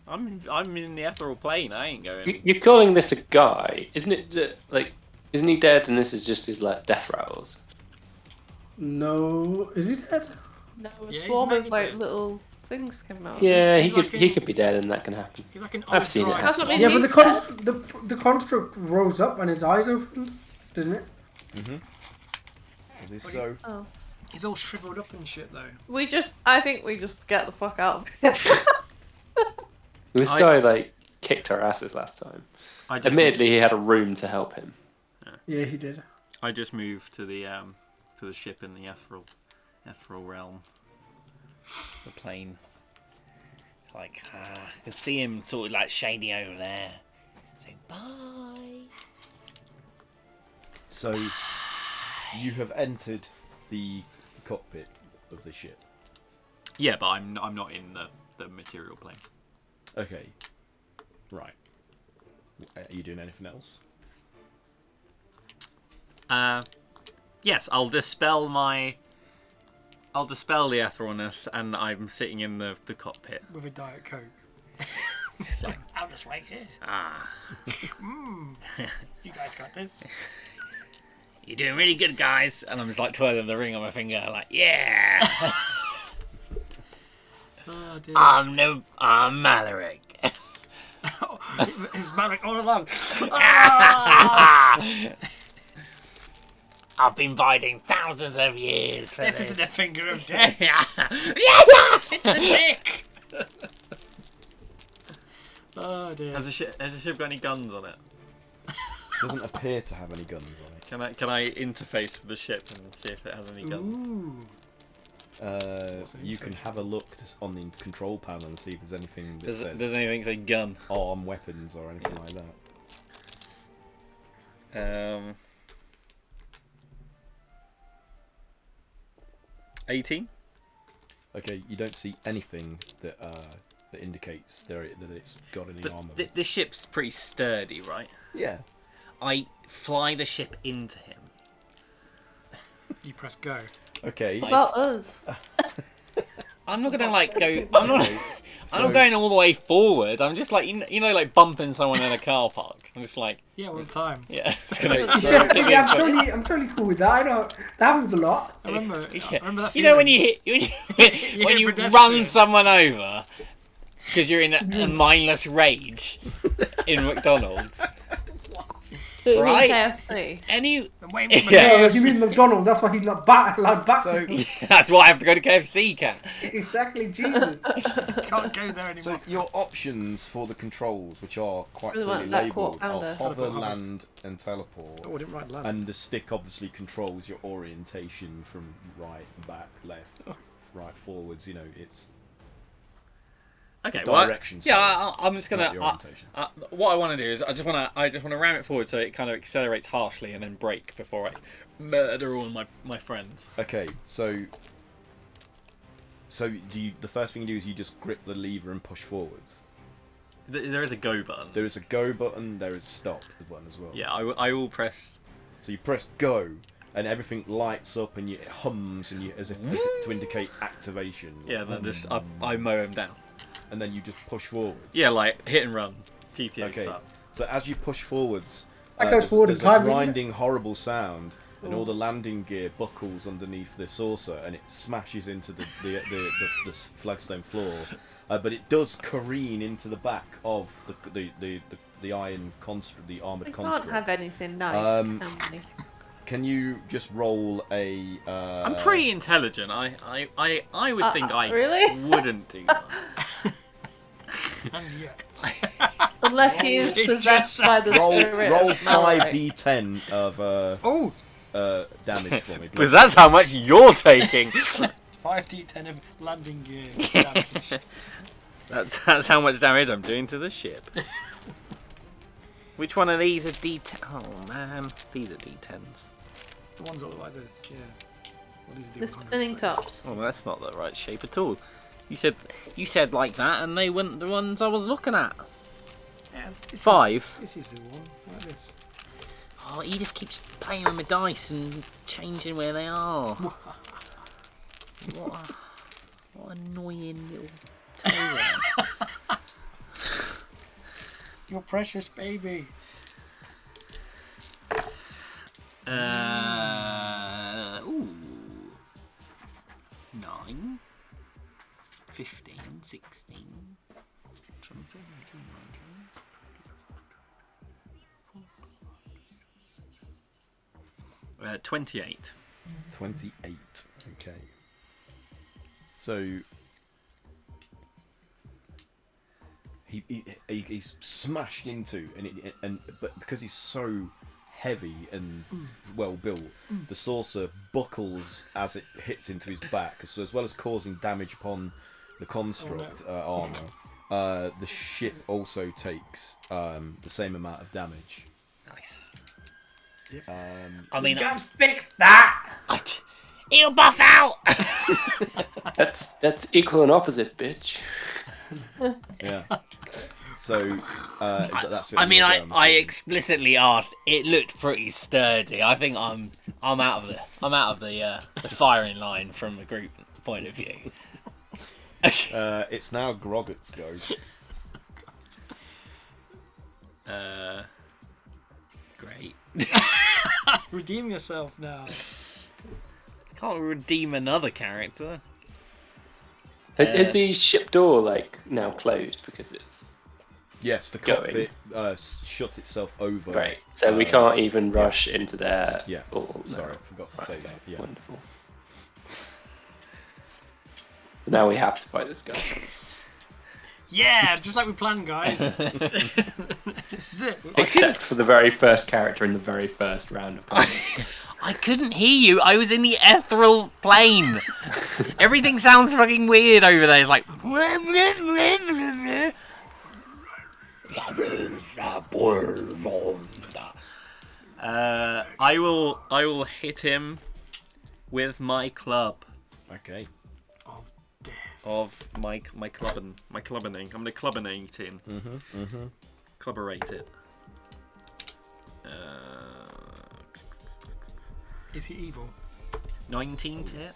Speaker 6: I'm in the ethereal plane. I ain't going.
Speaker 4: You're calling this a guy, isn't it? Like, isn't he dead? And this is just his like death rattles.
Speaker 5: No. Is he dead?
Speaker 2: No, a
Speaker 1: Yeah,
Speaker 2: swarm
Speaker 1: he's
Speaker 2: of like
Speaker 1: magic.
Speaker 2: little things came out.
Speaker 4: Yeah,
Speaker 1: he's
Speaker 4: he
Speaker 1: like
Speaker 4: he
Speaker 1: in-
Speaker 4: could be dead, and that can happen.
Speaker 1: He's like an
Speaker 4: I've seen it
Speaker 1: ultra-
Speaker 2: That's what I mean.
Speaker 5: Yeah, but
Speaker 2: he's
Speaker 5: the construct rose up and his eyes opened, doesn't it?
Speaker 3: Mm-hmm. Is this so?
Speaker 2: Oh.
Speaker 1: He's all shriveled up and shit though.
Speaker 2: I think we just get the fuck out of here.
Speaker 4: This guy like kicked our asses last time.
Speaker 7: I just
Speaker 4: Admittedly, he had a room to help him.
Speaker 5: Yeah, he did.
Speaker 7: I just moved to the ship in the ethereal realm.
Speaker 6: The plane. It's like, I can see him sort of like shady over there. Saying bye.
Speaker 3: So You have entered the cockpit of the ship.
Speaker 7: Yeah, but I'm not in the material plane.
Speaker 3: Okay. Right. Are you doing anything else?
Speaker 7: Yes, I'll dispel the etherealness, and I'm sitting in the cockpit.
Speaker 1: With a Diet Coke.
Speaker 7: Like,
Speaker 1: I'll just wait here. You guys got this.
Speaker 7: You're doing really good, guys. And I'm just like twirling the ring on my finger, like, yeah.
Speaker 1: Oh dear.
Speaker 7: I'm Malaric.
Speaker 1: It's Bannock all along.
Speaker 7: I've been biding thousands of years for
Speaker 1: Death
Speaker 7: this.
Speaker 1: into the finger of death.
Speaker 7: It's
Speaker 1: the dick. Oh dear.
Speaker 7: Has the ship got any guns on it?
Speaker 3: Doesn't appear to have any guns on it.
Speaker 7: Can I interface with the ship and see if it has any guns?
Speaker 1: Ooh.
Speaker 3: You can have a look on the control panel and see if there's anything that says
Speaker 7: Does anything say gun?
Speaker 3: arm weapons or anything like that.
Speaker 7: 18.
Speaker 3: Okay, you don't see anything that indicates that it's got any armor.
Speaker 7: The ship's pretty sturdy, right?
Speaker 3: Yeah.
Speaker 7: I fly the ship into him.
Speaker 1: You press go.
Speaker 3: Okay.
Speaker 2: What about us?
Speaker 7: I'm not gonna go. I'm not going all the way forward. I'm just like like bumping someone in a car park. I'm just like,
Speaker 1: Yeah, all the time.
Speaker 7: yeah. It's gonna,
Speaker 3: Okay, so
Speaker 5: Yeah, I'm totally cool with that. I know that happens a lot.
Speaker 1: I remember that feeling.
Speaker 7: you know when you when you
Speaker 1: pedestrian.
Speaker 7: run someone over because you're in a mindless rage in McDonald's.
Speaker 2: Do
Speaker 7: Right.
Speaker 2: KFC.
Speaker 7: Any
Speaker 1: The way
Speaker 7: Yeah.
Speaker 5: No, you mean McDonald's? That's why he's not allowed back.
Speaker 3: So-
Speaker 5: to.
Speaker 7: that's why I have to go to KFC, Cat.
Speaker 5: Exactly, Jesus.
Speaker 1: can't go there anymore.
Speaker 3: So your options for the controls, which are quite
Speaker 2: Really
Speaker 3: clearly
Speaker 2: want that
Speaker 3: labelled, are
Speaker 2: quarter-pounder.
Speaker 3: hover,
Speaker 1: Teleport, hover.
Speaker 3: land, and teleport.
Speaker 1: Oh, I didn't write land.
Speaker 3: And the stick obviously controls your orientation from right, back, left, right, forwards. It's
Speaker 7: Okay,
Speaker 3: direction.
Speaker 7: Yeah, I'm just
Speaker 3: not
Speaker 7: gonna.
Speaker 3: your orientation.
Speaker 7: What I want to do is I just want to ram it forward so it kind of accelerates harshly and then brake before I murder all my friends.
Speaker 3: Okay, so do you? The first thing you do is you just grip the lever and push forwards.
Speaker 7: There is a go button.
Speaker 3: There is a go button. There is a stop button as well.
Speaker 7: Yeah, I will press.
Speaker 3: So you press go, and everything lights up and it hums and as if to indicate activation.
Speaker 7: Yeah, then just I mow him down.
Speaker 3: And then you just push forwards.
Speaker 7: Yeah, like hit and run, GTA
Speaker 3: Okay.
Speaker 7: stuff.
Speaker 3: So as you push forwards,
Speaker 5: That goes forward in
Speaker 3: there's
Speaker 5: time,
Speaker 3: a
Speaker 5: doesn't it?
Speaker 3: grinding, horrible sound, and all the landing gear buckles underneath the saucer, and it smashes into the flagstone floor. But it does careen into the back of the iron construct, the armored
Speaker 2: We
Speaker 3: construct.
Speaker 2: can't have anything nice, can we?
Speaker 3: Can you just roll a?
Speaker 7: I'm pretty intelligent. I would think I
Speaker 2: really?
Speaker 7: wouldn't do that.
Speaker 1: And yet.
Speaker 2: Unless he is
Speaker 1: It
Speaker 2: possessed
Speaker 1: just
Speaker 2: by the spirit.
Speaker 3: roll
Speaker 2: of Mallory.
Speaker 3: 5d10 of
Speaker 1: Oh!
Speaker 3: damage for me.
Speaker 7: Because that's how much you're taking.
Speaker 1: 5d10 of landing gear damage.
Speaker 7: That's how much damage I'm doing to the ship. Which one of these are D10? Oh man, these are D10s.
Speaker 1: The ones that look like this, yeah. What does it do?
Speaker 2: The spinning tops.
Speaker 7: Oh, that's not the right shape at all. You said like that, and they weren't the ones I was looking at.
Speaker 1: Yes, this
Speaker 7: 5.
Speaker 1: This is the one, like this.
Speaker 7: Oh, Edith keeps playing with my dice and changing where they are. What annoying little tailor.
Speaker 1: Your precious baby.
Speaker 7: Ooh. 9, 15, 16. 28.
Speaker 3: 28. Okay. So he's smashed into, but because he's so heavy and well built, the saucer buckles as it hits into his back. So as well as causing damage upon the construct armor, the ship also takes the same amount of damage.
Speaker 7: Nice. I mean,
Speaker 1: Can't fix that.
Speaker 7: he'll buff out.
Speaker 4: That's equal and opposite, bitch.
Speaker 3: Yeah. So that's it.
Speaker 7: I mean, I explicitly asked. It looked pretty sturdy. I think I'm out of the firing line from a group point of view.
Speaker 3: It's now Groggett's go.
Speaker 7: Great.
Speaker 1: Redeem yourself now.
Speaker 7: Can't redeem another character.
Speaker 4: Is the ship door like now closed because it's
Speaker 3: Yes, the
Speaker 4: Going.
Speaker 3: cockpit shut itself over.
Speaker 4: right? So we can't even rush into there.
Speaker 3: Yeah.
Speaker 4: Or,
Speaker 3: Sorry, I forgot to say
Speaker 4: okay,
Speaker 3: that. Yeah.
Speaker 4: Wonderful. So now we have to fight this guy.
Speaker 1: Yeah, just like we planned, guys. This is it.
Speaker 4: Except for the very first character in the very first round of combat.
Speaker 7: I couldn't hear you. I was in the ethereal plane. Everything sounds fucking weird over there. It's like. I will hit him with my club
Speaker 3: Okay.
Speaker 7: of my clubbing. I'm gonna clubbinate in. Clubberate it.
Speaker 1: Is he evil?
Speaker 7: 19 to hit.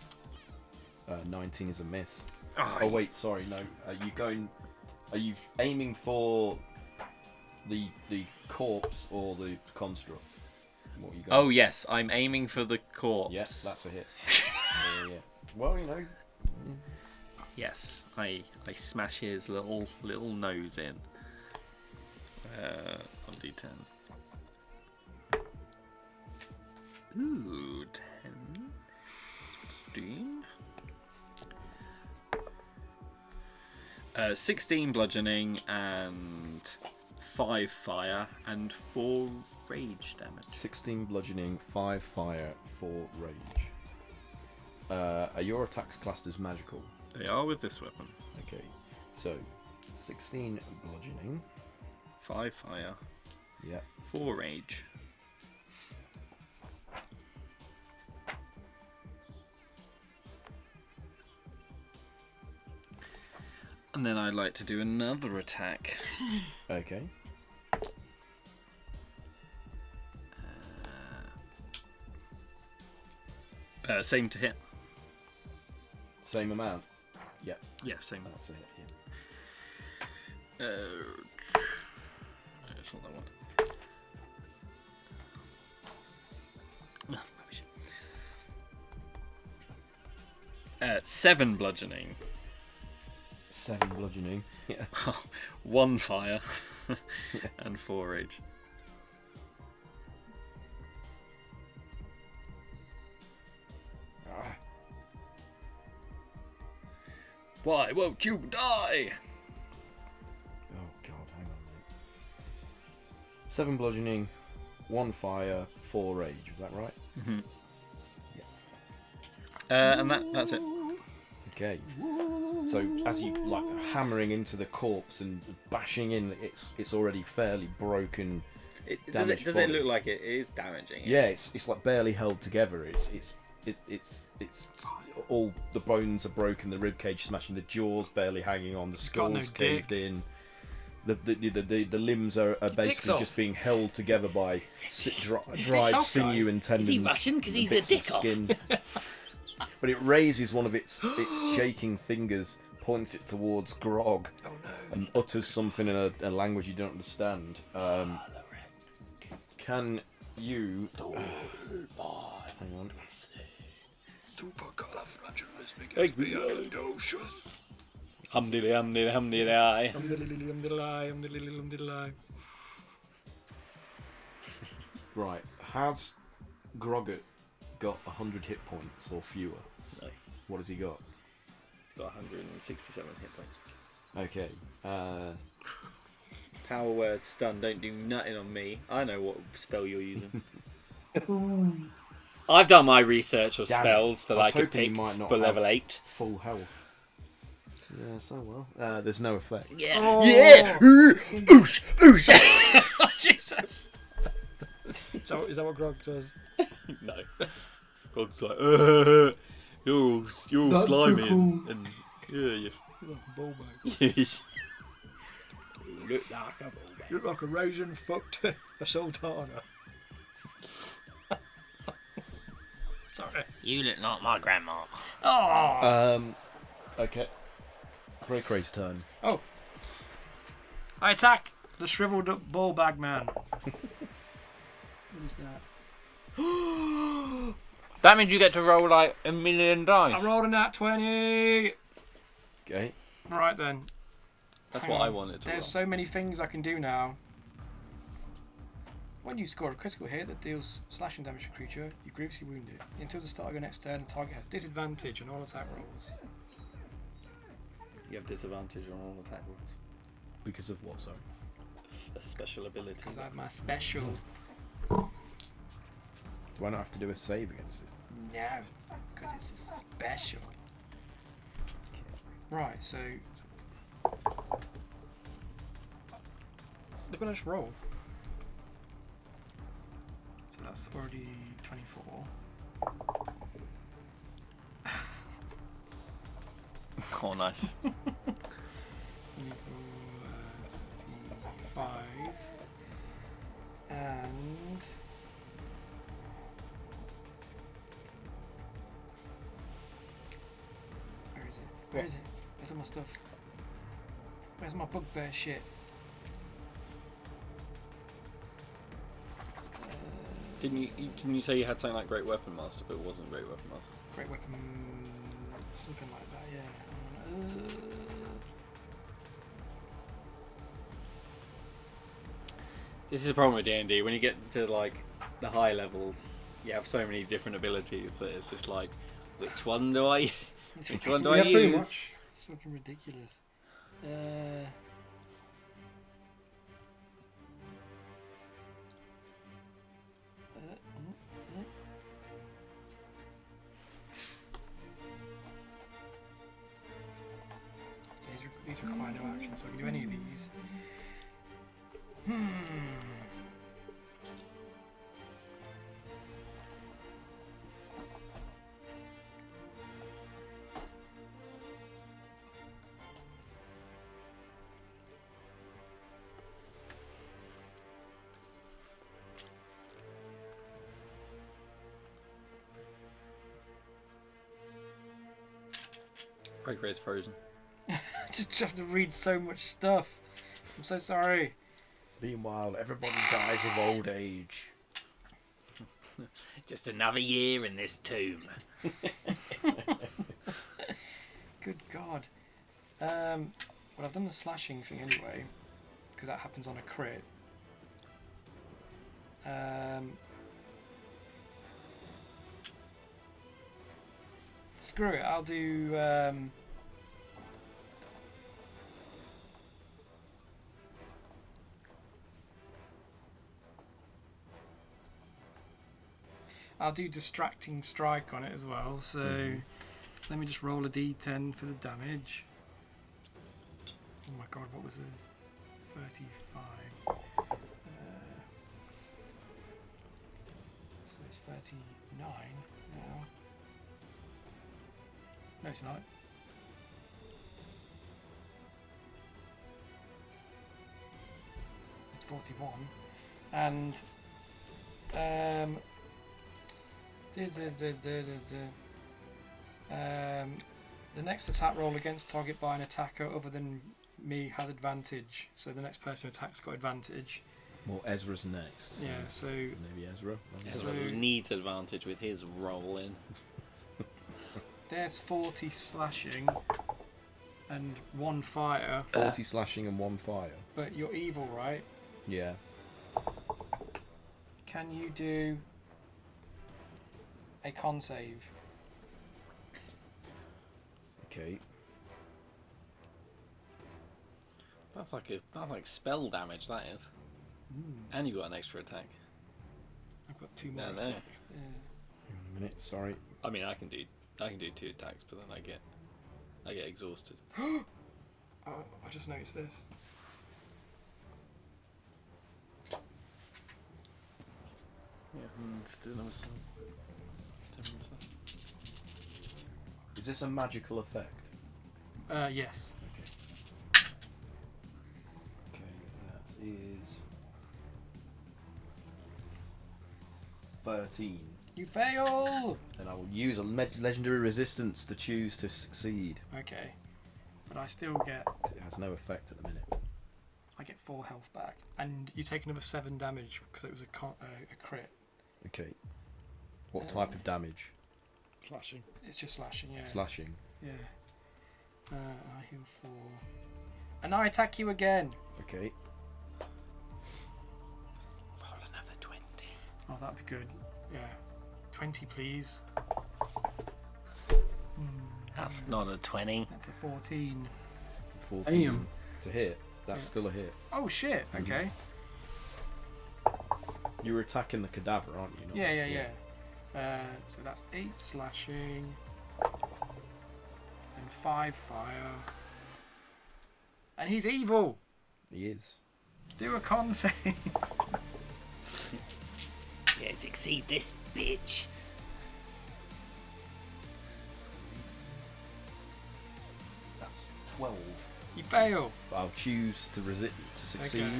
Speaker 3: 19 is a miss.
Speaker 7: Oh,
Speaker 3: Oh wait, sorry, no. Are you aiming for the corpse or the construct? What are you going
Speaker 7: Oh yes, I'm aiming for the corpse.
Speaker 3: Yes, that's a hit. Yeah. Well, you know.
Speaker 7: Yes, I smash his little nose in. On D10. Ooh, 10. 16. 16 bludgeoning and 5 fire and 4 rage damage.
Speaker 3: 16 bludgeoning, 5 fire, 4 rage. Are your attacks classed as magical?
Speaker 7: They are with this weapon.
Speaker 3: Okay, so 16 bludgeoning.
Speaker 7: 5 fire.
Speaker 3: Yeah.
Speaker 7: 4 rage. And then I'd like to do another attack.
Speaker 3: Okay.
Speaker 7: Same to hit.
Speaker 3: Same amount. Yeah,
Speaker 7: Yeah, same.
Speaker 3: that's a hit. Yeah.
Speaker 7: It's not that one. Oh, rubbish. 7 bludgeoning.
Speaker 3: 7 bludgeoning. Yeah.
Speaker 7: 1 fire. And 4 rage. Why won't you die?
Speaker 3: Oh god, hang on, mate. 7 bludgeoning, 1 fire, 4 rage. Was that right?
Speaker 7: Mm-hmm. And that's it.
Speaker 3: Okay. So as you like hammering into the corpse and bashing in, it's already fairly broken.
Speaker 7: Does it
Speaker 3: body.
Speaker 7: look like it is damaging?
Speaker 3: Yeah, it's like barely held together. It's all the bones are broken, the rib cage smashing, the jaws barely hanging on, the
Speaker 1: got no
Speaker 3: skull's caved
Speaker 1: dick.
Speaker 3: in. The limbs are basically
Speaker 1: off.
Speaker 3: just being held together by dried
Speaker 1: off,
Speaker 3: sinew
Speaker 1: guys.
Speaker 3: and tendons.
Speaker 7: Is he Russian? 'Cause
Speaker 3: and
Speaker 7: he's a
Speaker 3: bits of
Speaker 7: dick off.
Speaker 3: skin. But it raises one of its shaking fingers, points it towards Grog,
Speaker 1: Oh no.
Speaker 3: and utters something in a language you don't understand. Can you? Hang on.
Speaker 7: Humdiddly, humdiddly, humdiddly.
Speaker 3: Right, has Groggett got 100 hit points or fewer?
Speaker 7: No.
Speaker 3: What has he got?
Speaker 7: He's got 167 hit points.
Speaker 3: Okay.
Speaker 7: Power word stun, don't do nothing on me. I know what spell you're using. I've done my research of
Speaker 3: Damn it.
Speaker 7: spells that
Speaker 3: I was
Speaker 7: I could
Speaker 3: hoping you
Speaker 7: pick
Speaker 3: might not
Speaker 7: for
Speaker 3: have
Speaker 7: level 8.
Speaker 3: full health. Yeah, so well. There's no effect.
Speaker 7: Yeah.
Speaker 1: Oh.
Speaker 7: Yeah! Oosh! Oosh! Jesus!
Speaker 1: Is that what Grog does?
Speaker 7: No. God's like, you're all
Speaker 5: Not
Speaker 7: slimy
Speaker 5: too cool.
Speaker 7: and yeah,
Speaker 1: You look like a bull bag.
Speaker 7: you
Speaker 1: Look like a bull bag. You look like a raisin fucked a sultana. Sorry.
Speaker 7: You look like my grandma.
Speaker 1: Oh!
Speaker 3: Okay. Cray Cray's turn.
Speaker 1: Oh! I attack the shriveled up ball bag man. What is that?
Speaker 7: That means you get to roll like a million dice.
Speaker 1: I rolled a nat 20!
Speaker 3: Okay.
Speaker 1: Right then.
Speaker 7: That's
Speaker 1: Hang
Speaker 7: what
Speaker 1: on.
Speaker 7: I wanted to
Speaker 1: There's
Speaker 7: roll.
Speaker 1: so many things I can do now. When you score a critical hit that deals slashing damage to a creature, you grievously wound it. Until the start of your next turn, the target has disadvantage on all attack rolls.
Speaker 7: You have disadvantage on all attack rolls.
Speaker 3: Because of what, sorry?
Speaker 7: A special ability.
Speaker 1: Because I have my special.
Speaker 3: Do I not have to do a save against it?
Speaker 1: No, because it's a special. Right, so. Look at this roll. So that's already 24.
Speaker 7: Oh, nice.
Speaker 1: 5. And. Where is it? Where is it? Where's all my stuff? Where's my bugbear shit?
Speaker 7: Didn't you say you had something like Great Weapon Master, but it wasn't Great Weapon Master?
Speaker 1: Great weapon. Something like that, yeah.
Speaker 7: This is the problem with D&D. When you get to like the high levels, you have so many different abilities that it's just like, which one do I use?
Speaker 5: Pretty much.
Speaker 1: It's fucking ridiculous. These require no action, so I can do any of these.
Speaker 7: Great Gray's frozen.
Speaker 1: I just have to read so much stuff. I'm so sorry.
Speaker 3: Meanwhile, everybody dies of old age.
Speaker 7: Just another year in this tomb.
Speaker 1: Good God. Well, I've done the slashing thing anyway, because that happens on a crit. Screw it. I'll do. I'll do distracting strike on it as well. So let me just roll a d10 for the damage. Oh my God, what was it? 35. So it's 39 now. No, it's not. It's 41. And the next attack roll against target by an attacker other than me has advantage. So the next person who attacks got advantage.
Speaker 3: Well, Ezra's next.
Speaker 1: Yeah, so
Speaker 3: Maybe Ezra.
Speaker 7: Ezra needs advantage with his roll in.
Speaker 1: there's 40 slashing and 1 fire.
Speaker 3: 40 slashing and 1 fire.
Speaker 1: But you're evil, right?
Speaker 3: Yeah.
Speaker 1: Can you do a con save?
Speaker 3: Okay.
Speaker 7: That's like spell damage. That is. And you got an extra attack.
Speaker 1: I've got 2 more.
Speaker 7: No, no.
Speaker 1: attacks.
Speaker 3: Hang on a minute. Sorry.
Speaker 7: I mean, I can do 2 attacks, but then I get exhausted.
Speaker 1: Oh, I just noticed this.
Speaker 6: Still no assault.
Speaker 3: Is this a magical effect?
Speaker 1: Yes.
Speaker 3: Okay, that is 13.
Speaker 1: You fail!
Speaker 3: And I will use a legendary resistance to choose to succeed.
Speaker 1: Okay. But I still get...
Speaker 3: It has no effect at the minute.
Speaker 1: I get 4 health back. And you take another 7 damage because it was a crit.
Speaker 3: Okay. What type of damage?
Speaker 6: Slashing.
Speaker 1: It's just slashing, yeah.
Speaker 3: Slashing.
Speaker 1: Yeah. I heal 4. And I attack you again.
Speaker 3: Okay.
Speaker 7: Roll another 20.
Speaker 1: Oh, that'd be good. Yeah. 20, please.
Speaker 7: That's not a 20.
Speaker 1: That's a 14.
Speaker 3: 14
Speaker 5: Damn.
Speaker 3: to hit. That's
Speaker 1: Yeah.
Speaker 3: still a hit.
Speaker 1: Oh, shit. Okay.
Speaker 3: You were attacking the cadaver, aren't you? Not-
Speaker 1: Yeah. So that's 8 slashing. And 5 fire. And he's evil.
Speaker 3: He is.
Speaker 1: Do a con save.
Speaker 7: Yeah, succeed this bitch.
Speaker 3: That's 12.
Speaker 1: You fail.
Speaker 3: But I'll choose to succeed.
Speaker 1: Okay.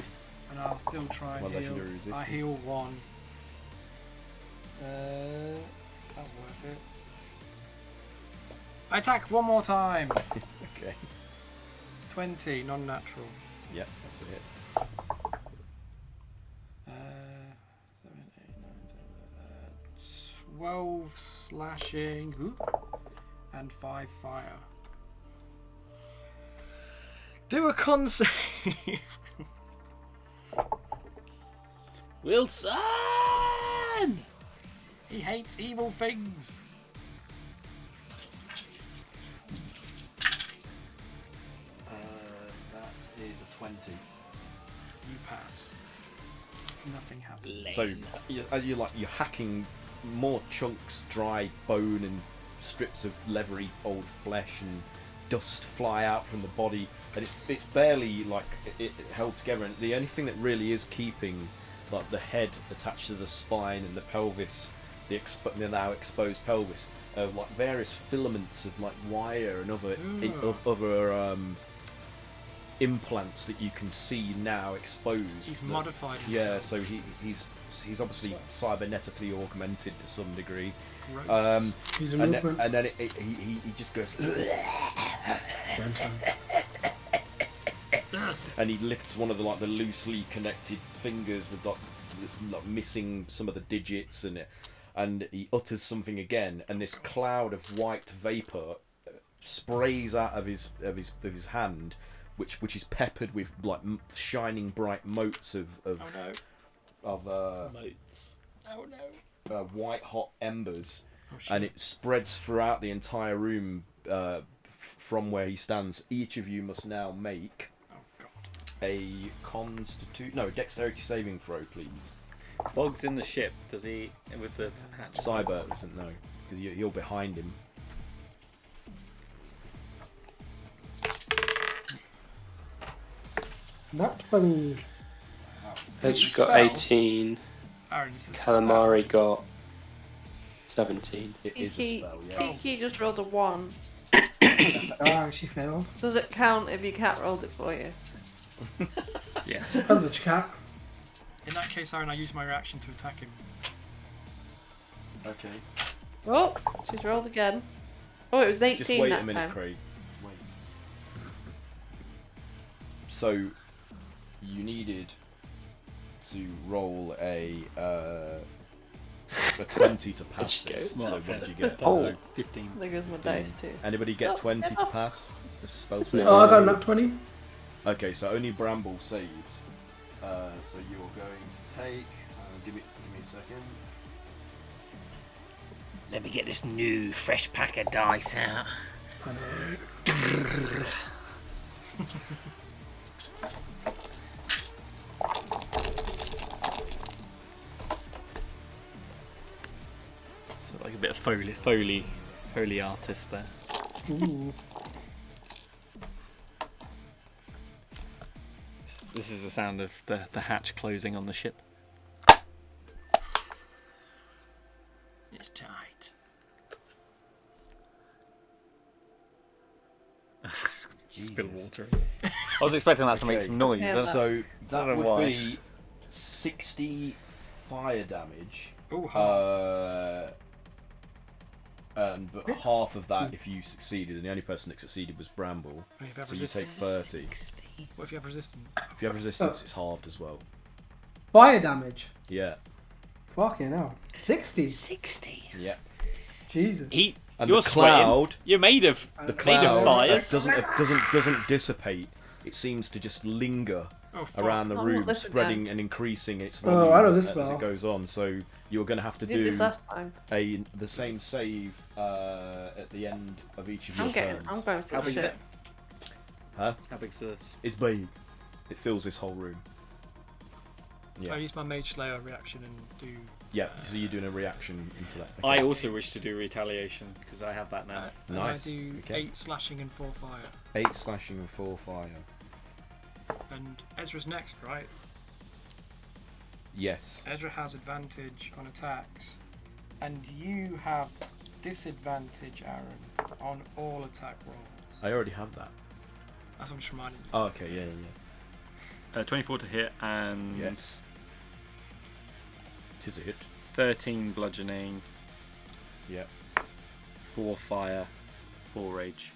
Speaker 1: And I'll still try and
Speaker 3: My
Speaker 1: heal.
Speaker 3: legendary resistance.
Speaker 1: I heal 1. That's worth it. I attack one more time.
Speaker 3: Okay.
Speaker 1: 20, non-natural.
Speaker 3: Yep, that's a hit.
Speaker 1: 7, 8, 9, 10, 12 slashing. Ooh, and 5 fire. Do a con save.
Speaker 7: Wilson!
Speaker 1: He hates evil things.
Speaker 3: That is a 20.
Speaker 1: You pass. Nothing happens.
Speaker 3: So as you're hacking more chunks, dry bone and strips of leathery old flesh and dust fly out from the body, and it's barely it held together. And the only thing that really is keeping the head attached to the spine and the pelvis, the now exposed pelvis, various filaments of wire and other implants that you can see now exposed.
Speaker 1: He's modified himself.
Speaker 3: Yeah, so he's obviously cybernetically augmented to some degree.
Speaker 1: Gross.
Speaker 5: He's an
Speaker 3: And
Speaker 5: open.
Speaker 3: then he just goes, and he lifts one of the loosely connected fingers with missing some of the digits, and he utters something again, and this cloud of white vapor sprays out of his hand, which is peppered with shining bright motes of
Speaker 7: Motes.
Speaker 1: Oh no.
Speaker 3: white hot embers,
Speaker 1: Oh, shit.
Speaker 3: and it spreads throughout the entire room from where he stands. Each of you must now make
Speaker 1: Oh god.
Speaker 3: a dexterity saving throw, please.
Speaker 7: Bog's in the ship. Does he with the hatch?
Speaker 3: Cyber doesn't know because you're behind him.
Speaker 5: Not funny.
Speaker 4: Ezra's
Speaker 1: spell?
Speaker 4: got 18.
Speaker 1: Aaron's a
Speaker 4: Calamari
Speaker 1: spell.
Speaker 4: got 17.
Speaker 3: It is a
Speaker 2: Kiki,
Speaker 3: spell, yeah.
Speaker 2: Kiki just rolled a 1.
Speaker 5: She failed.
Speaker 2: Does it count if your cat rolled it for you?
Speaker 7: Yes.
Speaker 5: Depends which cat.
Speaker 1: In that case, Aaron, I use my reaction to attack him.
Speaker 3: Okay.
Speaker 2: Oh, she's rolled again. Oh, it was 18
Speaker 3: Just wait
Speaker 2: that
Speaker 3: a minute,
Speaker 2: time.
Speaker 3: Craig. Wait. So, you needed to roll a 20 to pass
Speaker 4: Where'd you
Speaker 3: this.
Speaker 4: go?
Speaker 3: So what did you get?
Speaker 4: Oh.
Speaker 7: 15.
Speaker 2: There goes my dice too.
Speaker 3: Anybody get
Speaker 2: Oh,
Speaker 3: 20 to
Speaker 2: no.
Speaker 3: pass? The spell save?
Speaker 5: Oh, I got nat 20.
Speaker 3: Okay, so only Bramble saves. So you're going to take. Give me a second.
Speaker 7: Let me get this new fresh pack of dice out.
Speaker 5: I know.
Speaker 7: So like a bit of Foley artist there.
Speaker 5: Ooh.
Speaker 7: This is the sound of the hatch closing on the ship. Spill
Speaker 3: Jesus.
Speaker 7: water. I was expecting that to make
Speaker 3: Okay.
Speaker 7: some noise.
Speaker 2: Yeah,
Speaker 7: and-
Speaker 3: So that
Speaker 7: don't know
Speaker 3: would
Speaker 7: why.
Speaker 3: be 60 fire damage.
Speaker 1: Oh, hard.
Speaker 3: But half of that if you succeeded, and the only person that succeeded was Bramble.
Speaker 1: If you have
Speaker 3: So you take
Speaker 1: resistance.
Speaker 3: 30.
Speaker 1: What if you have resistance?
Speaker 3: If you have resistance, it's halved as well.
Speaker 5: Fire damage.
Speaker 3: Yeah.
Speaker 5: Fucking hell. 60.
Speaker 7: 60.
Speaker 3: Yeah.
Speaker 5: Jesus.
Speaker 3: And
Speaker 7: You're
Speaker 3: the cloud,
Speaker 7: You're made of
Speaker 3: the
Speaker 7: made
Speaker 3: cloud
Speaker 7: of fires.
Speaker 3: doesn't dissipate. It seems to just linger
Speaker 1: Oh, fuck.
Speaker 3: around the
Speaker 2: Oh,
Speaker 3: room,
Speaker 2: listen,
Speaker 3: spreading and increasing its
Speaker 5: Oh,
Speaker 3: volume
Speaker 5: I know this
Speaker 3: as
Speaker 5: spell.
Speaker 3: it goes on. So you're going to have to
Speaker 2: Did this
Speaker 3: do
Speaker 2: last time.
Speaker 3: the same save at the end of each of your turns.
Speaker 2: I'm going for
Speaker 7: How
Speaker 2: the
Speaker 7: big is
Speaker 2: shit.
Speaker 7: it?
Speaker 3: Huh?
Speaker 7: How big's this?
Speaker 3: It's big. It fills this whole room. Yeah.
Speaker 1: I use my Mage Slayer reaction and do.
Speaker 3: Yeah, so you're doing a reaction into that.
Speaker 7: I also wish to do retaliation because I have that now.
Speaker 1: And
Speaker 3: Nice.
Speaker 1: I do
Speaker 3: Okay.
Speaker 1: 8 slashing and 4 fire.
Speaker 3: 8 slashing and 4 fire.
Speaker 1: And Ezra's next, right?
Speaker 3: Yes.
Speaker 1: Ezra has advantage on attacks, and you have disadvantage, Aaron, on all attack rolls.
Speaker 3: I already have that.
Speaker 1: That's what I'm just reminding you.
Speaker 3: Oh, okay, yeah, yeah.
Speaker 7: 24 to hit and
Speaker 3: Yes. Tis a hit.
Speaker 7: 13 bludgeoning,
Speaker 3: Yeah.
Speaker 7: 4 fire, 4 rage.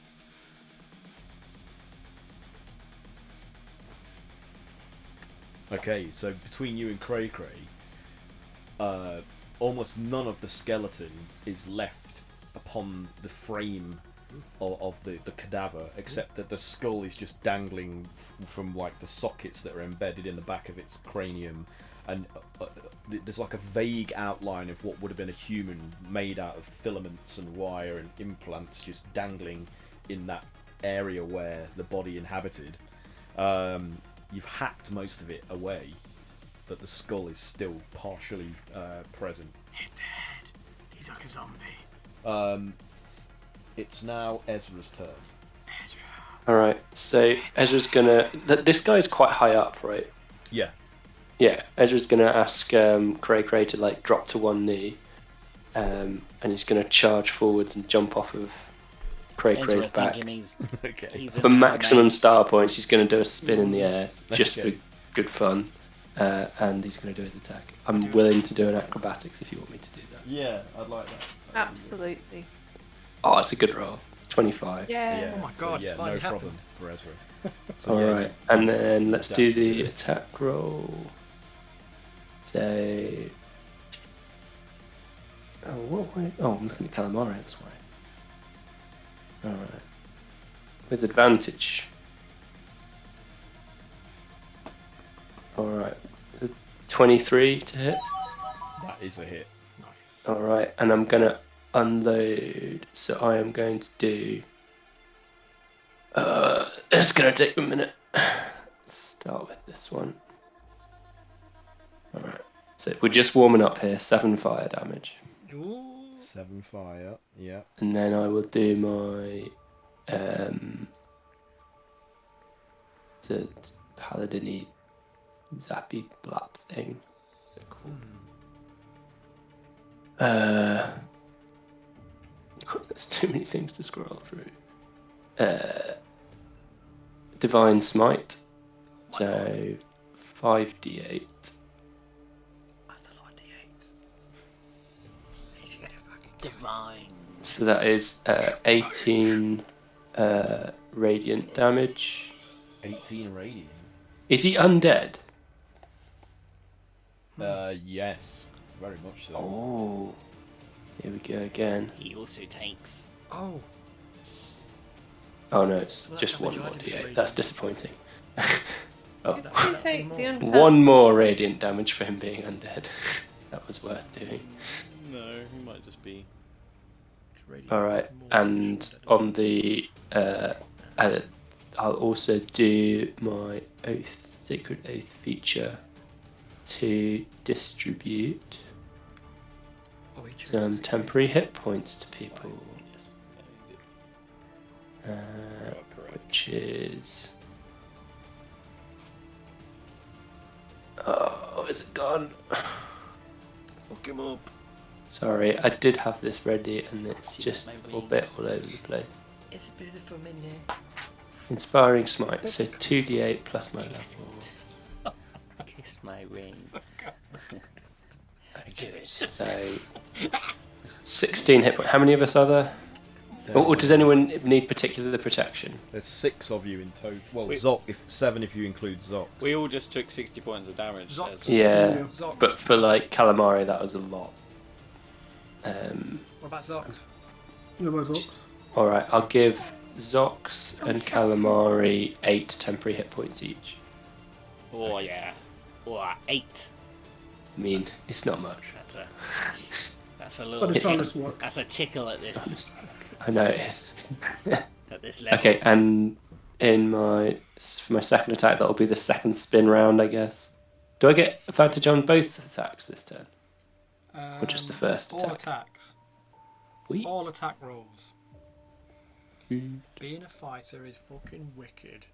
Speaker 3: Okay, so between you and Cray Cray, almost none of the skeleton is left upon the frame of the cadaver, except that the skull is just dangling from like the sockets that are embedded in the back of its cranium, and there's like a vague outline of what would have been a human made out of filaments and wire and implants just dangling in that area where the body inhabited. You've hacked most of it away, but the skull is still partially present.
Speaker 1: Hit the head. He's like a zombie.
Speaker 3: It's now Ezra's turn.
Speaker 4: Alright, so Ezra's gonna. This guy's quite high up, right?
Speaker 3: Yeah.
Speaker 4: Yeah, Ezra's gonna ask Cray Cray to like drop to one knee, and he's gonna charge forwards and jump off of Cray
Speaker 7: Ezra
Speaker 4: Cray's back.
Speaker 7: thinking he's
Speaker 3: Okay.
Speaker 4: For maximum star points, he's gonna do a spin in the air just
Speaker 3: Okay.
Speaker 4: for good fun, and he's gonna do his attack. I'm willing to do an acrobatics if you want me to do that.
Speaker 3: Yeah, I'd like that.
Speaker 2: Absolutely.
Speaker 4: Oh, it's a good roll. It's 25.
Speaker 2: Yeah.
Speaker 1: Oh my God,
Speaker 3: so,
Speaker 1: it's
Speaker 3: yeah,
Speaker 1: finally
Speaker 3: no problem
Speaker 1: happened.
Speaker 3: for Ezra. So,
Speaker 4: All
Speaker 3: yeah,
Speaker 4: right, and then let's do
Speaker 3: dash
Speaker 4: the
Speaker 3: it.
Speaker 4: attack roll. So, I'm looking at calamari. That's why. All right, with advantage. All right, 23 to hit.
Speaker 3: That is a hit.
Speaker 1: Nice.
Speaker 4: All right, and I'm gonna unload. So I am going to do. It's gonna take a minute. Start with this one. All right. So we're just warming up here. 7 fire damage,
Speaker 1: Ooh.
Speaker 3: 7 fire. Yeah.
Speaker 4: and then I will do my the paladin-y zappy blap thing. There's too many things to scroll through. Divine Smite. So 5d8.
Speaker 7: That's a lot of d8s. He's gonna fucking divine.
Speaker 4: So that is 18 radiant damage.
Speaker 3: 18 radiant.
Speaker 4: Is he undead?
Speaker 3: Yes, very much so.
Speaker 4: Oh. Here we go again.
Speaker 7: He also takes.
Speaker 1: Oh.
Speaker 4: Oh no, it's
Speaker 1: Well, that
Speaker 4: just one
Speaker 1: damage I
Speaker 4: more
Speaker 1: did was
Speaker 4: d8.
Speaker 1: radiant.
Speaker 4: That's disappointing. Oh,
Speaker 2: Did you take the undead?
Speaker 4: one more radiant damage for him being undead. That was worth doing.
Speaker 6: No, he might just be.
Speaker 4: Alright, and on the I'll also do my oath, sacred oath feature to distribute
Speaker 1: Oh, he chose
Speaker 4: some
Speaker 1: 60.
Speaker 4: temporary hit points to people,
Speaker 6: Yes. Yeah, he did. Correct.
Speaker 4: which is oh, is it gone?
Speaker 1: Fuck him up.
Speaker 4: Sorry, I did have this ready and it's
Speaker 7: See,
Speaker 4: just
Speaker 7: that's
Speaker 4: a
Speaker 7: my
Speaker 4: little bit all over the place.
Speaker 1: It's beautiful, isn't it?
Speaker 4: Inspiring Smite, so 2d8 plus my level.
Speaker 6: Kiss my ring.
Speaker 4: Okay, so 16 hit points. How many of us are there? Or does anyone need particular protection?
Speaker 3: There's 6 of you in total. Well,
Speaker 7: Wait.
Speaker 3: Zoc, 7 if you include Zoc.
Speaker 7: We all just took 60 points of damage.
Speaker 1: Zox.
Speaker 7: Des.
Speaker 4: Yeah,
Speaker 1: Zox.
Speaker 4: but for like Calamari, that was a lot.
Speaker 1: What about Zox?
Speaker 5: Yeah, my thoughts.
Speaker 4: All right, I'll give Zox and Calamari 8 temporary hit points each.
Speaker 7: Oh yeah. Oh, 8.
Speaker 4: I mean, it's not much.
Speaker 7: That's a little.
Speaker 5: But it's honest work.
Speaker 7: That's a tickle at this
Speaker 4: I know it is.
Speaker 7: at this level.
Speaker 4: Okay, and for my second attack, that'll be the second spin round, I guess. Do I get advantage on both attacks this turn? Or just the first
Speaker 1: all
Speaker 4: attack?
Speaker 1: attacks.
Speaker 4: Sweet.
Speaker 1: All attack rolls. Being a fighter is fucking wicked.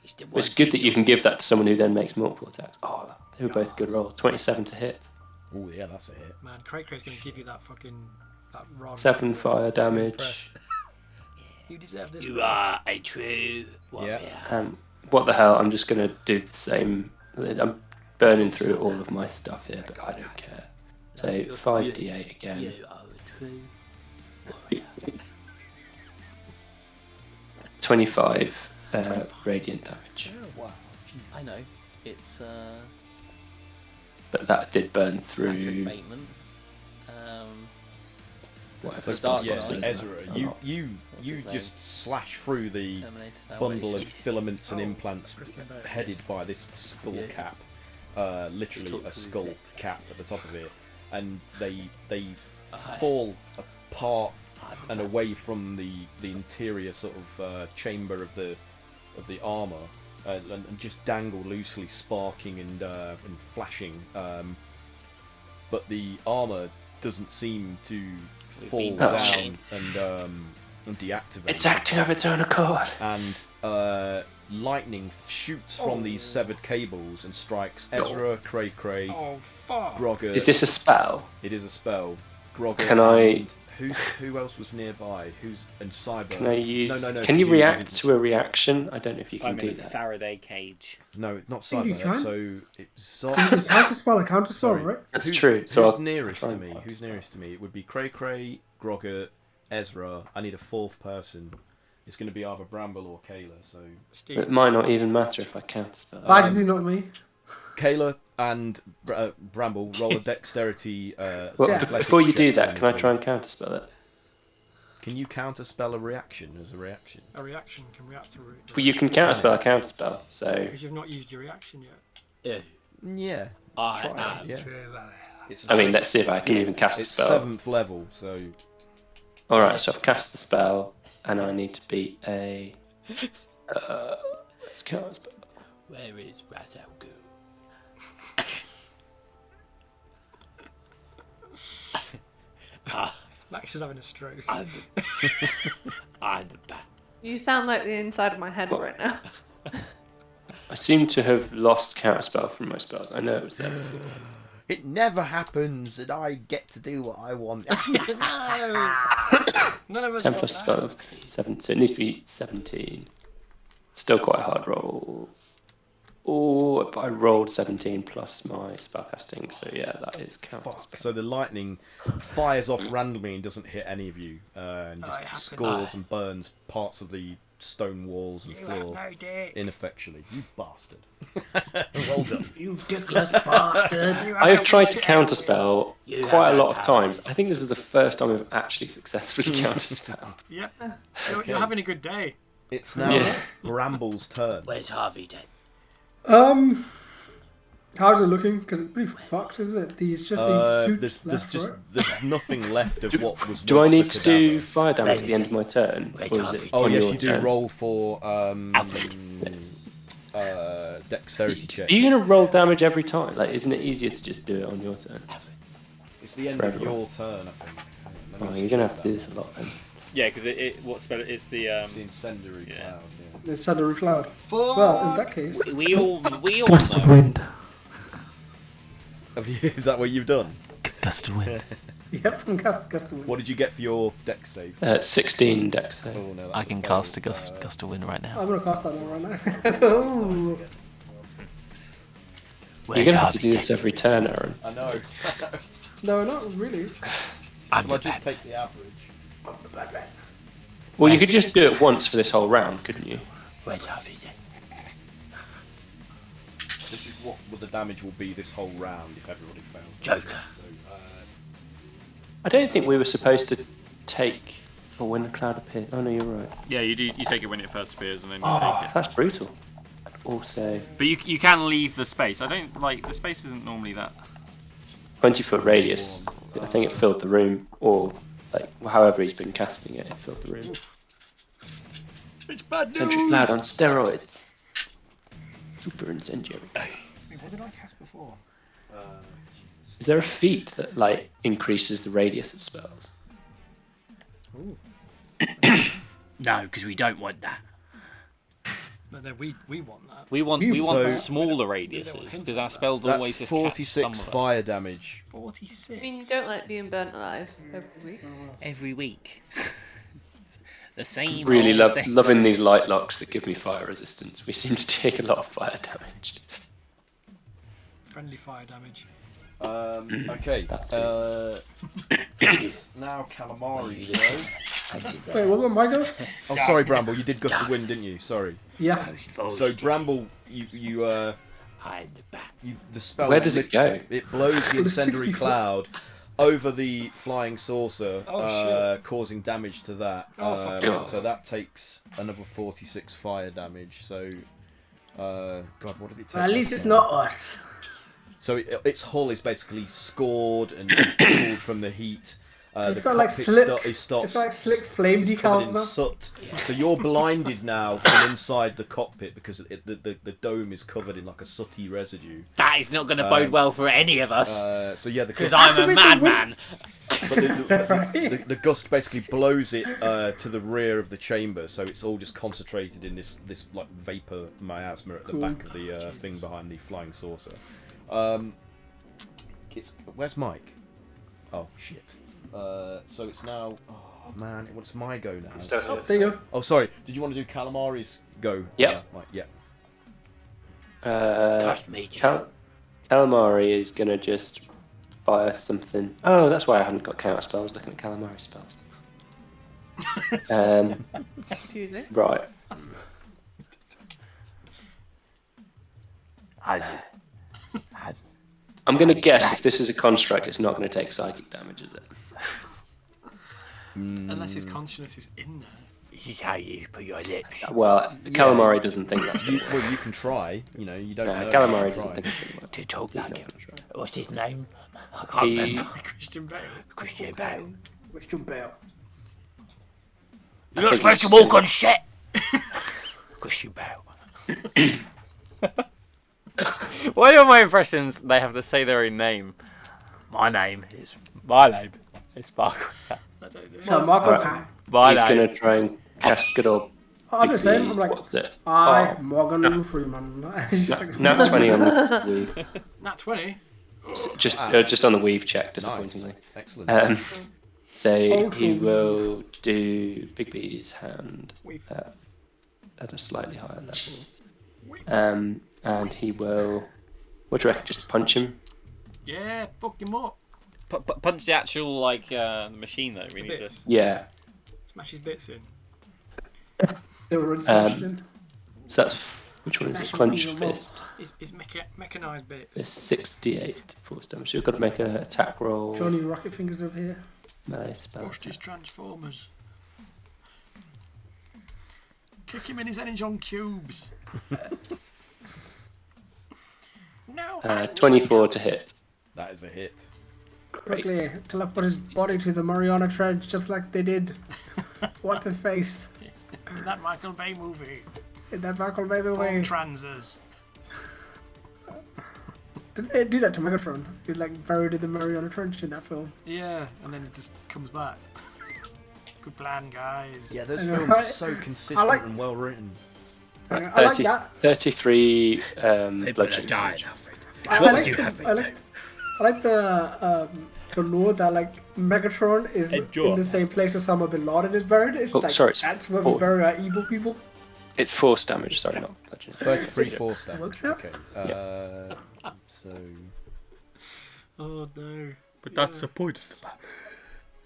Speaker 4: It's good that you can give that to someone who then makes multiple attacks. Oh, they were both good rolls. 27 to hit.
Speaker 3: Oh yeah, that's a hit.
Speaker 1: Man, Cray Cray's gonna give you that fucking that rod.
Speaker 4: 7 fire
Speaker 1: So
Speaker 4: damage.
Speaker 1: impressed. You deserve this.
Speaker 7: You
Speaker 1: rod.
Speaker 7: are a true warrior.
Speaker 4: What the hell? I'm just going to do the same. I'm burning through all of my stuff here, but I don't care. So 5d8 again.
Speaker 7: You are a true warrior.
Speaker 4: 25 radiant damage.
Speaker 6: Oh, wow. Jeez. I know. It's
Speaker 4: But that did burn
Speaker 6: active
Speaker 4: through
Speaker 6: abatement.
Speaker 4: whatever
Speaker 3: So,
Speaker 4: spells
Speaker 3: yeah,
Speaker 4: I
Speaker 3: so
Speaker 4: was
Speaker 3: Ezra,
Speaker 4: using.
Speaker 3: you
Speaker 6: What's his
Speaker 3: just slash through the
Speaker 6: Terminator
Speaker 3: bundle of
Speaker 6: salvation.
Speaker 3: filaments and implants
Speaker 1: Christian Bale.
Speaker 3: headed by this skull
Speaker 6: Yeah.
Speaker 3: cap, literally
Speaker 6: Talk
Speaker 3: a
Speaker 6: to
Speaker 3: skull
Speaker 6: his
Speaker 3: cap at the top of it, and they fall apart and away from the interior sort of chamber of the armor, and just dangle loosely, sparking and flashing. But the armor doesn't seem to fall
Speaker 6: been
Speaker 4: Oh,
Speaker 3: down
Speaker 4: shit.
Speaker 3: and deactivate.
Speaker 4: It's acting of its own accord.
Speaker 3: And lightning shoots from these severed cables and strikes Ezra, Cray Cray,
Speaker 1: Oh fuck!
Speaker 3: Grogger.
Speaker 4: Is this a spell?
Speaker 3: It is a spell. Grogger.
Speaker 4: Can I-
Speaker 3: and who else was nearby? And Cyber?
Speaker 4: Can I use?
Speaker 3: No.
Speaker 4: Can you
Speaker 3: 'cause
Speaker 4: react to a reaction? I don't know if you can
Speaker 7: I'm
Speaker 4: do
Speaker 7: in a
Speaker 4: that.
Speaker 7: Faraday cage.
Speaker 3: No, not
Speaker 5: think you
Speaker 3: Cyber.
Speaker 5: can.
Speaker 3: So it's
Speaker 5: It's
Speaker 3: Zox.
Speaker 5: a counter spell, right?
Speaker 4: That's
Speaker 3: Who's-
Speaker 4: true. So
Speaker 3: who's
Speaker 4: I'll
Speaker 3: nearest
Speaker 4: try
Speaker 3: to
Speaker 4: and
Speaker 3: me?
Speaker 4: find
Speaker 3: Who's
Speaker 4: spell.
Speaker 3: nearest to me? It would be Cray Cray, Grogger, Ezra. I need a 4th person. It's going to be either Bramble or Kayla. So
Speaker 1: Steve.
Speaker 4: It might not even matter if I counterspell.
Speaker 5: Why did you not me?
Speaker 3: Kayla and Bramble roll a dexterity.
Speaker 4: Well,
Speaker 3: athletics
Speaker 4: before you
Speaker 3: check
Speaker 4: do
Speaker 3: for
Speaker 4: that,
Speaker 3: me,
Speaker 4: can I try and
Speaker 3: please.
Speaker 4: counterspell it?
Speaker 3: Can you counterspell a reaction as a reaction?
Speaker 1: A reaction can react to it.
Speaker 4: Well, you can counterspell a counterspell. So
Speaker 1: Because you've not used your reaction yet.
Speaker 3: Yeah.
Speaker 7: I
Speaker 3: Try
Speaker 7: am.
Speaker 3: it, yeah.
Speaker 1: True.
Speaker 3: It's
Speaker 4: I mean, let's see if I can even cast a
Speaker 3: it's
Speaker 4: spell.
Speaker 3: 7th level, so
Speaker 4: All right, so I've cast the spell, and I need to beat a. Let's counterspell.
Speaker 7: Where is Razalgu?
Speaker 1: Max is having a stroke.
Speaker 7: I'm the bat.
Speaker 2: You sound like the inside of my head right now.
Speaker 4: I seem to have lost counterspell from my spells. I know it was there before.
Speaker 3: it never happens that I get to do what I want.
Speaker 1: No! None of us
Speaker 4: 10
Speaker 1: want
Speaker 4: plus
Speaker 1: that.
Speaker 4: 12, 7, so it needs to be 17. Still quite a hard roll. Oh, but I rolled 17 plus my spellcasting, so yeah, that is
Speaker 3: Fuck.
Speaker 4: counterspell.
Speaker 3: So the lightning fires off randomly and doesn't hit any of you, and
Speaker 1: Oh, it
Speaker 3: just
Speaker 1: happens.
Speaker 3: scores and burns parts of the stone walls and
Speaker 1: You have
Speaker 3: floor
Speaker 1: no dick.
Speaker 3: ineffectually. You bastard. Well done.
Speaker 5: You dickless bastard.
Speaker 1: You
Speaker 4: I have
Speaker 1: no
Speaker 4: tried to
Speaker 1: dick.
Speaker 4: counterspell
Speaker 7: You
Speaker 4: quite a
Speaker 7: have
Speaker 4: lot
Speaker 7: no
Speaker 4: of
Speaker 7: power.
Speaker 4: times. I think this is the first time I've actually successfully counterspelled.
Speaker 1: Yeah. You're having a good day.
Speaker 3: It's now
Speaker 4: Yeah.
Speaker 3: Bramble's turn.
Speaker 7: Where's Harvey dead?
Speaker 5: How's it looking? Because it's pretty fucked, isn't it? These just these suits
Speaker 3: There's
Speaker 5: left,
Speaker 3: just
Speaker 5: right?
Speaker 3: there's nothing left of what was.
Speaker 4: Do I
Speaker 3: once the
Speaker 4: need to do
Speaker 3: cadaver.
Speaker 4: fire damage at the end of my turn? Or is it
Speaker 3: Oh
Speaker 4: on
Speaker 3: yes,
Speaker 4: your
Speaker 3: you do
Speaker 4: turn?
Speaker 3: roll for dexterity check.
Speaker 4: Are you going to roll damage every time? Like, isn't it easier to just do it on your turn?
Speaker 3: It's the end
Speaker 4: For
Speaker 3: of
Speaker 4: everyone.
Speaker 3: your turn, I think. Let me
Speaker 4: Oh,
Speaker 3: just
Speaker 4: you're going to
Speaker 3: check
Speaker 4: have to do
Speaker 3: that.
Speaker 4: this a lot then.
Speaker 7: Yeah, because what spell? It's the
Speaker 3: It's the incendiary
Speaker 7: Yeah.
Speaker 3: cloud. Yeah.
Speaker 5: It's under a cloud. Well, in that case,
Speaker 7: we all
Speaker 5: gust of
Speaker 7: know.
Speaker 5: wind.
Speaker 3: Have you, is that what you've done?
Speaker 7: Gust of wind.
Speaker 5: Yep, from gust to wind.
Speaker 3: What did you get for your deck save?
Speaker 4: 16 dex.
Speaker 3: Oh, no, that's
Speaker 9: I can
Speaker 3: fail.
Speaker 9: cast a gust to wind right now.
Speaker 5: I'm gonna cast that one right now. Ooh.
Speaker 4: You're gonna have to do this every turn, Aaron.
Speaker 3: I know.
Speaker 5: No, not really.
Speaker 3: I'll just take the average.
Speaker 4: Well, you could just do it once for this whole round, couldn't you?
Speaker 3: This is what the damage will be this whole round if everybody fails.
Speaker 8: Joker.
Speaker 3: So,
Speaker 4: I don't think we were supposed to take or when the cloud appears. Oh no, you're right.
Speaker 7: Yeah, you do. You take it when it first appears, and then you take it.
Speaker 4: That's brutal. Also,
Speaker 7: But you can leave the space. I don't like the space. Isn't normally that.
Speaker 4: 20-foot radius. I think it filled the room, or like however he's been casting it, it filled the room.
Speaker 7: It's bad
Speaker 4: Sentry cloud on steroids. Super incendiary.
Speaker 1: What did I cast before?
Speaker 4: Is there a feat that like increases the radius of spells?
Speaker 8: No, because we don't want that.
Speaker 1: No, we want that.
Speaker 7: We want
Speaker 3: So-
Speaker 7: smaller radiuses because our spells always
Speaker 3: that's
Speaker 7: just
Speaker 3: 46
Speaker 7: catch some of us.
Speaker 3: fire damage.
Speaker 1: 46.
Speaker 2: I mean, you don't like being burnt alive every week.
Speaker 7: every week. The same.
Speaker 4: Really
Speaker 7: old thing.
Speaker 4: loving these light locks that give me fire resistance. We seem to take a lot of fire damage.
Speaker 1: Friendly fire damage.
Speaker 3: Okay. It's now Calamari's go.
Speaker 5: Wait, what about my go?
Speaker 3: Oh, sorry, Bramble. You did gust the wind, didn't you? Sorry.
Speaker 5: Yeah.
Speaker 3: So Bramble, you
Speaker 8: Hide the back.
Speaker 3: the spell.
Speaker 4: Where does it go?
Speaker 3: It blows the
Speaker 5: Well, it's
Speaker 3: incendiary
Speaker 5: 60 foot.
Speaker 3: cloud over the flying saucer,
Speaker 1: Oh,
Speaker 3: causing damage to that.
Speaker 1: Oh,
Speaker 4: fuck off.
Speaker 3: So that takes another 46 fire damage. So, God, what did it take?
Speaker 5: At least
Speaker 3: last
Speaker 5: it's
Speaker 3: time?
Speaker 5: not us.
Speaker 3: So its hull is basically scored and cooled from the heat.
Speaker 5: It's
Speaker 3: The
Speaker 5: got like
Speaker 3: cockpit
Speaker 5: slick.
Speaker 3: It stops.
Speaker 5: It's like slick flame
Speaker 3: It's covered
Speaker 5: decals
Speaker 3: in
Speaker 5: now.
Speaker 3: soot. So you're blinded now from inside the cockpit because the dome is covered in like a sooty residue.
Speaker 7: That is not going to bode well for any of us.
Speaker 3: So yeah,
Speaker 7: Because I'm a madman.
Speaker 3: the gust basically blows it to the rear of the chamber, so it's all just concentrated in this like vapor miasma at the back of the thing behind the flying saucer. Where's Mike? Oh shit. So it's now. Oh man, it's my go now.
Speaker 5: There you go.
Speaker 3: Oh sorry. Did you want to do Calamari's go?
Speaker 4: Yep.
Speaker 3: Mike? Yeah.
Speaker 8: Trust me.
Speaker 4: Calamari is gonna just buy us something. Oh, that's why I hadn't got counter spells. Looking at Calamari spells.
Speaker 2: Confusing.
Speaker 4: Right. I'm gonna guess if this is a construct, it's not gonna take psychic damage, is it?
Speaker 1: Unless his consciousness is in there.
Speaker 8: This is how you put your lips.
Speaker 4: Well, Calamari doesn't think that's gonna work.
Speaker 3: Well, you can try. You know, you don't. know.
Speaker 4: Calamari
Speaker 3: You can
Speaker 4: doesn't
Speaker 3: try.
Speaker 4: think it's gonna work.
Speaker 8: To talk
Speaker 4: He's
Speaker 8: like
Speaker 4: not
Speaker 8: him.
Speaker 4: gonna try.
Speaker 8: What's his name? I can't
Speaker 4: He-
Speaker 8: remember.
Speaker 1: Christian Bale.
Speaker 8: Christian Bale.
Speaker 5: Christian Bale.
Speaker 8: You're not
Speaker 4: think
Speaker 8: supposed to
Speaker 4: he's
Speaker 8: walk
Speaker 4: gonna-
Speaker 8: on set. Christian Bale.
Speaker 7: Why are my impressions? They have to say their own name.
Speaker 8: My name is.
Speaker 7: My name is Sparkle.
Speaker 5: So Marco
Speaker 4: Alright.
Speaker 5: Khan.
Speaker 7: My
Speaker 4: He's
Speaker 7: name.
Speaker 4: gonna try and cast good old.
Speaker 5: I'm the same. I'm like,
Speaker 4: What's it?
Speaker 5: I,
Speaker 4: Oh.
Speaker 5: Morgan Freeman. He's like,
Speaker 4: Nat 20 on the weave.
Speaker 1: Nat 20.
Speaker 4: Just on the weave check, disappointingly.
Speaker 3: Nice. Excellent.
Speaker 4: So
Speaker 5: Ultra
Speaker 4: he
Speaker 5: weave.
Speaker 4: will do Big B's hand
Speaker 1: Weave.
Speaker 4: at a slightly higher level. And he will. What do you reckon? Just punch him?
Speaker 1: Yeah, fuck him up.
Speaker 7: Punch the actual like the machine though. We need to.
Speaker 1: Bits.
Speaker 4: Yeah.
Speaker 1: Smash his bits in.
Speaker 5: They were already smashed in.
Speaker 4: So that's. Which one is it?
Speaker 5: Smashing
Speaker 4: Clenched
Speaker 5: through the wall.
Speaker 4: fist.
Speaker 1: His mechanized bits.
Speaker 4: It's 68 force damage. So you've got to make an attack roll.
Speaker 5: Johnny Rocket Fingers over here.
Speaker 4: Nice spell.
Speaker 1: Bust his transformers. Kick him in his energon cubes. No.
Speaker 4: 24 to hit.
Speaker 3: That is a hit.
Speaker 4: Great.
Speaker 5: Quickly, teleport his body to the Mariana Trench just like they did. What's his face?
Speaker 1: In that Michael Bay movie.
Speaker 5: In that Michael Baby
Speaker 1: Form
Speaker 5: way.
Speaker 1: transers.
Speaker 5: Did they do that to Megatron? He like buried in the Mariana Trench in that film.
Speaker 1: Yeah, and then it just comes back. Good plan, guys.
Speaker 3: Yeah, those
Speaker 5: I know,
Speaker 3: films
Speaker 5: right?
Speaker 3: are so consistent
Speaker 5: like-
Speaker 3: and well written.
Speaker 5: I like
Speaker 4: 30,
Speaker 5: that.
Speaker 4: 33
Speaker 8: People are
Speaker 4: bludgeoning
Speaker 8: dying,
Speaker 4: damage.
Speaker 8: Alfred.
Speaker 5: I
Speaker 8: What
Speaker 5: like
Speaker 8: would you
Speaker 5: the-
Speaker 8: have me
Speaker 5: I
Speaker 8: do?
Speaker 5: like- I like the the lore that like Megatron is in the same place as Osama bin Laden is buried? It's like
Speaker 4: sorry, it's
Speaker 5: that's where we
Speaker 4: 4.
Speaker 5: bury our evil people.
Speaker 4: It's force damage. Sorry, not bludgeoning.
Speaker 3: 33 force damage.
Speaker 5: Works out.
Speaker 3: Okay. So.
Speaker 1: Oh no.
Speaker 7: But that's the point of the map.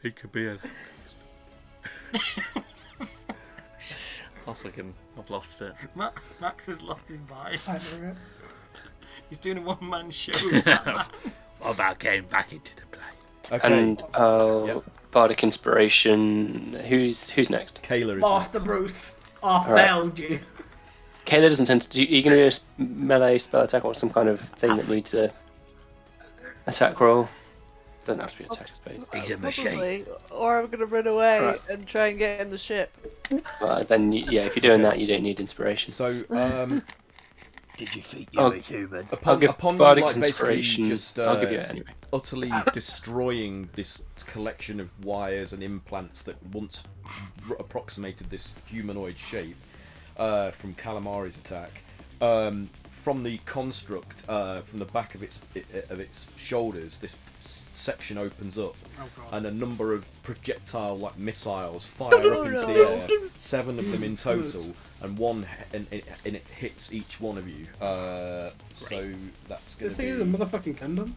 Speaker 7: He could be a. I've lost it.
Speaker 1: Max has lost his mind.
Speaker 5: I don't know.
Speaker 1: He's doing a one-man show with Batman.
Speaker 7: What about getting back into the play?
Speaker 3: Okay.
Speaker 4: And Bardic Inspiration. Who's next?
Speaker 3: Kayla is
Speaker 5: Master
Speaker 3: next.
Speaker 5: Bruce, I failed you.
Speaker 4: Kayla doesn't tend to. Are you going to do a melee spell attack or some kind of thing that needs a attack roll? Doesn't have to be attack space.
Speaker 7: He's a machine.
Speaker 2: Probably. Or I'm gonna run away
Speaker 4: Right.
Speaker 2: and try and get in the ship.
Speaker 4: Then if you're doing that, you don't need inspiration.
Speaker 3: So,
Speaker 7: Did you think you were human?
Speaker 4: I'll give
Speaker 3: upon
Speaker 4: Bardic
Speaker 3: like basically
Speaker 4: Inspiration.
Speaker 3: just
Speaker 4: I'll give you it anyway.
Speaker 3: utterly destroying this collection of wires and implants that once approximated this humanoid shape from Calamari's attack. From the construct, from the back of its shoulders, this section opens up, and a number of projectile-like missiles fire up into the air. 7 of them in total, and it hits each one of you. So that's going
Speaker 5: This
Speaker 3: to
Speaker 5: thing is
Speaker 3: be.
Speaker 5: a motherfucking Gundam.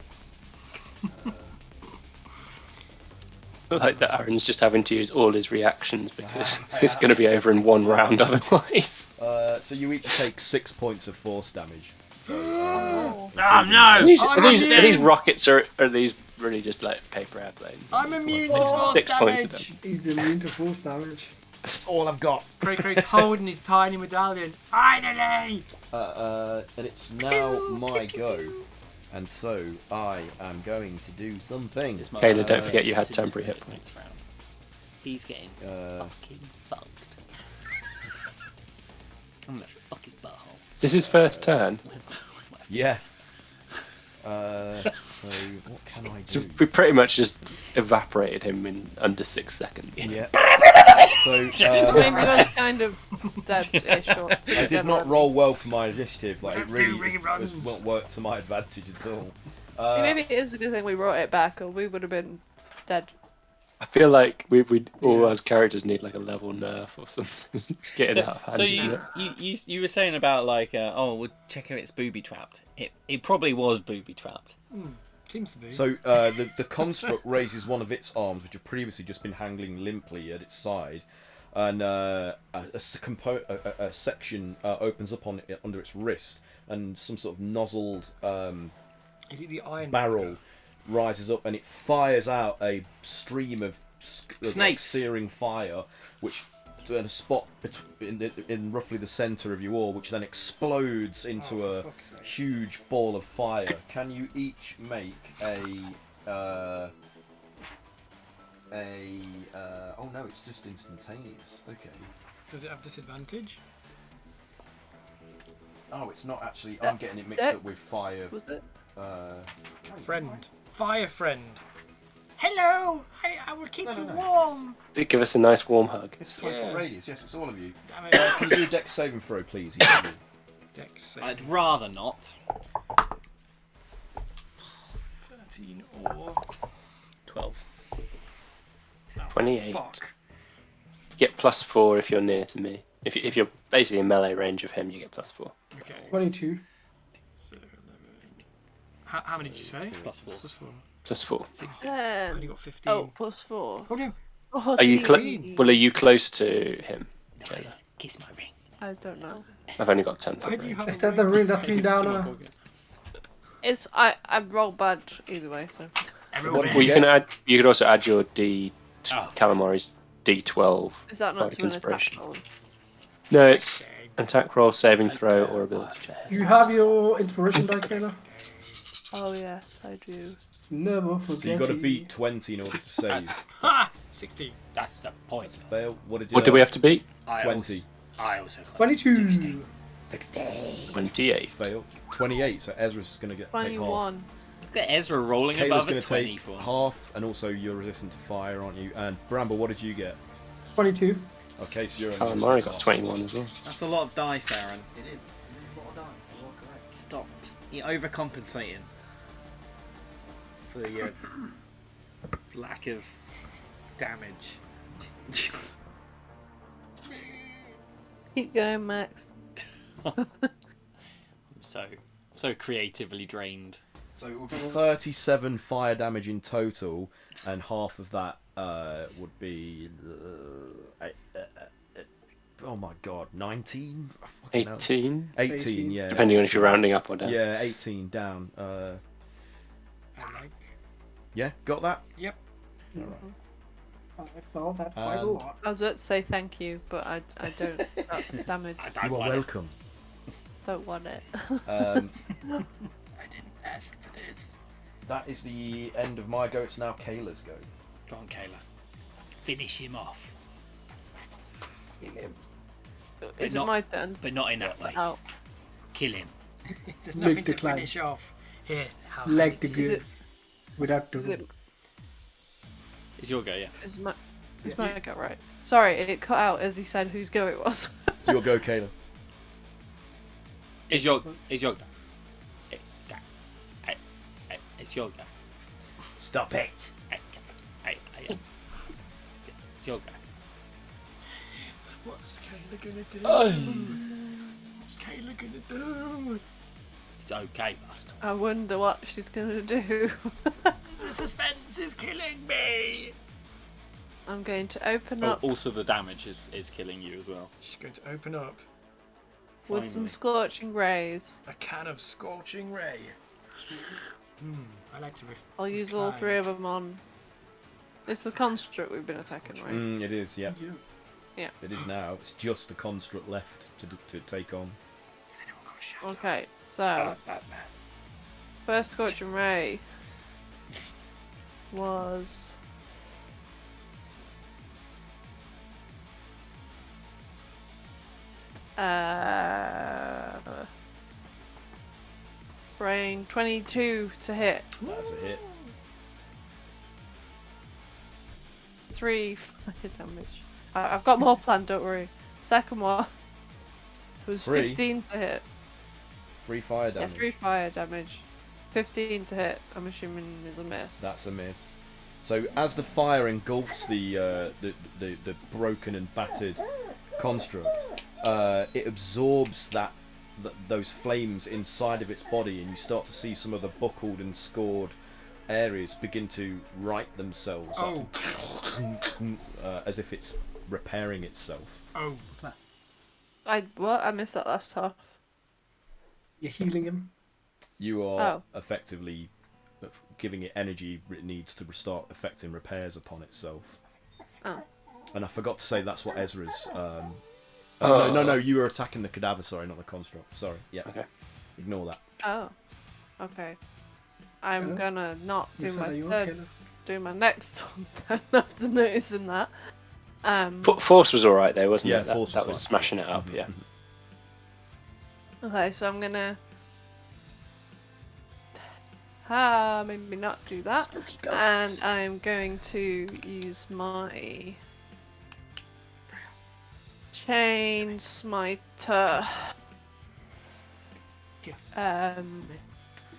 Speaker 4: Like that, Aaron's just having to use all his reactions because it's going to be over in one round otherwise.
Speaker 3: So you each take 6 points of force damage. So,
Speaker 1: Oh no!
Speaker 4: Are these
Speaker 1: immune.
Speaker 4: rockets or are these really just like paper airplanes?
Speaker 1: I'm immune to force
Speaker 4: 6 points of
Speaker 1: damage.
Speaker 4: them.
Speaker 5: He's immune to force damage.
Speaker 3: that's all I've got.
Speaker 1: Craig's holding his tiny medallion. Finally!
Speaker 3: And it's now my go. And so I am going to do something.
Speaker 4: Kayla, don't forget you had temporary hit points.
Speaker 7: He's getting fucking fucked. I'm gonna fuck his butthole.
Speaker 4: Is this his first turn?
Speaker 3: Yeah. So what can I
Speaker 4: So
Speaker 3: do?
Speaker 4: we pretty much just evaporated him in under 6 seconds.
Speaker 3: Yeah. So
Speaker 2: I mean, he was kind of dead-ish.
Speaker 3: I did not roll well for my initiative. Like it really
Speaker 1: reruns.
Speaker 3: won't work to my advantage at all.
Speaker 2: Maybe it is a good thing we brought it back, or we would have been dead.
Speaker 4: I feel like we all as characters need like a level nerf or something. It's getting out of hand.
Speaker 7: So
Speaker 4: isn't it?
Speaker 7: you were saying about like we'll check if it's booby trapped. It probably was booby trapped.
Speaker 1: Seems to be.
Speaker 3: So the construct raises one of its arms, which had previously just been hanging limply at its side, and a section opens up on it under its wrist, and some sort of nozzled
Speaker 1: Is it the iron
Speaker 3: barrel rises up, and it fires out a stream of like,
Speaker 1: Snakes.
Speaker 3: searing fire, which to a spot in roughly the centre of you all, which then explodes into a huge ball of fire. Can you each make a oh no, it's just instantaneous. Okay.
Speaker 1: Does it have disadvantage?
Speaker 3: Oh, it's not actually. I'm getting it mixed up with fire.
Speaker 2: Was it?
Speaker 1: Friend. Fire friend. Hello! I will keep you warm!
Speaker 4: Does it give us a nice warm hug?
Speaker 3: It's 20-foot radius. Yes, it's all of you.
Speaker 1: Damn it.
Speaker 3: Can you do a dex saving throw, please? Each of you?
Speaker 1: Dex save.
Speaker 7: I'd rather not.
Speaker 1: 13 or
Speaker 7: 12.
Speaker 4: 28.
Speaker 1: Fuck.
Speaker 4: You get +4 if you're near to me. If you're basically in melee range of him, you get +4.
Speaker 1: Okay.
Speaker 5: 22.
Speaker 1: So 11. How many did you say?
Speaker 7: +4.
Speaker 1: +4.
Speaker 4: +4.
Speaker 1: I only got 15.
Speaker 2: Oh, +4.
Speaker 1: Oh no.
Speaker 2: Oh,
Speaker 4: Are you
Speaker 2: see.
Speaker 4: well? Are you close to him? Kayla?
Speaker 7: Kiss my ring.
Speaker 2: I don't know.
Speaker 4: I've only got 10
Speaker 1: Why
Speaker 4: foot
Speaker 1: do you
Speaker 4: range.
Speaker 1: have
Speaker 5: Is
Speaker 1: a
Speaker 5: that the ring that's been
Speaker 1: It's
Speaker 5: down?
Speaker 1: so good.
Speaker 2: It's I rolled bad either way, so.
Speaker 1: Everyone
Speaker 3: What
Speaker 4: Well, you
Speaker 3: Yeah.
Speaker 4: can add. You could also add your
Speaker 7: Oh.
Speaker 4: Calamari's D12.
Speaker 2: Is that not
Speaker 4: Bardic
Speaker 2: to an attack
Speaker 4: Inspiration.
Speaker 2: roll?
Speaker 4: No, it's attack roll, saving throw, or ability check.
Speaker 5: You have your inspiration die, Kayla?
Speaker 2: Oh yes, I do.
Speaker 5: Never forget.
Speaker 3: So you got to
Speaker 5: it.
Speaker 3: beat 20 in order to save.
Speaker 1: Ha! 16.
Speaker 7: That's the point.
Speaker 3: Fail. What did you?
Speaker 4: What do we have to beat?
Speaker 3: 20.
Speaker 7: I also got
Speaker 5: 22.
Speaker 4: 28.
Speaker 3: Fail. 28. So Ezra's going to take half.
Speaker 2: 21.
Speaker 7: Look at Ezra rolling
Speaker 3: Kayla's
Speaker 7: above a
Speaker 3: going to
Speaker 7: 20
Speaker 3: take
Speaker 7: for once.
Speaker 3: half, and also you're resistant to fire, aren't you? And Bramble, what did you get?
Speaker 5: 22.
Speaker 3: Okay, so you're.
Speaker 4: Calamari got 21 as well.
Speaker 7: That's a lot of dice, Aaron.
Speaker 8: It is. It is a lot of dice. You are correct.
Speaker 7: Stop. You're overcompensating. For the lack of damage.
Speaker 2: Keep going, Max.
Speaker 7: I'm so creatively drained.
Speaker 3: So it would be 37 fire damage in total, and half of that would be... oh my god, 19?
Speaker 4: 18?
Speaker 3: 18, yeah.
Speaker 4: Depending on if you're rounding up or down.
Speaker 3: Yeah, 18 down.
Speaker 1: I like.
Speaker 3: Yeah, got that?
Speaker 1: Yep.
Speaker 5: I felt that quite a lot.
Speaker 2: I was about to say thank you, but I don't got the damage.
Speaker 3: You are welcome.
Speaker 2: Don't want it.
Speaker 1: I didn't ask for this.
Speaker 3: That is the end of my go. It's now Kayla's go.
Speaker 7: Go on, Kayla. Finish him off.
Speaker 1: Kill him.
Speaker 2: Is
Speaker 7: not-
Speaker 2: it my turn?
Speaker 7: But not in that way.
Speaker 2: Oh,
Speaker 7: Kill him.
Speaker 1: There's
Speaker 5: Make
Speaker 1: nothing
Speaker 5: the
Speaker 1: to
Speaker 5: climb.
Speaker 1: finish off. Here, have
Speaker 5: Like the
Speaker 1: it.
Speaker 5: good. Without
Speaker 2: is
Speaker 5: the...
Speaker 2: it?
Speaker 7: It's your go, yeah.
Speaker 2: Is my go right? Sorry, it cut out as he said whose go it was.
Speaker 3: It's your go, Kayla.
Speaker 7: It's your go. It's your go.
Speaker 8: Stop it.
Speaker 7: It's your go.
Speaker 1: What's Kayla gonna do? What's Kayla gonna do?
Speaker 7: It's okay, Buster.
Speaker 2: I wonder what she's gonna do.
Speaker 1: The suspense is killing me.
Speaker 2: I'm going to open
Speaker 7: Oh,
Speaker 2: up
Speaker 7: also, the damage is killing you as well.
Speaker 1: She's going to open up
Speaker 2: with some
Speaker 7: finally.
Speaker 2: scorching rays.
Speaker 1: a can of scorching ray. I like to.
Speaker 2: I'll use all
Speaker 1: recline.
Speaker 2: 3 of them on. It's the construct we've been attacking, right?
Speaker 3: It is, yeah.
Speaker 2: Yeah.
Speaker 3: It is now. It's just the construct left to take on.
Speaker 1: Has anyone got a shout?
Speaker 2: Okay, so
Speaker 1: Batman.
Speaker 2: first scorching ray was brain 22 to hit.
Speaker 3: That's a hit.
Speaker 2: 3 fire damage. I've got more planned, don't worry. Second one was
Speaker 3: 3?
Speaker 2: 15 to hit.
Speaker 3: 3 fire
Speaker 2: Yeah,
Speaker 3: damage.
Speaker 2: 3 fire damage. 15 to hit, I'm assuming is a miss.
Speaker 3: That's a miss. So as the fire engulfs the broken and battered construct, it absorbs those flames inside of its body, and you start to see some of the buckled and scored areas begin to right themselves
Speaker 1: Oh,
Speaker 3: up, as if it's repairing itself.
Speaker 1: oh.
Speaker 2: I missed that last half.
Speaker 5: You're healing him.
Speaker 3: You are
Speaker 2: Oh.
Speaker 3: effectively giving it energy it needs to start effecting repairs upon itself.
Speaker 2: Oh.
Speaker 3: And I forgot to say that's what Ezra's.
Speaker 4: Oh.
Speaker 3: No, you were attacking the cadaver. Sorry, not the construct. Sorry. Yeah.
Speaker 4: Okay.
Speaker 3: Ignore that.
Speaker 2: Oh. Okay. I'm
Speaker 5: Yeah.
Speaker 2: gonna not
Speaker 5: You
Speaker 2: do
Speaker 5: said
Speaker 2: my
Speaker 5: that you were
Speaker 2: third,
Speaker 5: Kayla.
Speaker 2: do my next one then after noticing that.
Speaker 4: Force was alright though, wasn't
Speaker 3: Yeah,
Speaker 4: it? That,
Speaker 3: Force
Speaker 4: that
Speaker 3: was
Speaker 4: was
Speaker 3: fine.
Speaker 4: smashing it up,
Speaker 3: Mhm,
Speaker 4: yeah.
Speaker 3: mhm.
Speaker 2: Okay, so I'm gonna maybe not do that.
Speaker 8: Spooky
Speaker 2: And
Speaker 8: ghosts.
Speaker 2: I'm going to use my chain smiter,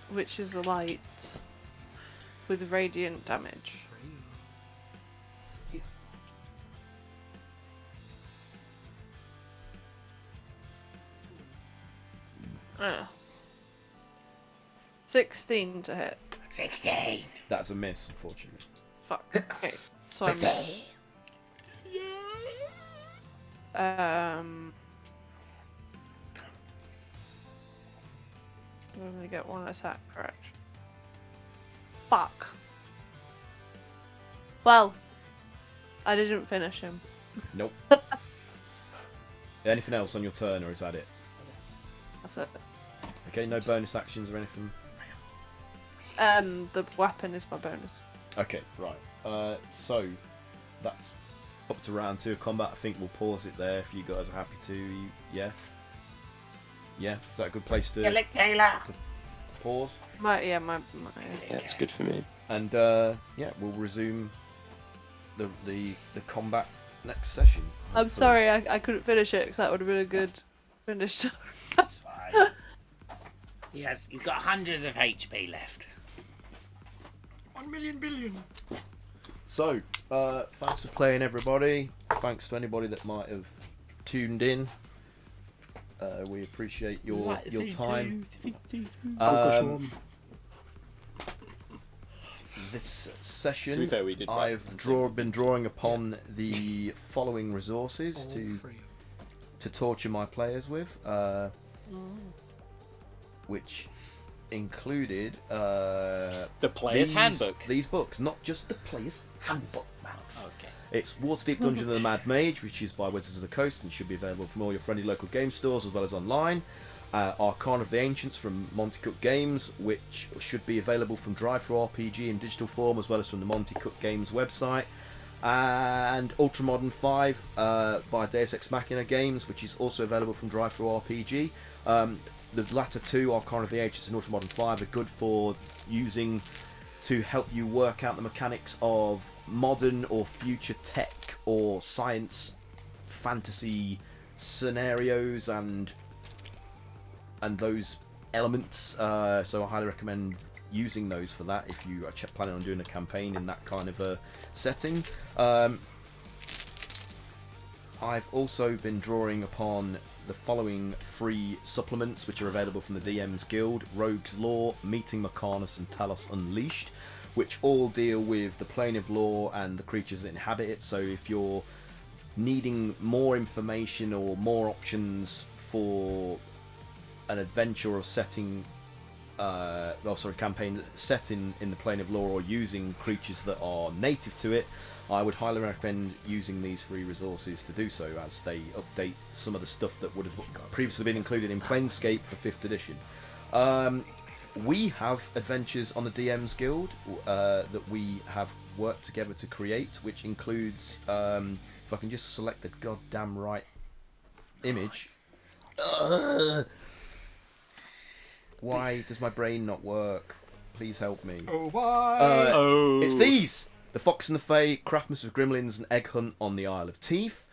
Speaker 2: which is a light with radiant damage. Ah. 16 to hit.
Speaker 8: 16.
Speaker 3: That's a miss, unfortunately.
Speaker 2: Fuck. Okay, so I miss. I only get 1 attack, correct? Fuck. Well, I didn't finish him.
Speaker 3: Nope. Anything else on your turn, or is that it?
Speaker 2: That's it.
Speaker 3: Okay, no bonus actions or anything.
Speaker 2: The weapon is my bonus.
Speaker 3: Okay, right. So that's up to round 2 of combat. I think we'll pause it there if you guys are happy to. Yeah. Yeah. Is that a good place to pause?
Speaker 2: My
Speaker 4: Yeah, it's good for me.
Speaker 3: And yeah, we'll resume the combat next session.
Speaker 2: I'm
Speaker 3: hopefully.
Speaker 2: sorry I couldn't finish it because that would have been a good finish.
Speaker 7: It's fine. Yes, you've got hundreds of HP left.
Speaker 1: 1 million billion.
Speaker 3: So, thanks for playing, everybody. Thanks to anybody that might have tuned in. We appreciate your time. This session,
Speaker 7: To be fair, we did
Speaker 3: I've been drawing upon the following resources to torture my players with, which included
Speaker 7: the Player's Handbook.
Speaker 3: These books, not just the Player's Handbook, Max.
Speaker 7: Okay.
Speaker 3: It's Waterdeep Dungeon of the Mad Mage, which is by Wizards of the Coast and should be available from all your friendly local game stores as well as online. Archon of the Ancients from Monty Cook Games, which should be available from Drive-Thru-RPG in digital form as well as from the Monty Cook Games website. And Ultramodern 5 by Deus Ex Machina Games, which is also available from Drive-Thru-RPG. The latter two, Archon of the Ancients and Ultramodern 5, are good for using to help you work out the mechanics of modern or future tech or science fantasy scenarios and those elements. So I highly recommend using those for that if you are planning on doing a campaign in that kind of a setting. I've also been drawing upon the following free supplements, which are available from the DM's Guild: Rogue's Law, Meeting Mechanus, and Talos Unleashed, which all deal with the plane of law and the creatures that inhabit it. So if you're needing more information or more options for an adventure or setting, campaign that's set in the plane of law or using creatures that are native to it, I would highly recommend using these free resources to do so, as they update some of the stuff that would have previously been included in Planescape for 5th edition. We have adventures on the DM's Guild that we have worked together to create, which includes, if I can just select the goddamn right image. Why does my brain not work? Please help me.
Speaker 1: Oh, why?
Speaker 3: It's these! The Fox and the Fae, Craftmas of Gremlins, and Egg Hunt on the Isle of Teeth,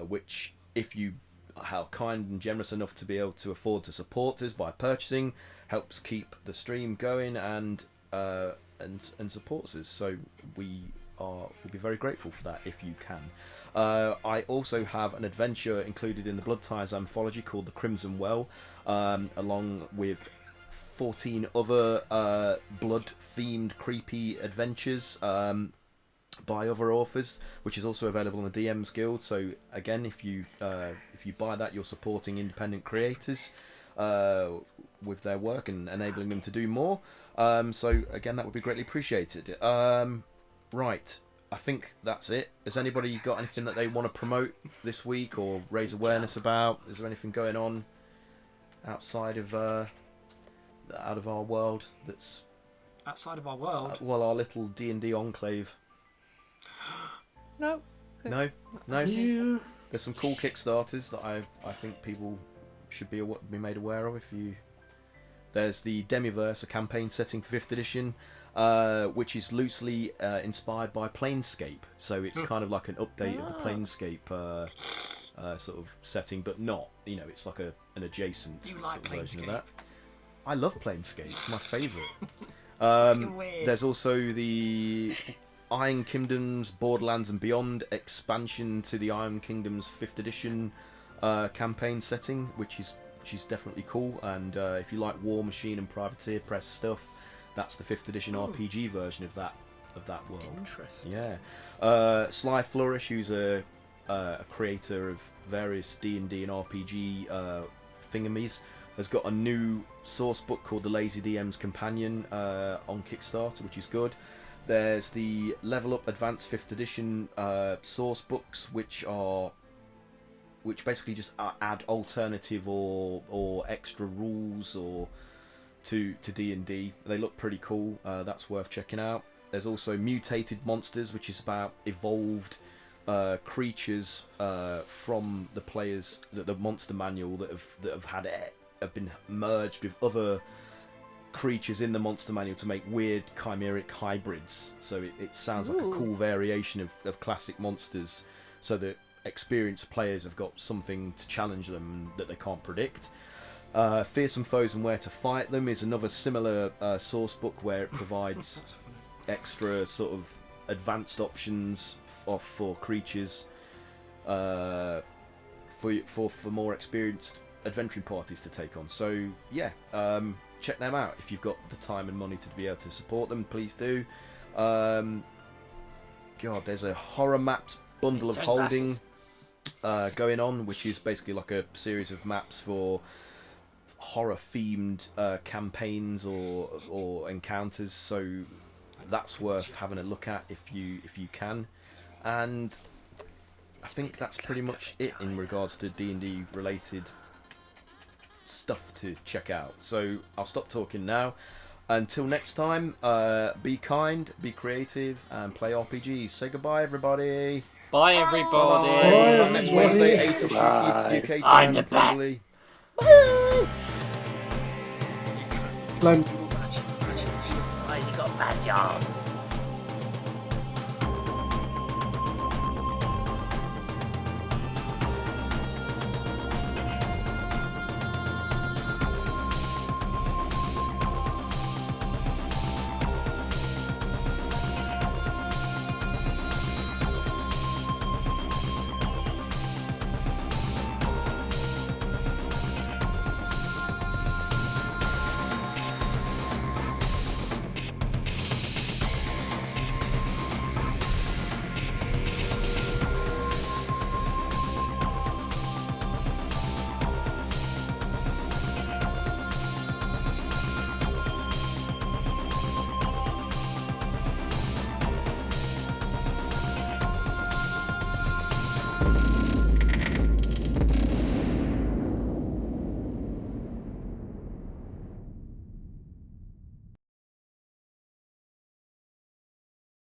Speaker 3: which, if you are kind and generous enough to be able to afford to support us by purchasing, helps keep the stream going and supports us. So we'll be very grateful for that if you can. I also have an adventure included in the Blood Ties anthology called The Crimson Well, along with 14 other blood-themed creepy adventures by other authors, which is also available on the DM's Guild. So again, if you buy that, you're supporting independent creators with their work and enabling them to do more. So again, that would be greatly appreciated. Right, I think that's it. Has anybody got anything that they want to promote this week or raise awareness about? Is there anything going on outside of out of our world that's
Speaker 1: outside of our world?
Speaker 3: Well, our little D&D enclave.
Speaker 2: No.
Speaker 3: No.
Speaker 5: Yeah.
Speaker 3: There's some cool Kickstarters that I think people should be made aware of. There's the Demiverse, a campaign setting for 5th edition, which is loosely inspired by Planescape. So it's kind of like an update of the Planescape sort of setting, but not. It's like an adjacent
Speaker 1: You like
Speaker 3: sort of version of
Speaker 1: Planescape?
Speaker 3: that. I love Planescape. It's my favourite.
Speaker 1: Fucking weird.
Speaker 3: There's also the Iron Kingdoms Borderlands and Beyond expansion to the Iron Kingdoms 5th edition campaign setting, which is definitely cool. And if you like War Machine and Privateer Press stuff, that's the 5th edition RPG version of that world.
Speaker 1: Interesting.
Speaker 3: Yeah. Sly Flourish, who's a creator of various D&D and RPG thingamies, has got a new source book called The Lazy DM's Companion on Kickstarter, which is good. There's the Level Up Advanced 5th edition source books, which basically just add alternative or extra rules or to D&D. They look pretty cool. That's worth checking out. There's also Mutated Monsters, which is about evolved creatures from the players, the monster manual that have been merged with other creatures in the monster manual to make weird chimeric hybrids. So it sounds like a cool variation of classic monsters, so that experienced players have got something to challenge them that they can't predict. Fearsome Foes and Where to Fight Them is another similar source book where it provides extra sort of advanced options for creatures for more experienced adventuring parties to take on. So yeah, check them out if you've got the time and money to be able to support them. Please do. God, there's a horror maps bundle of holding going on, which is basically like a series of maps for horror themed campaigns or encounters. So that's worth having a look at if you can. And I think that's pretty much it in regards to D&D related stuff to check out. So I'll stop talking now. Until next time, be kind, be creative, and play RPGs. Say goodbye, everybody.
Speaker 7: Bye, everybody.
Speaker 3: Bye. Next Wednesday, 8 o'clock UK time.
Speaker 7: I'm the bat.
Speaker 3: Probably.
Speaker 5: Glenn.
Speaker 8: Why has he got badge on?